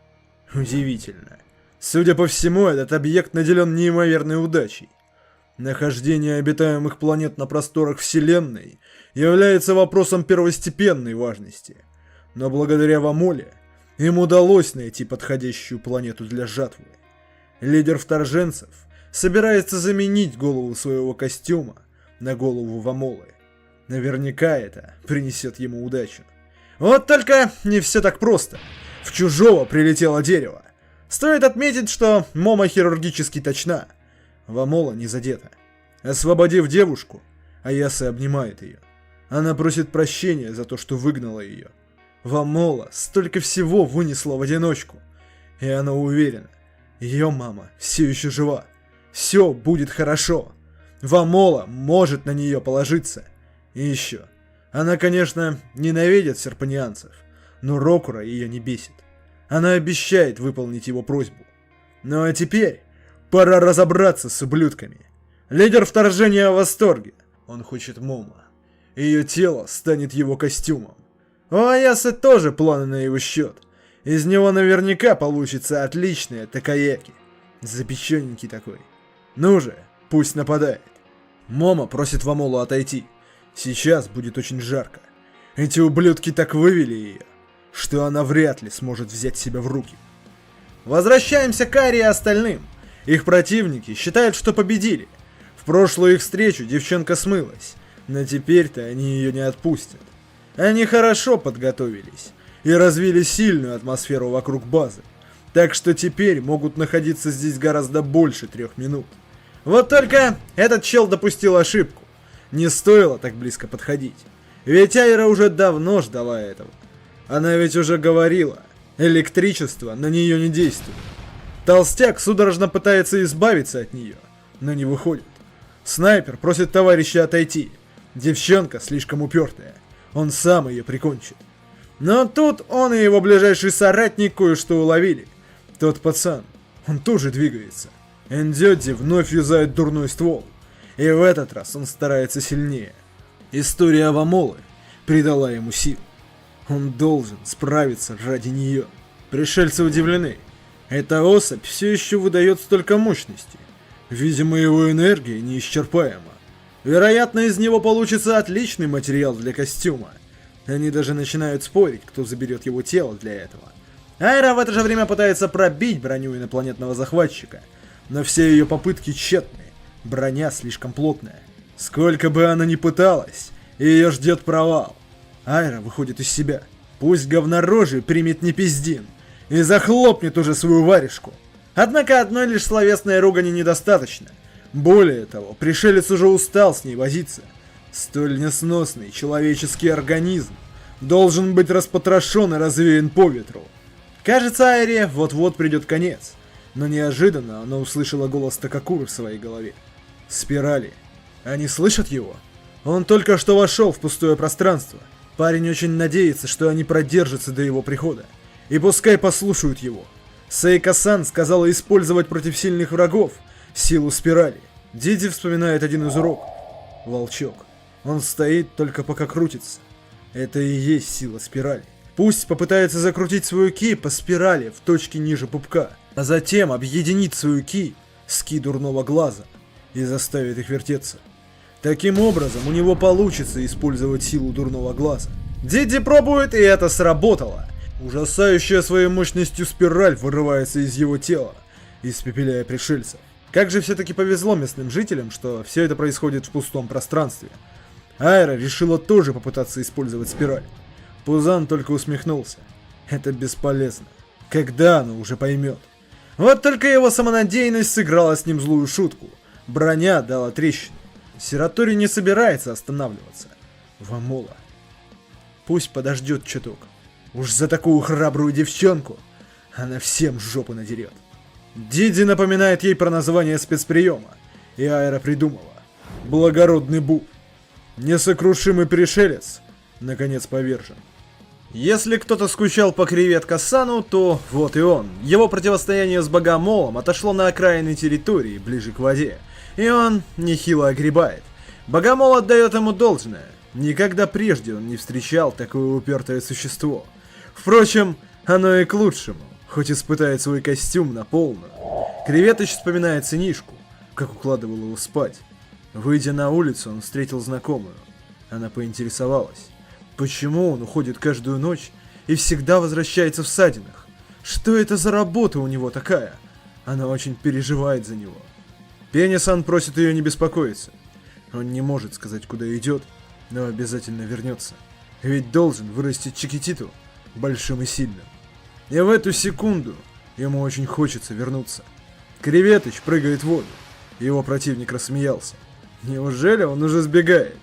Удивительно. Судя по всему, этот объект наделен неимоверной удачей. Нахождение обитаемых планет на просторах Вселенной является вопросом первостепенной важности. Но благодаря Вамоле им удалось найти подходящую планету для жатвы. Лидер вторженцев собирается заменить голову своего костюма на голову Вамолы. Наверняка это принесет ему удачу. Вот только не все так просто. В чужого прилетело дерево. Стоит отметить, что Момо хирургически точна. Вамола не задета. Освободив девушку, Аяса обнимает ее. Она просит прощения за то, что выгнала ее. Вамола столько всего вынесла в одиночку. И она уверена, ее мама все еще жива. Все будет хорошо. Вамола может на нее положиться. И еще. Она, конечно, ненавидит серпанианцев, но Рокура ее не бесит. Она обещает выполнить его просьбу. Ну а теперь пора разобраться с ублюдками. Лидер вторжения в восторге. Он хочет Момо. Ее тело станет его костюмом. У Аясы тоже планы на его счет. Из него наверняка получится отличный такаяки. Запечененький такой. Ну же, пусть нападает. Момо просит Вамолу отойти. Сейчас будет очень жарко. Эти ублюдки так вывели ее, что она вряд ли сможет взять себя в руки. Возвращаемся к Ари и остальным. Их противники считают, что победили. В прошлую их встречу девчонка смылась, но теперь-то они ее не отпустят. Они хорошо подготовились и развили сильную атмосферу вокруг базы, так что теперь могут находиться здесь гораздо больше 3 минут. Вот только этот чел допустил ошибку. Не стоило так близко подходить, ведь Айра уже давно ждала этого. Она ведь уже говорила, электричество на нее не действует. Толстяк судорожно пытается избавиться от нее, но не выходит. Снайпер просит товарища отойти. Девчонка слишком упертая, он сам ее прикончит. Но тут он и его ближайший соратник кое-что уловили. Тот пацан, он тоже двигается. Эндёдзи вновь юзает дурной ствол. И в этот раз он старается сильнее. История Вамолы придала ему сил. Он должен справиться ради нее. Пришельцы удивлены. Эта особь все еще выдает столько мощности. Видимо, его энергия неисчерпаема. Вероятно, из него получится отличный материал для костюма. Они даже начинают спорить, кто заберет его тело для этого. Айра в это же время пытается пробить броню инопланетного захватчика. Но все ее попытки тщетны. Броня слишком плотная. Сколько бы она ни пыталась, ее ждет провал. Айра выходит из себя. Пусть говнорожий примет не пиздин и захлопнет уже свою варежку. Однако одной лишь словесной ругани недостаточно. Более того, пришелец уже устал с ней возиться. Столь несносный человеческий организм должен быть распотрошен и развеян по ветру. Кажется, Айре вот-вот придет конец. Но неожиданно она услышала голос Такакуры в своей голове. Спирали. Они слышат его? Он только что вошел в пустое пространство. Парень очень надеется, что они продержатся до его прихода. И пускай послушают его. Сейка-сан сказала использовать против сильных врагов силу спирали. Диди вспоминает один из уроков. Волчок. Он стоит только пока крутится. Это и есть сила спирали. Пусть попытается закрутить свою ки по спирали в точке ниже пупка, а затем объединить свою ки с ки дурного глаза и заставит их вертеться. Таким образом, у него получится использовать силу дурного глаза. Диди пробует, и это сработало. Ужасающая своей мощностью спираль вырывается из его тела, испепеляя пришельцев. Как же все-таки повезло местным жителям, что все это происходит в пустом пространстве. Айра решила тоже попытаться использовать спираль. Пузан только усмехнулся. Это бесполезно. Когда она уже поймет? Вот только его самонадеянность сыграла с ним злую шутку. Броня дала трещину. Сиратори не собирается останавливаться. Вамола. Пусть подождет чуток. Уж за такую храбрую девчонку она всем жопу надерет. Диди напоминает ей про название спецприема, и Айра придумала. Благородный Бу. Несокрушимый пришелец, наконец повержен. Если кто-то скучал по креветка-сану, то вот и он. Его противостояние с Богомолом отошло на окраины территории, ближе к воде. И он нехило огребает. Богомол отдает ему должное. Никогда прежде он не встречал такое упертое существо. Впрочем, оно и к лучшему, хоть испытает свой костюм на полную. Креветыч вспоминает сынишку, как укладывал его спать. Выйдя на улицу, он встретил знакомую. Она поинтересовалась, почему он уходит каждую ночь и всегда возвращается в ссадинах. Что это за работа у него такая? Она очень переживает за него. Пенни-сан просит ее не беспокоиться. Он не может сказать, куда идет, но обязательно вернется. Ведь должен вырастить Чикититу большим и сильным. И в эту секунду ему очень хочется вернуться. Креветыч прыгает в воду. Его противник рассмеялся. Неужели он уже сбегает?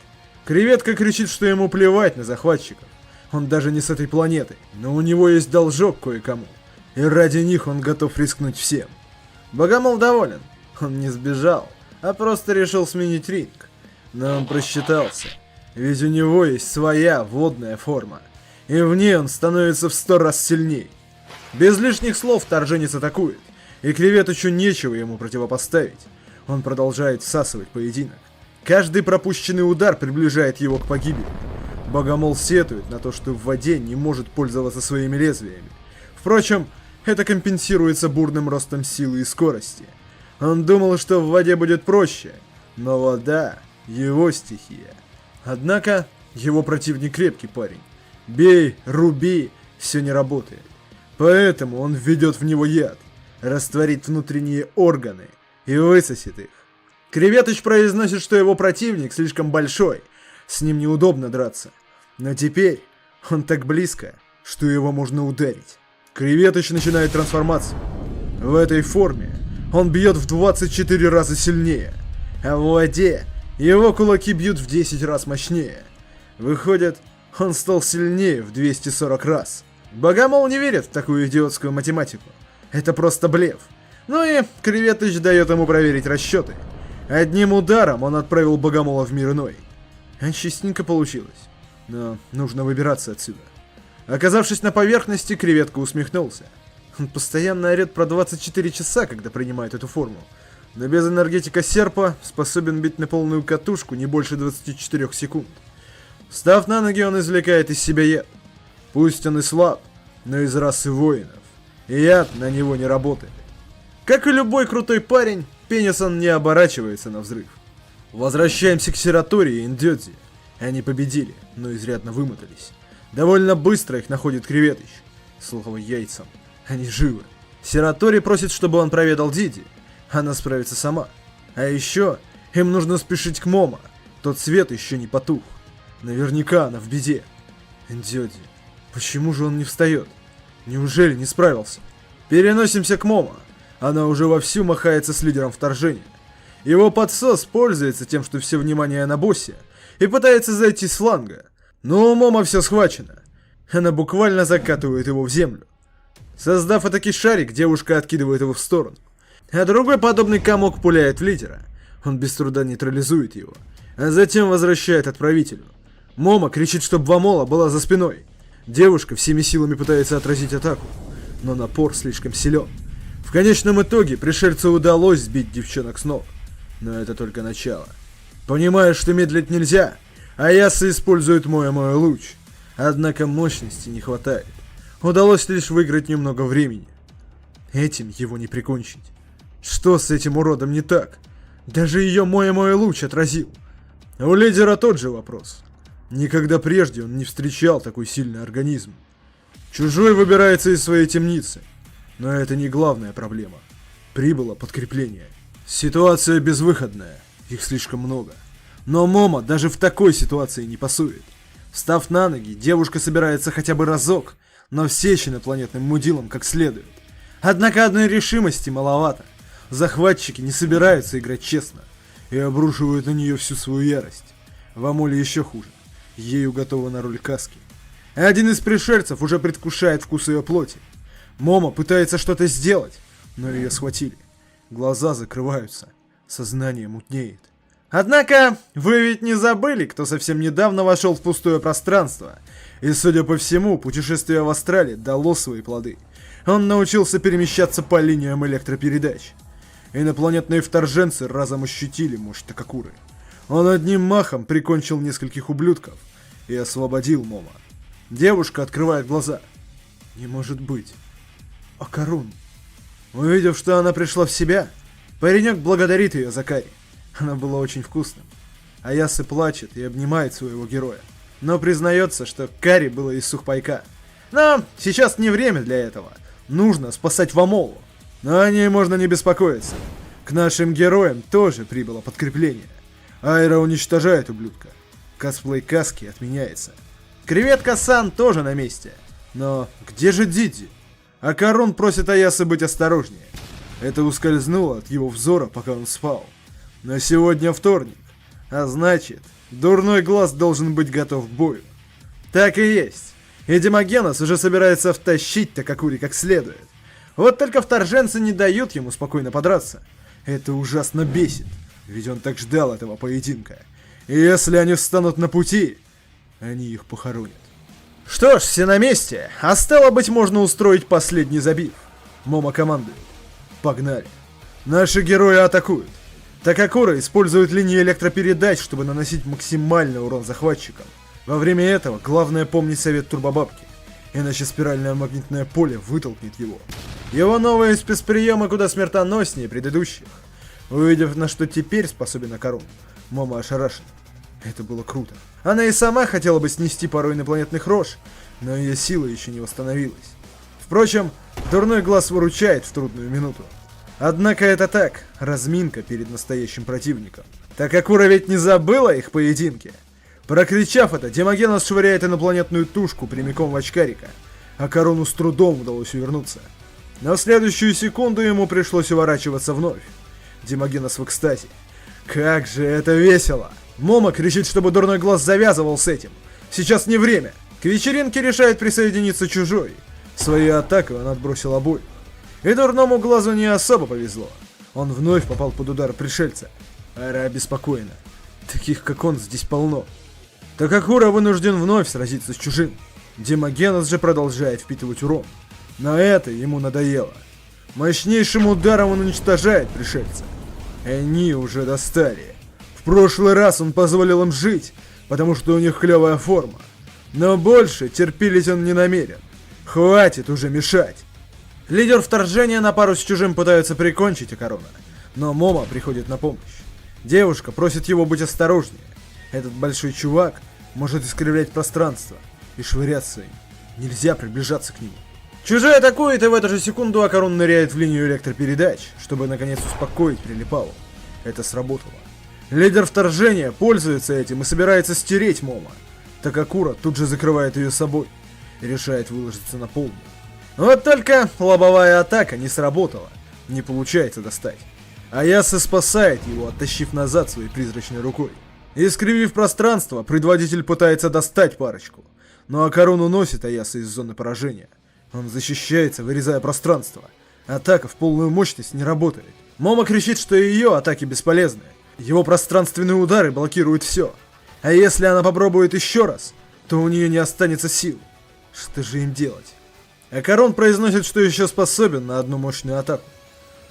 Креветка кричит, что ему плевать на захватчиков. Он даже не с этой планеты, но у него есть должок кое-кому. И ради них он готов рискнуть всем. Богомол доволен. Он не сбежал, а просто решил сменить ринг. Но он просчитался. Ведь у него есть своя водная форма. И в ней он становится в 100 раз сильней. Без лишних слов вторженец атакует. И Креветычу нечего ему противопоставить. Он продолжает всасывать поединок. Каждый пропущенный удар приближает его к погибели. Богомол сетует на то, что в воде не может пользоваться своими лезвиями. Впрочем, это компенсируется бурным ростом силы и скорости. Он думал, что в воде будет проще, но вода — его стихия. Однако, его противник крепкий парень. Бей, руби, все не работает. Поэтому он введет в него яд, растворит внутренние органы и высосет их. Креветыч произносит, что его противник слишком большой, с ним неудобно драться. Но теперь он так близко, что его можно ударить. Креветыч начинает трансформацию. В этой форме он бьет в 24 раза сильнее, а в воде его кулаки бьют в 10 раз мощнее. Выходит, он стал сильнее в 240 раз. Богомол не верит в такую идиотскую математику. Это просто блеф. Ну и Креветыч дает ему проверить расчеты. Одним ударом он отправил Богомола в мир иной. Чистенько получилось. Но нужно выбираться отсюда. Оказавшись на поверхности, Креветка усмехнулся. Он постоянно орет про 24 часа, когда принимает эту форму. Но без энергетика серпа способен бить на полную катушку не больше 24 секунд. Встав на ноги, он извлекает из себя яд. Пусть он и слаб, но из расы воинов. И яд на него не работает. Как и любой крутой парень, Пенни-сан не оборачивается на взрыв. Возвращаемся к Сератории и Индёдзи. Они победили, но изрядно вымотались. Довольно быстро их находит Креветыч. Слово яйцам. Они живы. Сератори просит, чтобы он проведал Диди. Она справится сама. А еще им нужно спешить к Момо. Тот свет еще не потух. Наверняка она в беде. Индёдзи. Почему же он не встает? Неужели не справился? Переносимся к Момо. Она уже вовсю махается с лидером вторжения. Его подсос пользуется тем, что все внимание на боссе, и пытается зайти с фланга. Но у Момо все схвачено. Она буквально закатывает его в землю. Создав этакий шарик, девушка откидывает его в сторону. А другой подобный комок пуляет в лидера. Он без труда нейтрализует его, а затем возвращает отправителю. Момо кричит, чтобы Вамола была за спиной. Девушка всеми силами пытается отразить атаку, но напор слишком силен. В конечном итоге пришельцу удалось сбить девчонок с ног. Но это только начало. Понимая, что медлить нельзя, Аяса использует мой луч. Однако мощности не хватает. Удалось лишь выиграть немного времени. Этим его не прикончить. Что с этим уродом не так? Даже ее мой луч отразил. У лидера тот же вопрос. Никогда прежде он не встречал такой сильный организм. Чужой выбирается из своей темницы. Но это не главная проблема. Прибыло подкрепление. Ситуация безвыходная. Их слишком много. Но Момо даже в такой ситуации не пасует. Встав на ноги, девушка собирается хотя бы разок, но всечь инопланетным мудилом как следует. Однако одной решимости маловато. Захватчики не собираются играть честно и обрушивают на нее всю свою ярость. В Амоле еще хуже. Ею готова на роль каски. Один из пришельцев уже предвкушает вкус ее плоти. Момо пытается что-то сделать, но ее схватили. Глаза закрываются, сознание мутнеет. Однако, вы ведь не забыли, кто совсем недавно вошел в пустое пространство. И, судя по всему, путешествие в Астрале дало свои плоды. Он научился перемещаться по линиям электропередач. Инопланетные вторженцы разом ощутили мощь Такакуры. Он одним махом прикончил нескольких ублюдков и освободил Момо. Девушка открывает глаза. Не может быть. Акарун. Увидев, что она пришла в себя, паренек благодарит ее за карри. Она была очень вкусным. Аясы плачет и обнимает своего героя, но признается, что карри было из сухпайка. Но сейчас не время для этого. Нужно спасать Вамолу. Но о ней можно не беспокоиться. К нашим героям тоже прибыло подкрепление. Айра уничтожает ублюдка. Косплей Каски отменяется. Креветка-сан тоже на месте. Но где же Дидзи? А Карун просит Аясы быть осторожнее. Это ускользнуло от его взора, пока он спал. Но сегодня вторник. А значит, дурной глаз должен быть готов к бою. Так и есть. И Демогенос уже собирается втащить Такакури как следует. Вот только вторженцы не дают ему спокойно подраться. Это ужасно бесит, ведь он так ждал этого поединка. И если они встанут на пути, они их похоронят. Что ж, все на месте, а стало быть, можно устроить последний забив. Момо командует. Погнали. Наши герои атакуют. Такакура использует линии электропередач, чтобы наносить максимальный урон захватчикам. Во время этого главное помнить совет Турбобабки, иначе спиральное магнитное поле вытолкнет его. Его новые спецприемы куда смертоноснее предыдущих. Увидев, на что теперь способен Акарун, Момо ошарашена. Это было круто. Она и сама хотела бы снести пару инопланетных рож, но ее сила еще не восстановилась. Впрочем, дурной глаз выручает в трудную минуту. Однако это так, разминка перед настоящим противником. Такакура ведь не забыла их поединки. Прокричав это, Демогенос швыряет инопланетную тушку прямиком в очкарика, а Каруну с трудом удалось увернуться. Но в следующую секунду ему пришлось уворачиваться вновь. Демогенос в экстазе. Как же это весело! Момо кричит, чтобы дурной глаз завязывал с этим. Сейчас не время. К вечеринке решает присоединиться чужой. Своей атакой он отбросил обоих. И дурному глазу не особо повезло. Он вновь попал под удар пришельца. Айра обеспокоена. Таких как он здесь полно. Такакура вынужден вновь сразиться с чужим. Демогенос же продолжает впитывать урон. Но это ему надоело. Мощнейшим ударом он уничтожает пришельца. Они уже достали. В прошлый раз он позволил им жить, потому что у них клевая форма. Но больше терпелить он не намерен. Хватит уже мешать. Лидер вторжения на пару с чужим пытается прикончить Акаруна, но Момо приходит на помощь. Девушка просит его быть осторожнее. Этот большой чувак может искривлять пространство и швыряться им. Нельзя приближаться к нему. Чужой атакует, и в эту же секунду Акарун ныряет в линию электропередач, чтобы наконец успокоить Прилипалу. Это сработало. Лидер вторжения пользуется этим и собирается стереть Момо. Такакура тут же закрывает ее собой и решает выложиться на полную. Вот только лобовая атака не сработала, не получается достать. Аяса спасает его, оттащив назад своей призрачной рукой. Искривив пространство, предводитель пытается достать парочку, но Акарун уносит Аяса из зоны поражения. Он защищается, вырезая пространство. Атака в полную мощность не работает. Момо кричит, что ее атаки бесполезны. Его пространственные удары блокируют все. А если она попробует еще раз, то у нее не останется сил. Что же им делать? Акарун произносит, что еще способен на одну мощную атаку.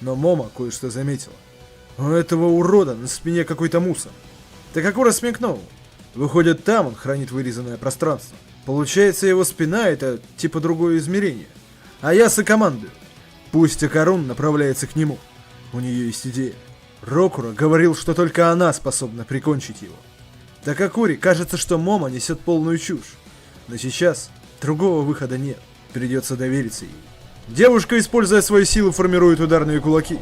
Но Момо кое-что заметила. У этого урода на спине какой-то мусор. Такакура смекнул. Выходит, там он хранит вырезанное пространство. Получается, его спина — это типа другое измерение. Аяса командует. Пусть Акарун направляется к нему. У нее есть идея. Рокура говорил, что только она способна прикончить его. Такакуре кажется, что Момо несет полную чушь. Но сейчас другого выхода нет. Придется довериться ей. Девушка, используя свою силу, формирует ударные кулаки,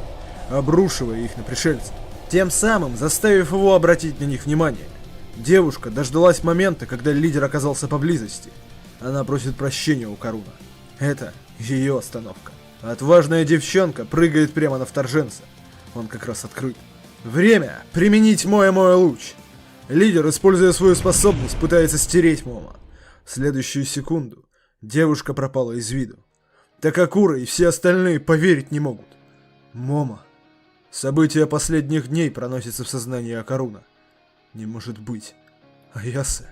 обрушивая их на пришельца, тем самым заставив его обратить на них внимание. Девушка дождалась момента, когда лидер оказался поблизости. Она просит прощения у Каруна. Это ее остановка. Отважная девчонка прыгает прямо на вторженца. Он как раз открыт. Время применить мой луч. Лидер, используя свою способность, пытается стереть Момо. В следующую секунду девушка пропала из виду. Такакура и все остальные поверить не могут. Момо. События последних дней проносятся в сознании Акаруна. Не может быть. Аяса.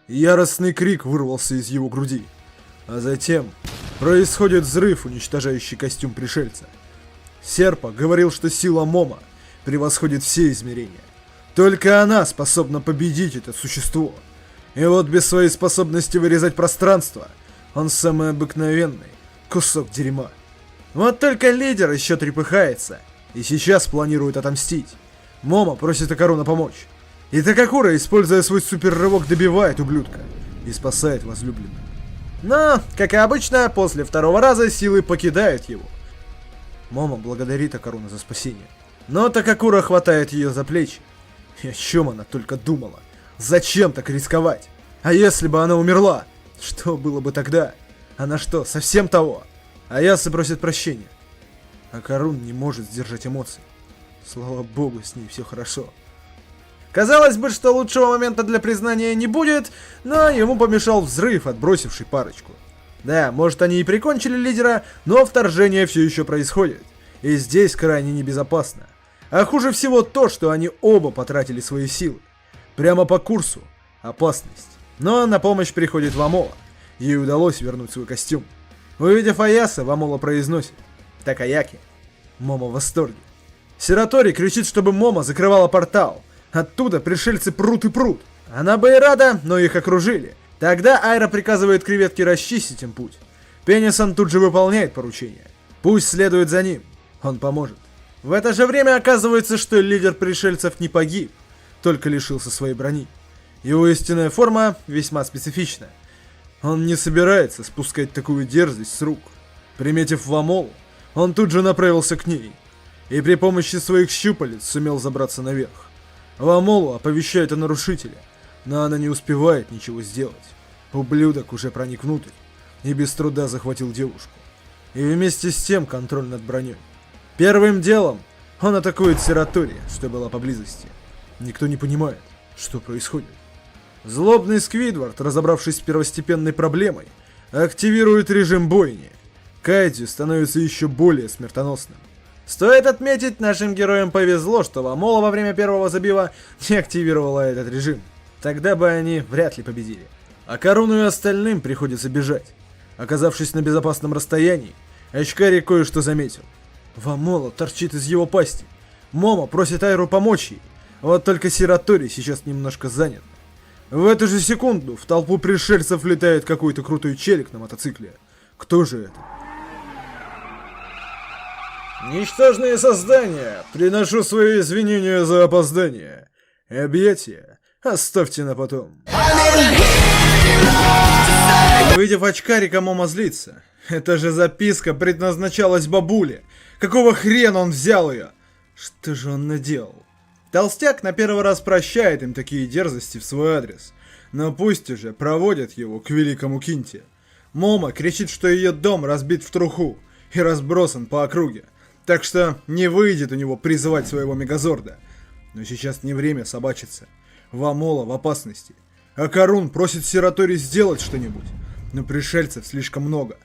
Яростный крик вырвался из его груди. А затем происходит взрыв, уничтожающий костюм пришельца. Серпа говорил, что сила Момо превосходит все измерения. Только она способна победить это существо. И вот без своей способности вырезать пространство, он самый обыкновенный кусок дерьма. Вот только лидер еще трепыхается и сейчас планирует отомстить. Момо просит Акаруна помочь. И Такакура, используя свой суперрывок, добивает ублюдка и спасает возлюбленную. Но, как и обычно, после второго раза силы покидают его. Момо благодарит Акаруна за спасение, Но Такакура хватает ее за плечи. И о чем она только думала? Зачем так рисковать? А если бы она умерла? Что было бы тогда? Она что, совсем того? Аяса просит прощения. А Карун не может сдержать эмоций. Слава богу, с ней все хорошо. Казалось бы, что лучшего момента для признания не будет, но ему помешал взрыв, отбросивший парочку. Да, может, они и прикончили лидера, но вторжение все еще происходит. И здесь крайне небезопасно. А хуже всего то, что они оба потратили свои силы. Прямо по курсу. Опасность. Но на помощь приходит Вамола. Ей удалось вернуть свой костюм. Увидев Аяса, Вамола произносит: «Такаяки». Момо в восторге. Сиратори кричит, чтобы Момо закрывала портал. Оттуда пришельцы прут и прут. Она бы и рада, но их окружили. Тогда Айра приказывает креветке расчистить им путь. Пенисан тут же выполняет поручение. Пусть следует за ним. Он поможет. В это же время оказывается, что лидер пришельцев не погиб, только лишился своей брони. Его истинная форма весьма специфична. Он не собирается спускать такую дерзость с рук. Приметив Вамолу, он тут же направился к ней. И при помощи своих щупалец сумел забраться наверх. Вамолу оповещает о нарушителе, но она не успевает ничего сделать. Ублюдок уже проник внутрь и без труда захватил девушку. И вместе с тем контроль над броней. Первым делом он атакует Сиратори, что была поблизости. Никто не понимает, что происходит. Злобный Сквидвард, разобравшись с первостепенной проблемой, активирует режим бойни. Кайдзю становится еще более смертоносным. Стоит отметить, нашим героям повезло, что Вамола во время первого забива не активировала этот режим. Тогда бы они вряд ли победили. А Каруну и остальным приходится бежать. Оказавшись на безопасном расстоянии, Очкари кое-что заметил. Вамола торчит из его пасти. Момо просит Айру помочь ей. Вот только Сиратори сейчас немножко занят. В эту же секунду в толпу пришельцев влетает какой-то крутой челик на мотоцикле. Кто же это? Ничтожные создания, приношу свои извинения за опоздание. Объятия оставьте на потом. Увидев очкарика, Момо злится. Это же записка предназначалась бабуле. Какого хрена он взял ее? Что же он наделал? Толстяк на первый раз прощает им такие дерзости в свой адрес. Но пусть уже проводят его к великому Кинте. Момо кричит, что ее дом разбит в труху и разбросан по округе. Так что не выйдет у него призывать своего Мегазорда. Но сейчас не время собачиться. Вамола в опасности. А Карун просит Сиратори сделать что-нибудь. Но пришельцев слишком много.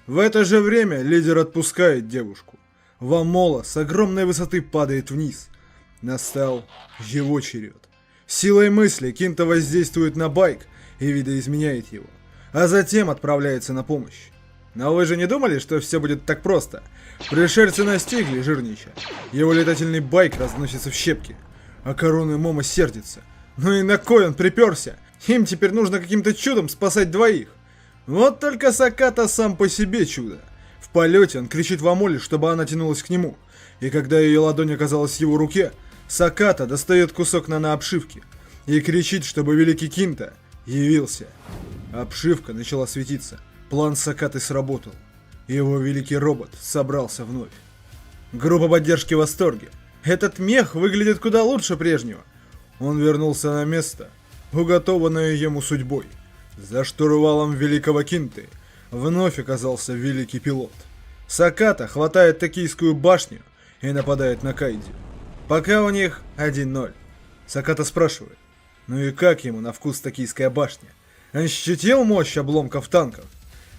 В это же время лидер отпускает девушку. Вамола с огромной высоты падает вниз. Настал его черед. Силой мысли Кинта воздействует на байк и видоизменяет его. А затем отправляется на помощь. Но вы же не думали, что все будет так просто? Пришельцы настигли жирнича. Его летательный байк разносится в щепки. А Карун и Момо сердится. Ну и на кой он приперся? Им теперь нужно каким-то чудом спасать двоих. Вот только Саката сам по себе чудо. В полете он кричит Вамоле, чтобы она тянулась к нему. И когда ее ладонь оказалась в его руке, Саката достает кусок нанообшивки и кричит, чтобы великий Кинта явился. Обшивка начала светиться. План Сакаты сработал. Его великий робот собрался вновь. Группа поддержки в восторге. Этот мех выглядит куда лучше прежнего. Он вернулся на место, уготованное ему судьбой. За штурвалом великого Кинты вновь оказался великий пилот. Саката хватает Токийскую башню и нападает на Кайдзю. Пока у них 1-0. Саката спрашивает, ну и как ему на вкус Токийская башня? Ощутил мощь обломков танков?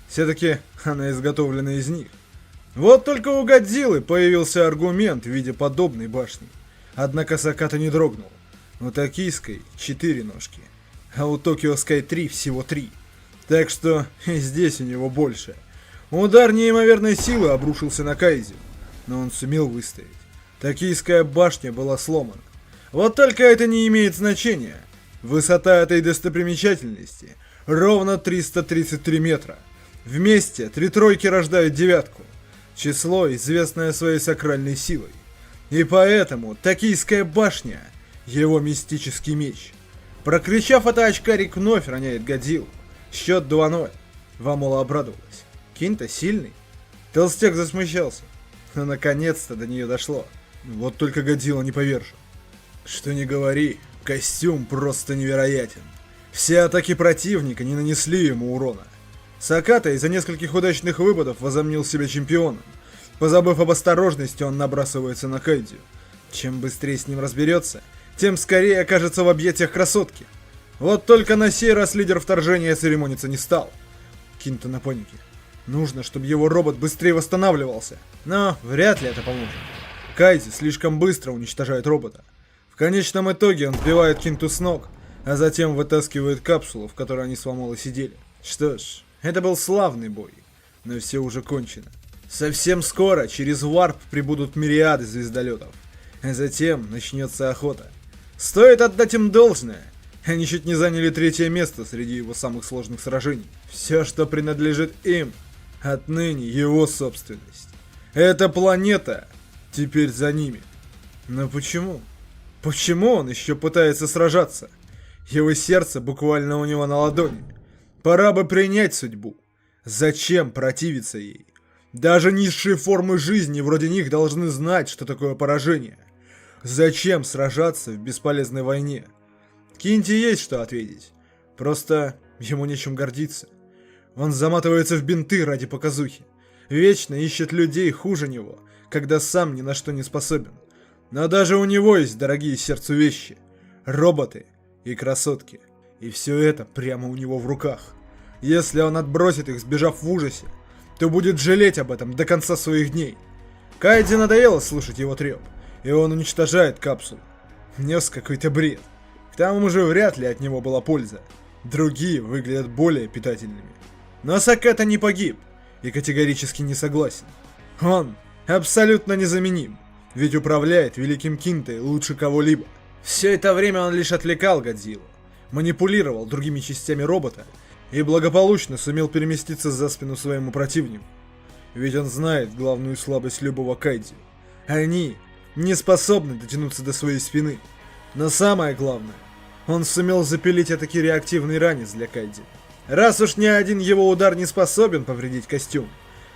Все-таки она изготовлена из них. Вот только у Годзиллы появился аргумент в виде подобной башни. Однако Саката не дрогнул. У Токийской 4 ножки, а у Токио Скай 3 всего 3. Так что здесь у него больше. Удар неимоверной силы обрушился на Кайдзю, но он сумел выстоять. Токийская башня была сломана. Вот только это не имеет значения. Высота этой достопримечательности ровно 333 метра. Вместе 3 тройки рождают девятку. Число, известное своей сакральной силой. И поэтому Токийская башня — его мистический меч. Прокричав это, очкарик вновь роняет Годзиллу. Счет 2-0. Вамола обрадовалась. Кинта сильный. Толстяк засмущался. Но наконец-то до нее дошло. Вот только Годзилла не повержен. Что ни говори, костюм просто невероятен. Все атаки противника не нанесли ему урона. Саката из-за нескольких удачных выпадов возомнил себя чемпионом. Позабыв об осторожности, он набрасывается на Кайдзю. Чем быстрее с ним разберется, тем скорее окажется в объятиях красотки. Вот только на сей раз лидер вторжения церемониться не стал. Кинто на панике. Нужно, чтобы его робот быстрее восстанавливался. Но вряд ли это поможет. Кайдзю слишком быстро уничтожает робота. В конечном итоге он сбивает Кинту с ног, а затем вытаскивает капсулу, в которой они с Вамоло сидели. Что ж, это был славный бой, но все уже кончено. Совсем скоро через варп прибудут мириады звездолетов, а затем начнется охота. Стоит отдать им должное, они чуть не заняли 3-е место среди его самых сложных сражений. Все, что принадлежит им, отныне его собственность. Эта планета теперь за ними. Но почему? Почему он еще пытается сражаться? Его сердце буквально у него на ладони. Пора бы принять судьбу. Зачем противиться ей? Даже низшие формы жизни вроде них должны знать, что такое поражение. Зачем сражаться в бесполезной войне? Кинте есть что ответить. Просто ему нечем гордиться. Он заматывается в бинты ради показухи. Вечно ищет людей хуже него, когда сам ни на что не способен. Но даже у него есть дорогие сердцу вещи. Роботы и красотки. И все это прямо у него в руках. Если он отбросит их, сбежав в ужасе, то будет жалеть об этом до конца своих дней. Кайдзи надоело слушать его треп, и он уничтожает капсулу. Нес какой-то бред. К тому же вряд ли от него была польза. Другие выглядят более питательными. Но Саката не погиб, и категорически не согласен. Он абсолютно незаменим, ведь управляет великим Кинтой лучше кого-либо. Все это время он лишь отвлекал Годзиллу, манипулировал другими частями робота и благополучно сумел переместиться за спину своему противнику. Ведь он знает главную слабость любого кайдзю. Они не способны дотянуться до своей спины. Но самое главное, он сумел запилить этакий реактивный ранец для кайдзю. Раз уж ни один его удар не способен повредить костюм,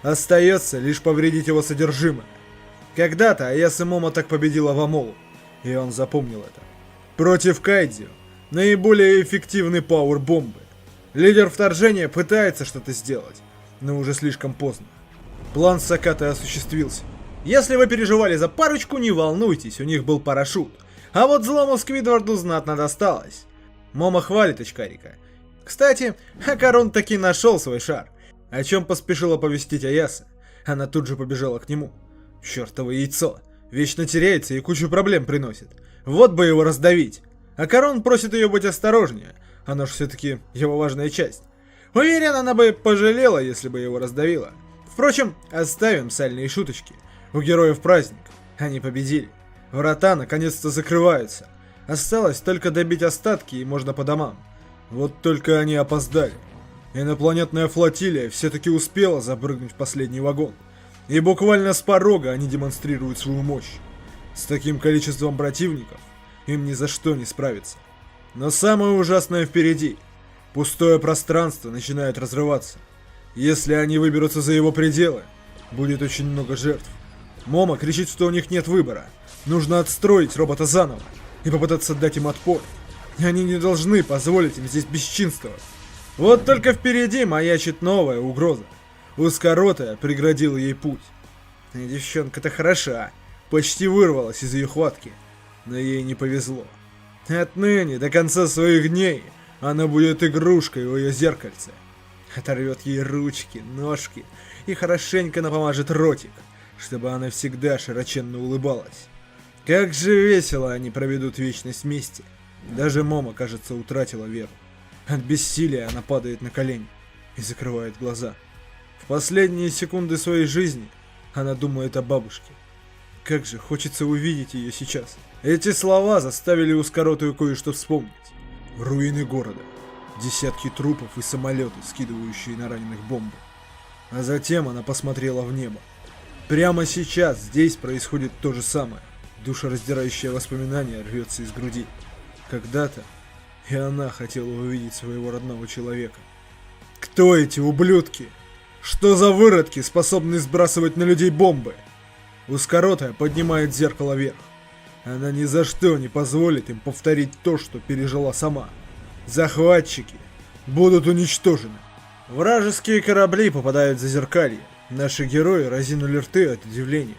остается лишь повредить его содержимое. Когда-то Аяса Момо так победила Вамолу, и он запомнил это. Против кайдзю наиболее эффективны пауэр-бомбы. Лидер вторжения пытается что-то сделать, но уже слишком поздно. План Сакаты осуществился. Если вы переживали за парочку, не волнуйтесь, у них был парашют. А вот злому Сквидварду знатно досталось. Момо хвалит очкарика. Кстати, Акарон таки нашел свой шар, о чем поспешила оповестить Аяса. Она тут же побежала к нему. Чёртово яйцо. Вечно теряется и кучу проблем приносит. Вот бы его раздавить. Акарон просит ее быть осторожнее. Оно ж все-таки его важная часть. Уверен, она бы пожалела, если бы его раздавила. Впрочем, оставим сальные шуточки. У героев праздник. Они победили. Врата наконец-то закрываются. Осталось только добить остатки, и можно по домам. Вот только они опоздали. Инопланетная флотилия все-таки успела запрыгнуть в последний вагон. И буквально с порога они демонстрируют свою мощь. С таким количеством противников им ни за что не справиться. Но самое ужасное впереди. Пустое пространство начинает разрываться. Если они выберутся за его пределы, будет очень много жертв. Момо кричит, что у них нет выбора. Нужно отстроить робота заново и попытаться дать им отпор. Они не должны позволить им здесь бесчинствовать. Вот только впереди маячит новая угроза. Узкоротая преградила ей путь. И девчонка-то хороша, почти вырвалась из ее хватки, но ей не повезло. Отныне до конца своих дней она будет игрушкой в ее зеркальце. Оторвет ей ручки, ножки и хорошенько напомажет ротик, чтобы она всегда широченно улыбалась. Как же весело они проведут вечность вместе. Даже Момо, кажется, утратила веру. От бессилия она падает на колени и закрывает глаза. В последние секунды своей жизни она думает о бабушке. Как же хочется увидеть ее сейчас. Эти слова заставили Ускоротую кое-что вспомнить. Руины города, десятки трупов и самолеты, скидывающие на раненых бомбы. А затем она посмотрела в небо. Прямо сейчас здесь происходит то же самое. Душераздирающее воспоминание рвется из груди. Когда-то и она хотела увидеть своего родного человека. Кто эти ублюдки? Что за выродки, способные сбрасывать на людей бомбы? Узкоротая поднимает зеркало вверх. Она ни за что не позволит им повторить то, что пережила сама. Захватчики будут уничтожены. Вражеские корабли попадают в зазеркалье. Наши герои разинули рты от удивления.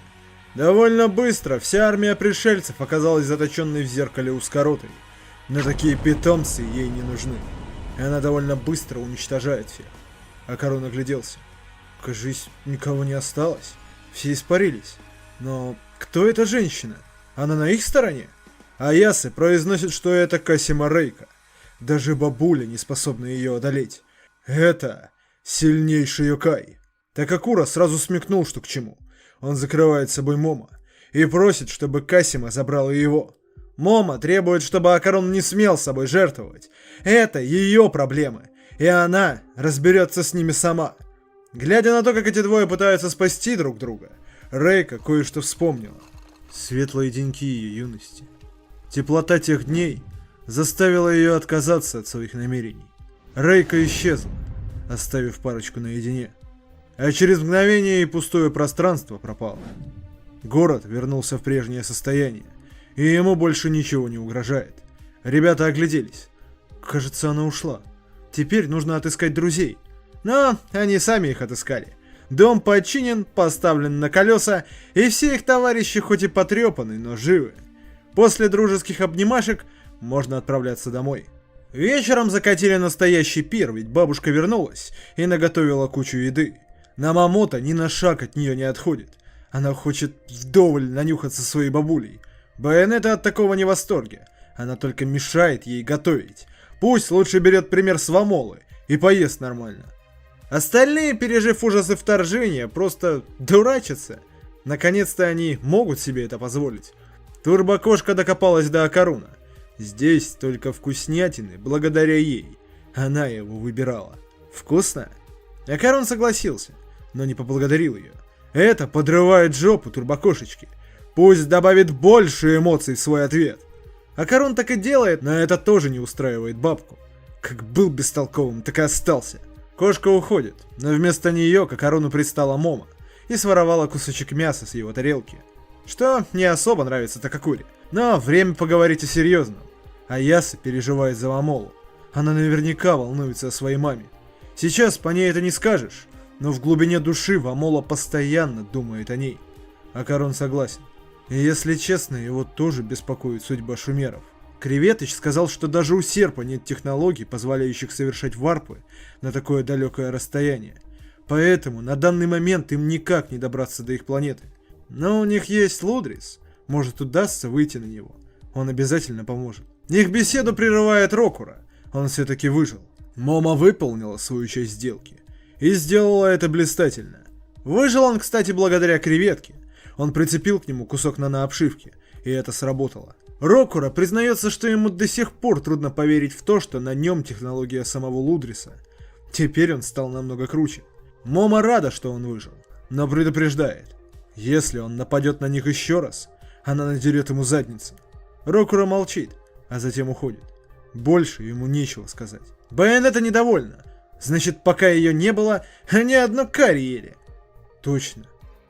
Довольно быстро вся армия пришельцев оказалась заточенной в зеркале узкоротой. Но такие питомцы ей не нужны. И она довольно быстро уничтожает всех. Акарун огляделся. Кажись, никого не осталось. Все испарились. Но кто эта женщина? Она на их стороне? Аясы произносит, что это Касима Рейка. Даже бабуля не способна ее одолеть. Это сильнейший Йокай. Такакура сразу смекнул, что к чему. Он закрывает собой Момо и просит, чтобы Касима забрала его. Момо требует, чтобы Акарун не смел собой жертвовать. Это ее проблемы, и она разберется с ними сама. Глядя на то, как эти двое пытаются спасти друг друга, Рейка кое-что вспомнила. Светлые деньки ее юности. Теплота тех дней заставила ее отказаться от своих намерений. Рейка исчезла, оставив парочку наедине. А через мгновение и пустое пространство пропало. Город вернулся в прежнее состояние, и ему больше ничего не угрожает. Ребята огляделись. Кажется, она ушла. Теперь нужно отыскать друзей. Но они сами их отыскали. Дом починен, поставлен на колеса, и все их товарищи хоть и потрепаны, но живы. После дружеских обнимашек можно отправляться домой. Вечером закатили настоящий пир, ведь бабушка вернулась и наготовила кучу еды. Намамото ни на шаг от нее не отходит. Она хочет вдоволь нанюхаться своей бабулей. Байонета от такого не в восторге. Она только мешает ей готовить. Пусть лучше берет пример с Вамолы и поест нормально. Остальные, пережив ужасы вторжения, просто дурачатся. Наконец-то они могут себе это позволить. Турбокошка докопалась до Акаруна. Здесь только вкуснятины, благодаря ей. Она его выбирала. Вкусно? Акарун согласился, но не поблагодарил ее. Это подрывает жопу турбокошечки. Пусть добавит больше эмоций в свой ответ. Акарун так и делает, но это тоже не устраивает бабку. Как был бестолковым, так и остался. Кошка уходит, но вместо нее к Акаруну пристала Момо и своровала кусочек мяса с его тарелки. Что не особо нравится Такакуре. Но время поговорить о серьезном. Аяса переживает за Вамолу. Она наверняка волнуется о своей маме. Сейчас по ней это не скажешь, но в глубине души Вамола постоянно думает о ней. Акарун согласен. И если честно, его тоже беспокоит судьба шумеров. Креветыч сказал, что даже у серпа нет технологий, позволяющих совершать варпы на такое далекое расстояние. Поэтому на данный момент им никак не добраться до их планеты. Но у них есть Лудрис. Может, удастся выйти на него. Он обязательно поможет. Их беседу прерывает Рокура. Он все-таки выжил. Момо выполнила свою часть сделки. И сделала это блистательно. Выжил он, кстати, благодаря креветке. Он прицепил к нему кусок нанообшивки. И это сработало. Рокура признается, что ему до сих пор трудно поверить в то, что на нем технология самого Лудриса. Теперь он стал намного круче. Момо рада, что он выжил, но предупреждает. Если он нападет на них еще раз, она надерет ему задницу. Рокура молчит, а затем уходит. Больше ему нечего сказать. Байонета недовольна. Значит, пока ее не было, они одно карри ели. Точно.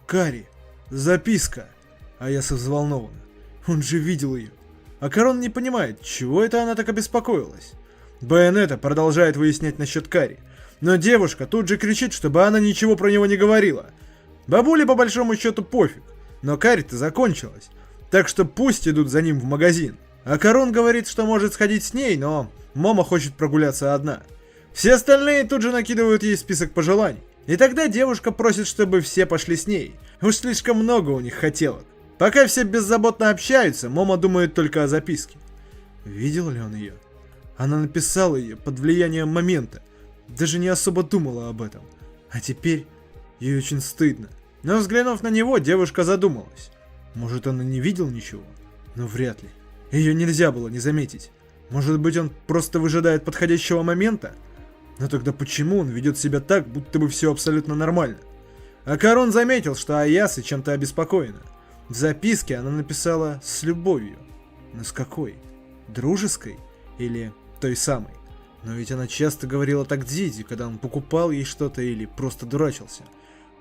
Карри. Записка. Аяса взволнована. Он же видел ее. Акарун не понимает, чего это она так обеспокоилась. Байонета продолжает выяснять насчет карри. Но девушка тут же кричит, чтобы она ничего про него не говорила. Бабуле по большому счету пофиг. Но карри-то закончилась. Так что пусть идут за ним в магазин. Акарун говорит, что может сходить с ней, но Момо хочет прогуляться одна. Все остальные тут же накидывают ей список пожеланий. И тогда девушка просит, чтобы все пошли с ней. Уж слишком много у них хотелок. Пока все беззаботно общаются, Момо думает только о записке. Видел ли он ее? Она написала ее под влиянием момента. Даже не особо думала об этом. А теперь ей очень стыдно. Но взглянув на него, девушка задумалась. Может, он и не видел ничего? Но вряд ли. Ее нельзя было не заметить. Может быть, он просто выжидает подходящего момента? Но тогда почему он ведет себя так, будто бы все абсолютно нормально? Акарун заметил, что Аяса чем-то обеспокоена. В записке она написала «с любовью». Но с какой? Дружеской? Или той самой? Но ведь она часто говорила так Дзиди, когда он покупал ей что-то или просто дурачился.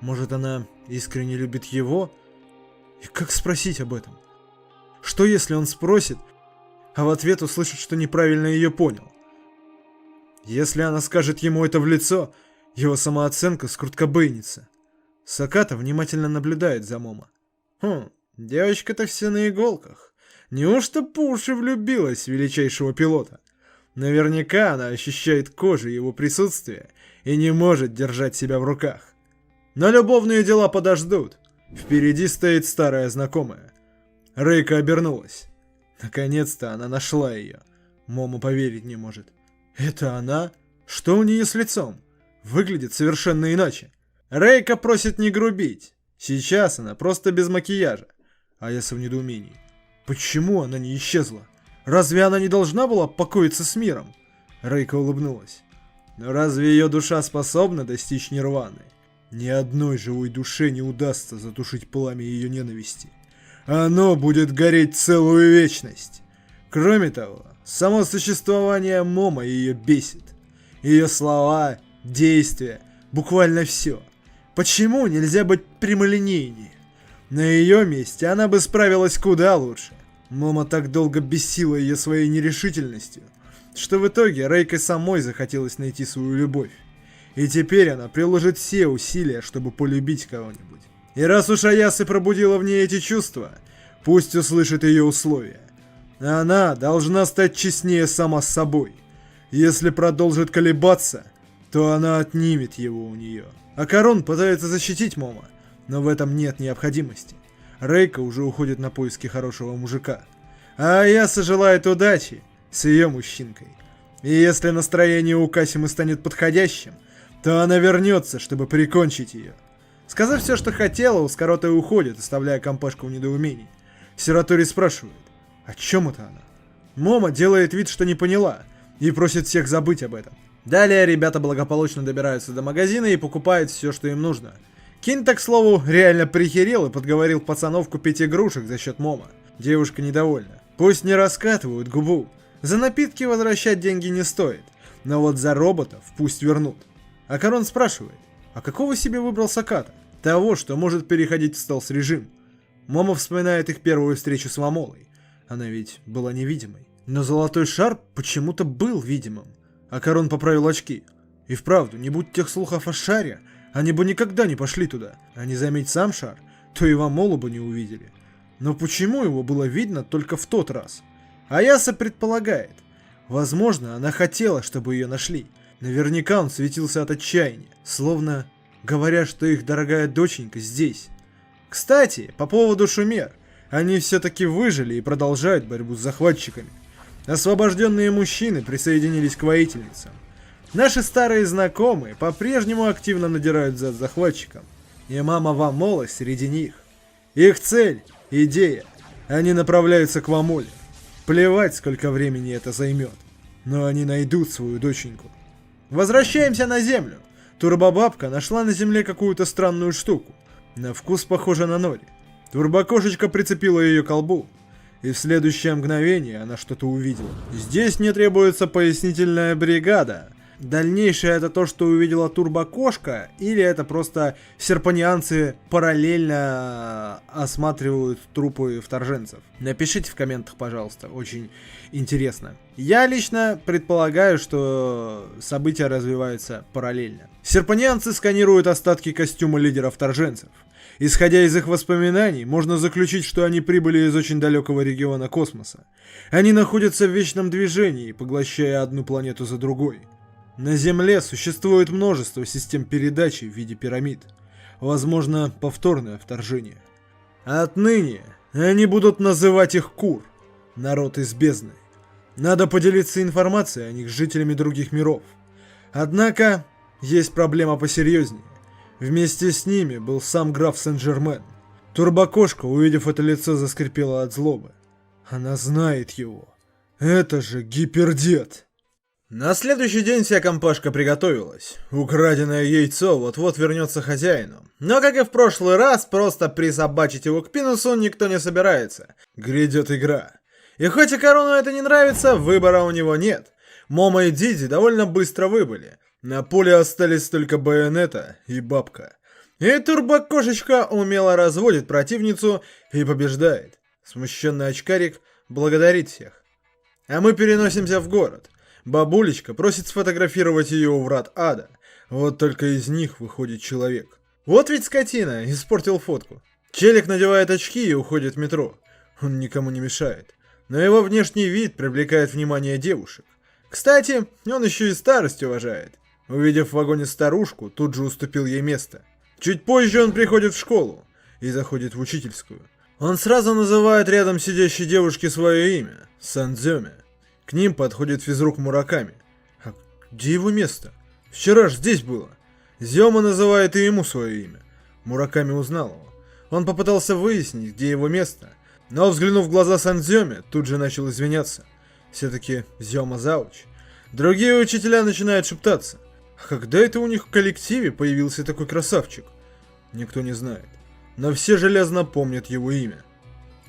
Может, она искренне любит его? И как спросить об этом? Что если он спросит, а в ответ услышит, что неправильно ее понял? Если она скажет ему это в лицо, его самооценка скруткобейнится. Саката внимательно наблюдает за Момо. Девочка-то все на иголках. Неужто по уши влюбилась в величайшего пилота? Наверняка она ощущает кожей его присутствие и не может держать себя в руках. Но любовные дела подождут. Впереди стоит старая знакомая. Рейка обернулась. Наконец-то она нашла ее. Момо поверить не может. Это она? Что у нее с лицом? Выглядит совершенно иначе. Рейка просит не грубить. Сейчас она просто без макияжа. А я в недоумении. Почему она не исчезла? Разве она не должна была покоиться с миром? Рейка улыбнулась. Но разве ее душа способна достичь нирваны? Ни одной живой душе не удастся затушить пламя ее ненависти. Оно будет гореть целую вечность. Кроме того, само существование Момо ее бесит. Ее слова, действия, буквально все. Почему нельзя быть прямолинейнее? На ее месте она бы справилась куда лучше. Момо так долго бесила ее своей нерешительностью, что в итоге Рейке самой захотелось найти свою любовь. И теперь она приложит все усилия, чтобы полюбить кого-нибудь. И раз уж Аясы пробудила в ней эти чувства, пусть услышит ее условия. Она должна стать честнее сама с собой. Если продолжит колебаться, то она отнимет его у нее. Акарон пытается защитить Момо, но в этом нет необходимости. Рейка уже уходит на поиски хорошего мужика. А Аяса желает удачи с ее мужчинкой. И если настроение у Касимы станет подходящим, то она вернется, чтобы прикончить ее. Сказав все, что хотела, Ускоротая уходит, оставляя компашку в недоумении. Сиратори спрашивает, о чем это она? Момо делает вид, что не поняла, и просит всех забыть об этом. Далее ребята благополучно добираются до магазина и покупают все, что им нужно. Кинта, к слову, реально прихерел и подговорил пацанов купить игрушек за счет Момо. Девушка недовольна. Пусть не раскатывают губу. За напитки возвращать деньги не стоит, но вот за роботов пусть вернут. Акарон спрашивает, а какого себе выбрал Саката? Того, что может переходить в стелс-режим. Момо вспоминает их первую встречу с Мамолой. Она ведь была невидимой. Но золотой шар почему-то был видимым. Акарон поправил очки. И вправду, не будь тех слухов о шаре, они бы никогда не пошли туда. А не заметь сам шар, то и Мамолу бы не увидели. Но почему его было видно только в тот раз? Аяса предполагает. Возможно, она хотела, чтобы ее нашли. Наверняка он светился от отчаяния, словно говоря, что их дорогая доченька здесь. Кстати, по поводу шумер. Они все-таки выжили и продолжают борьбу с захватчиками. Освобожденные мужчины присоединились к воительницам. Наши старые знакомые по-прежнему активно надирают за захватчиком. И мама Вамола среди них. Их цель – идея. Они направляются к Вамоле. Плевать, сколько времени это займет. Но они найдут свою доченьку. Возвращаемся на землю. Турбобабка нашла на земле какую-то странную штуку. На вкус похожа на нори. Турбокошечка прицепила ее к колбу. И в следующее мгновение она что-то увидела. Здесь не требуется пояснительная бригада. Дальнейшее это то, что увидела турбокошка, или это просто серпанианцы параллельно осматривают трупы вторженцев? Напишите в комментах, пожалуйста, очень интересно. Я лично предполагаю, что события развиваются параллельно. Серпанианцы сканируют остатки костюма лидера вторженцев. Исходя из их воспоминаний, можно заключить, что они прибыли из очень далекого региона космоса. Они находятся в вечном движении, поглощая одну планету за другой. На Земле существует множество систем передачи в виде пирамид. Возможно, повторное вторжение. Отныне они будут называть их Кур, народ из бездны. Надо поделиться информацией о них с жителями других миров. Однако, есть проблема посерьезнее. Вместе с ними был сам граф Сен-Жермен. Турбокошка, увидев это лицо, заскрипела от злобы. Она знает его. Это же гипердед. На следующий день вся компашка приготовилась. Украденное яйцо вот-вот вернется хозяину. Но, как и в прошлый раз, просто присобачить его к Пинусу никто не собирается. Грядет игра. И хоть Акарону это не нравится, выбора у него нет. Момо и Диди довольно быстро выбыли. На поле остались только Байонета и Бабка. И турбокошечка умело разводит противницу и побеждает. Смущенный очкарик благодарит всех. А мы переносимся в город. Бабулечка просит сфотографировать ее у врат ада. Вот только из них выходит человек. Вот ведь скотина, испортил фотку. Челик надевает очки и уходит в метро. Он никому не мешает. Но его внешний вид привлекает внимание девушек. Кстати, он еще и старость уважает. Увидев в вагоне старушку, тут же уступил ей место. Чуть позже он приходит в школу и заходит в учительскую. Он сразу называет рядом сидящей девушке свое имя – Сандзёме. К ним подходит физрук Мураками. А где его место? Вчера ж здесь было. Зёма называет и ему свое имя. Мураками узнал его. Он попытался выяснить, где его место, но, взглянув в глаза Сандзёме, тут же начал извиняться. Все-таки Зёма зауч. Другие учителя начинают шептаться. А когда это у них в коллективе появился такой красавчик? Никто не знает. Но все железно помнят его имя.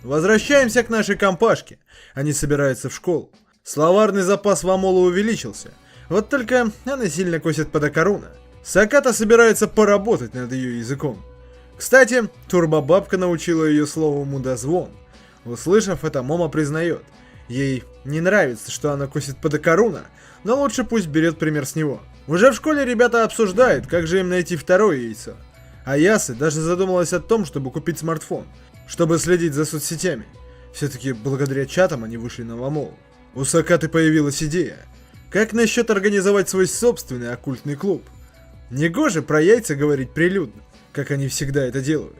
Возвращаемся к нашей компашке. Они собираются в школу. Словарный запас Вамола увеличился. Вот только она сильно косит под Акаруна. Саката собирается поработать над ее языком. Кстати, Турбобабка научила ее слову «мудозвон». Услышав это, Момо признает. Ей не нравится, что она косит под Акаруна, но лучше пусть берет пример с него. Уже в школе ребята обсуждают, как же им найти второе яйцо. А Ясы даже задумалась о том, чтобы купить смартфон, чтобы следить за соцсетями. Все-таки благодаря чатам они вышли на Вамолу. У Сакаты появилась идея. Как насчет организовать свой собственный оккультный клуб? Негоже про яйца говорить прилюдно, как они всегда это делают.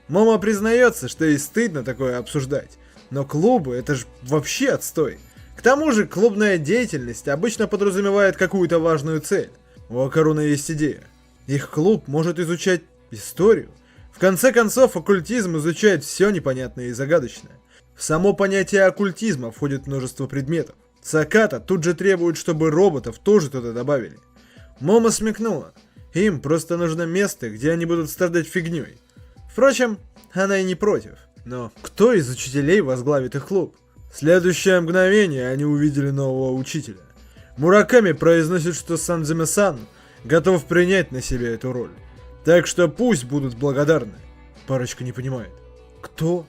Момо признается, что ей стыдно такое обсуждать. Но клубы — это же вообще отстой. К тому же клубная деятельность обычно подразумевает какую-то важную цель. У Акаруна есть идея. Их клуб может изучать историю. В конце концов, оккультизм изучает все непонятное и загадочное. В само понятие оккультизма входит множество предметов. Саката тут же требует, чтобы роботов тоже туда добавили. Момо смекнула. Им просто нужно место, где они будут страдать фигней. Впрочем, она и не против. Но кто из учителей возглавит их клуб? В следующее мгновение они увидели нового учителя. Мураками произносит, что Сандзюме-сан готов принять на себя эту роль. Так что пусть будут благодарны. Парочка не понимает. Кто?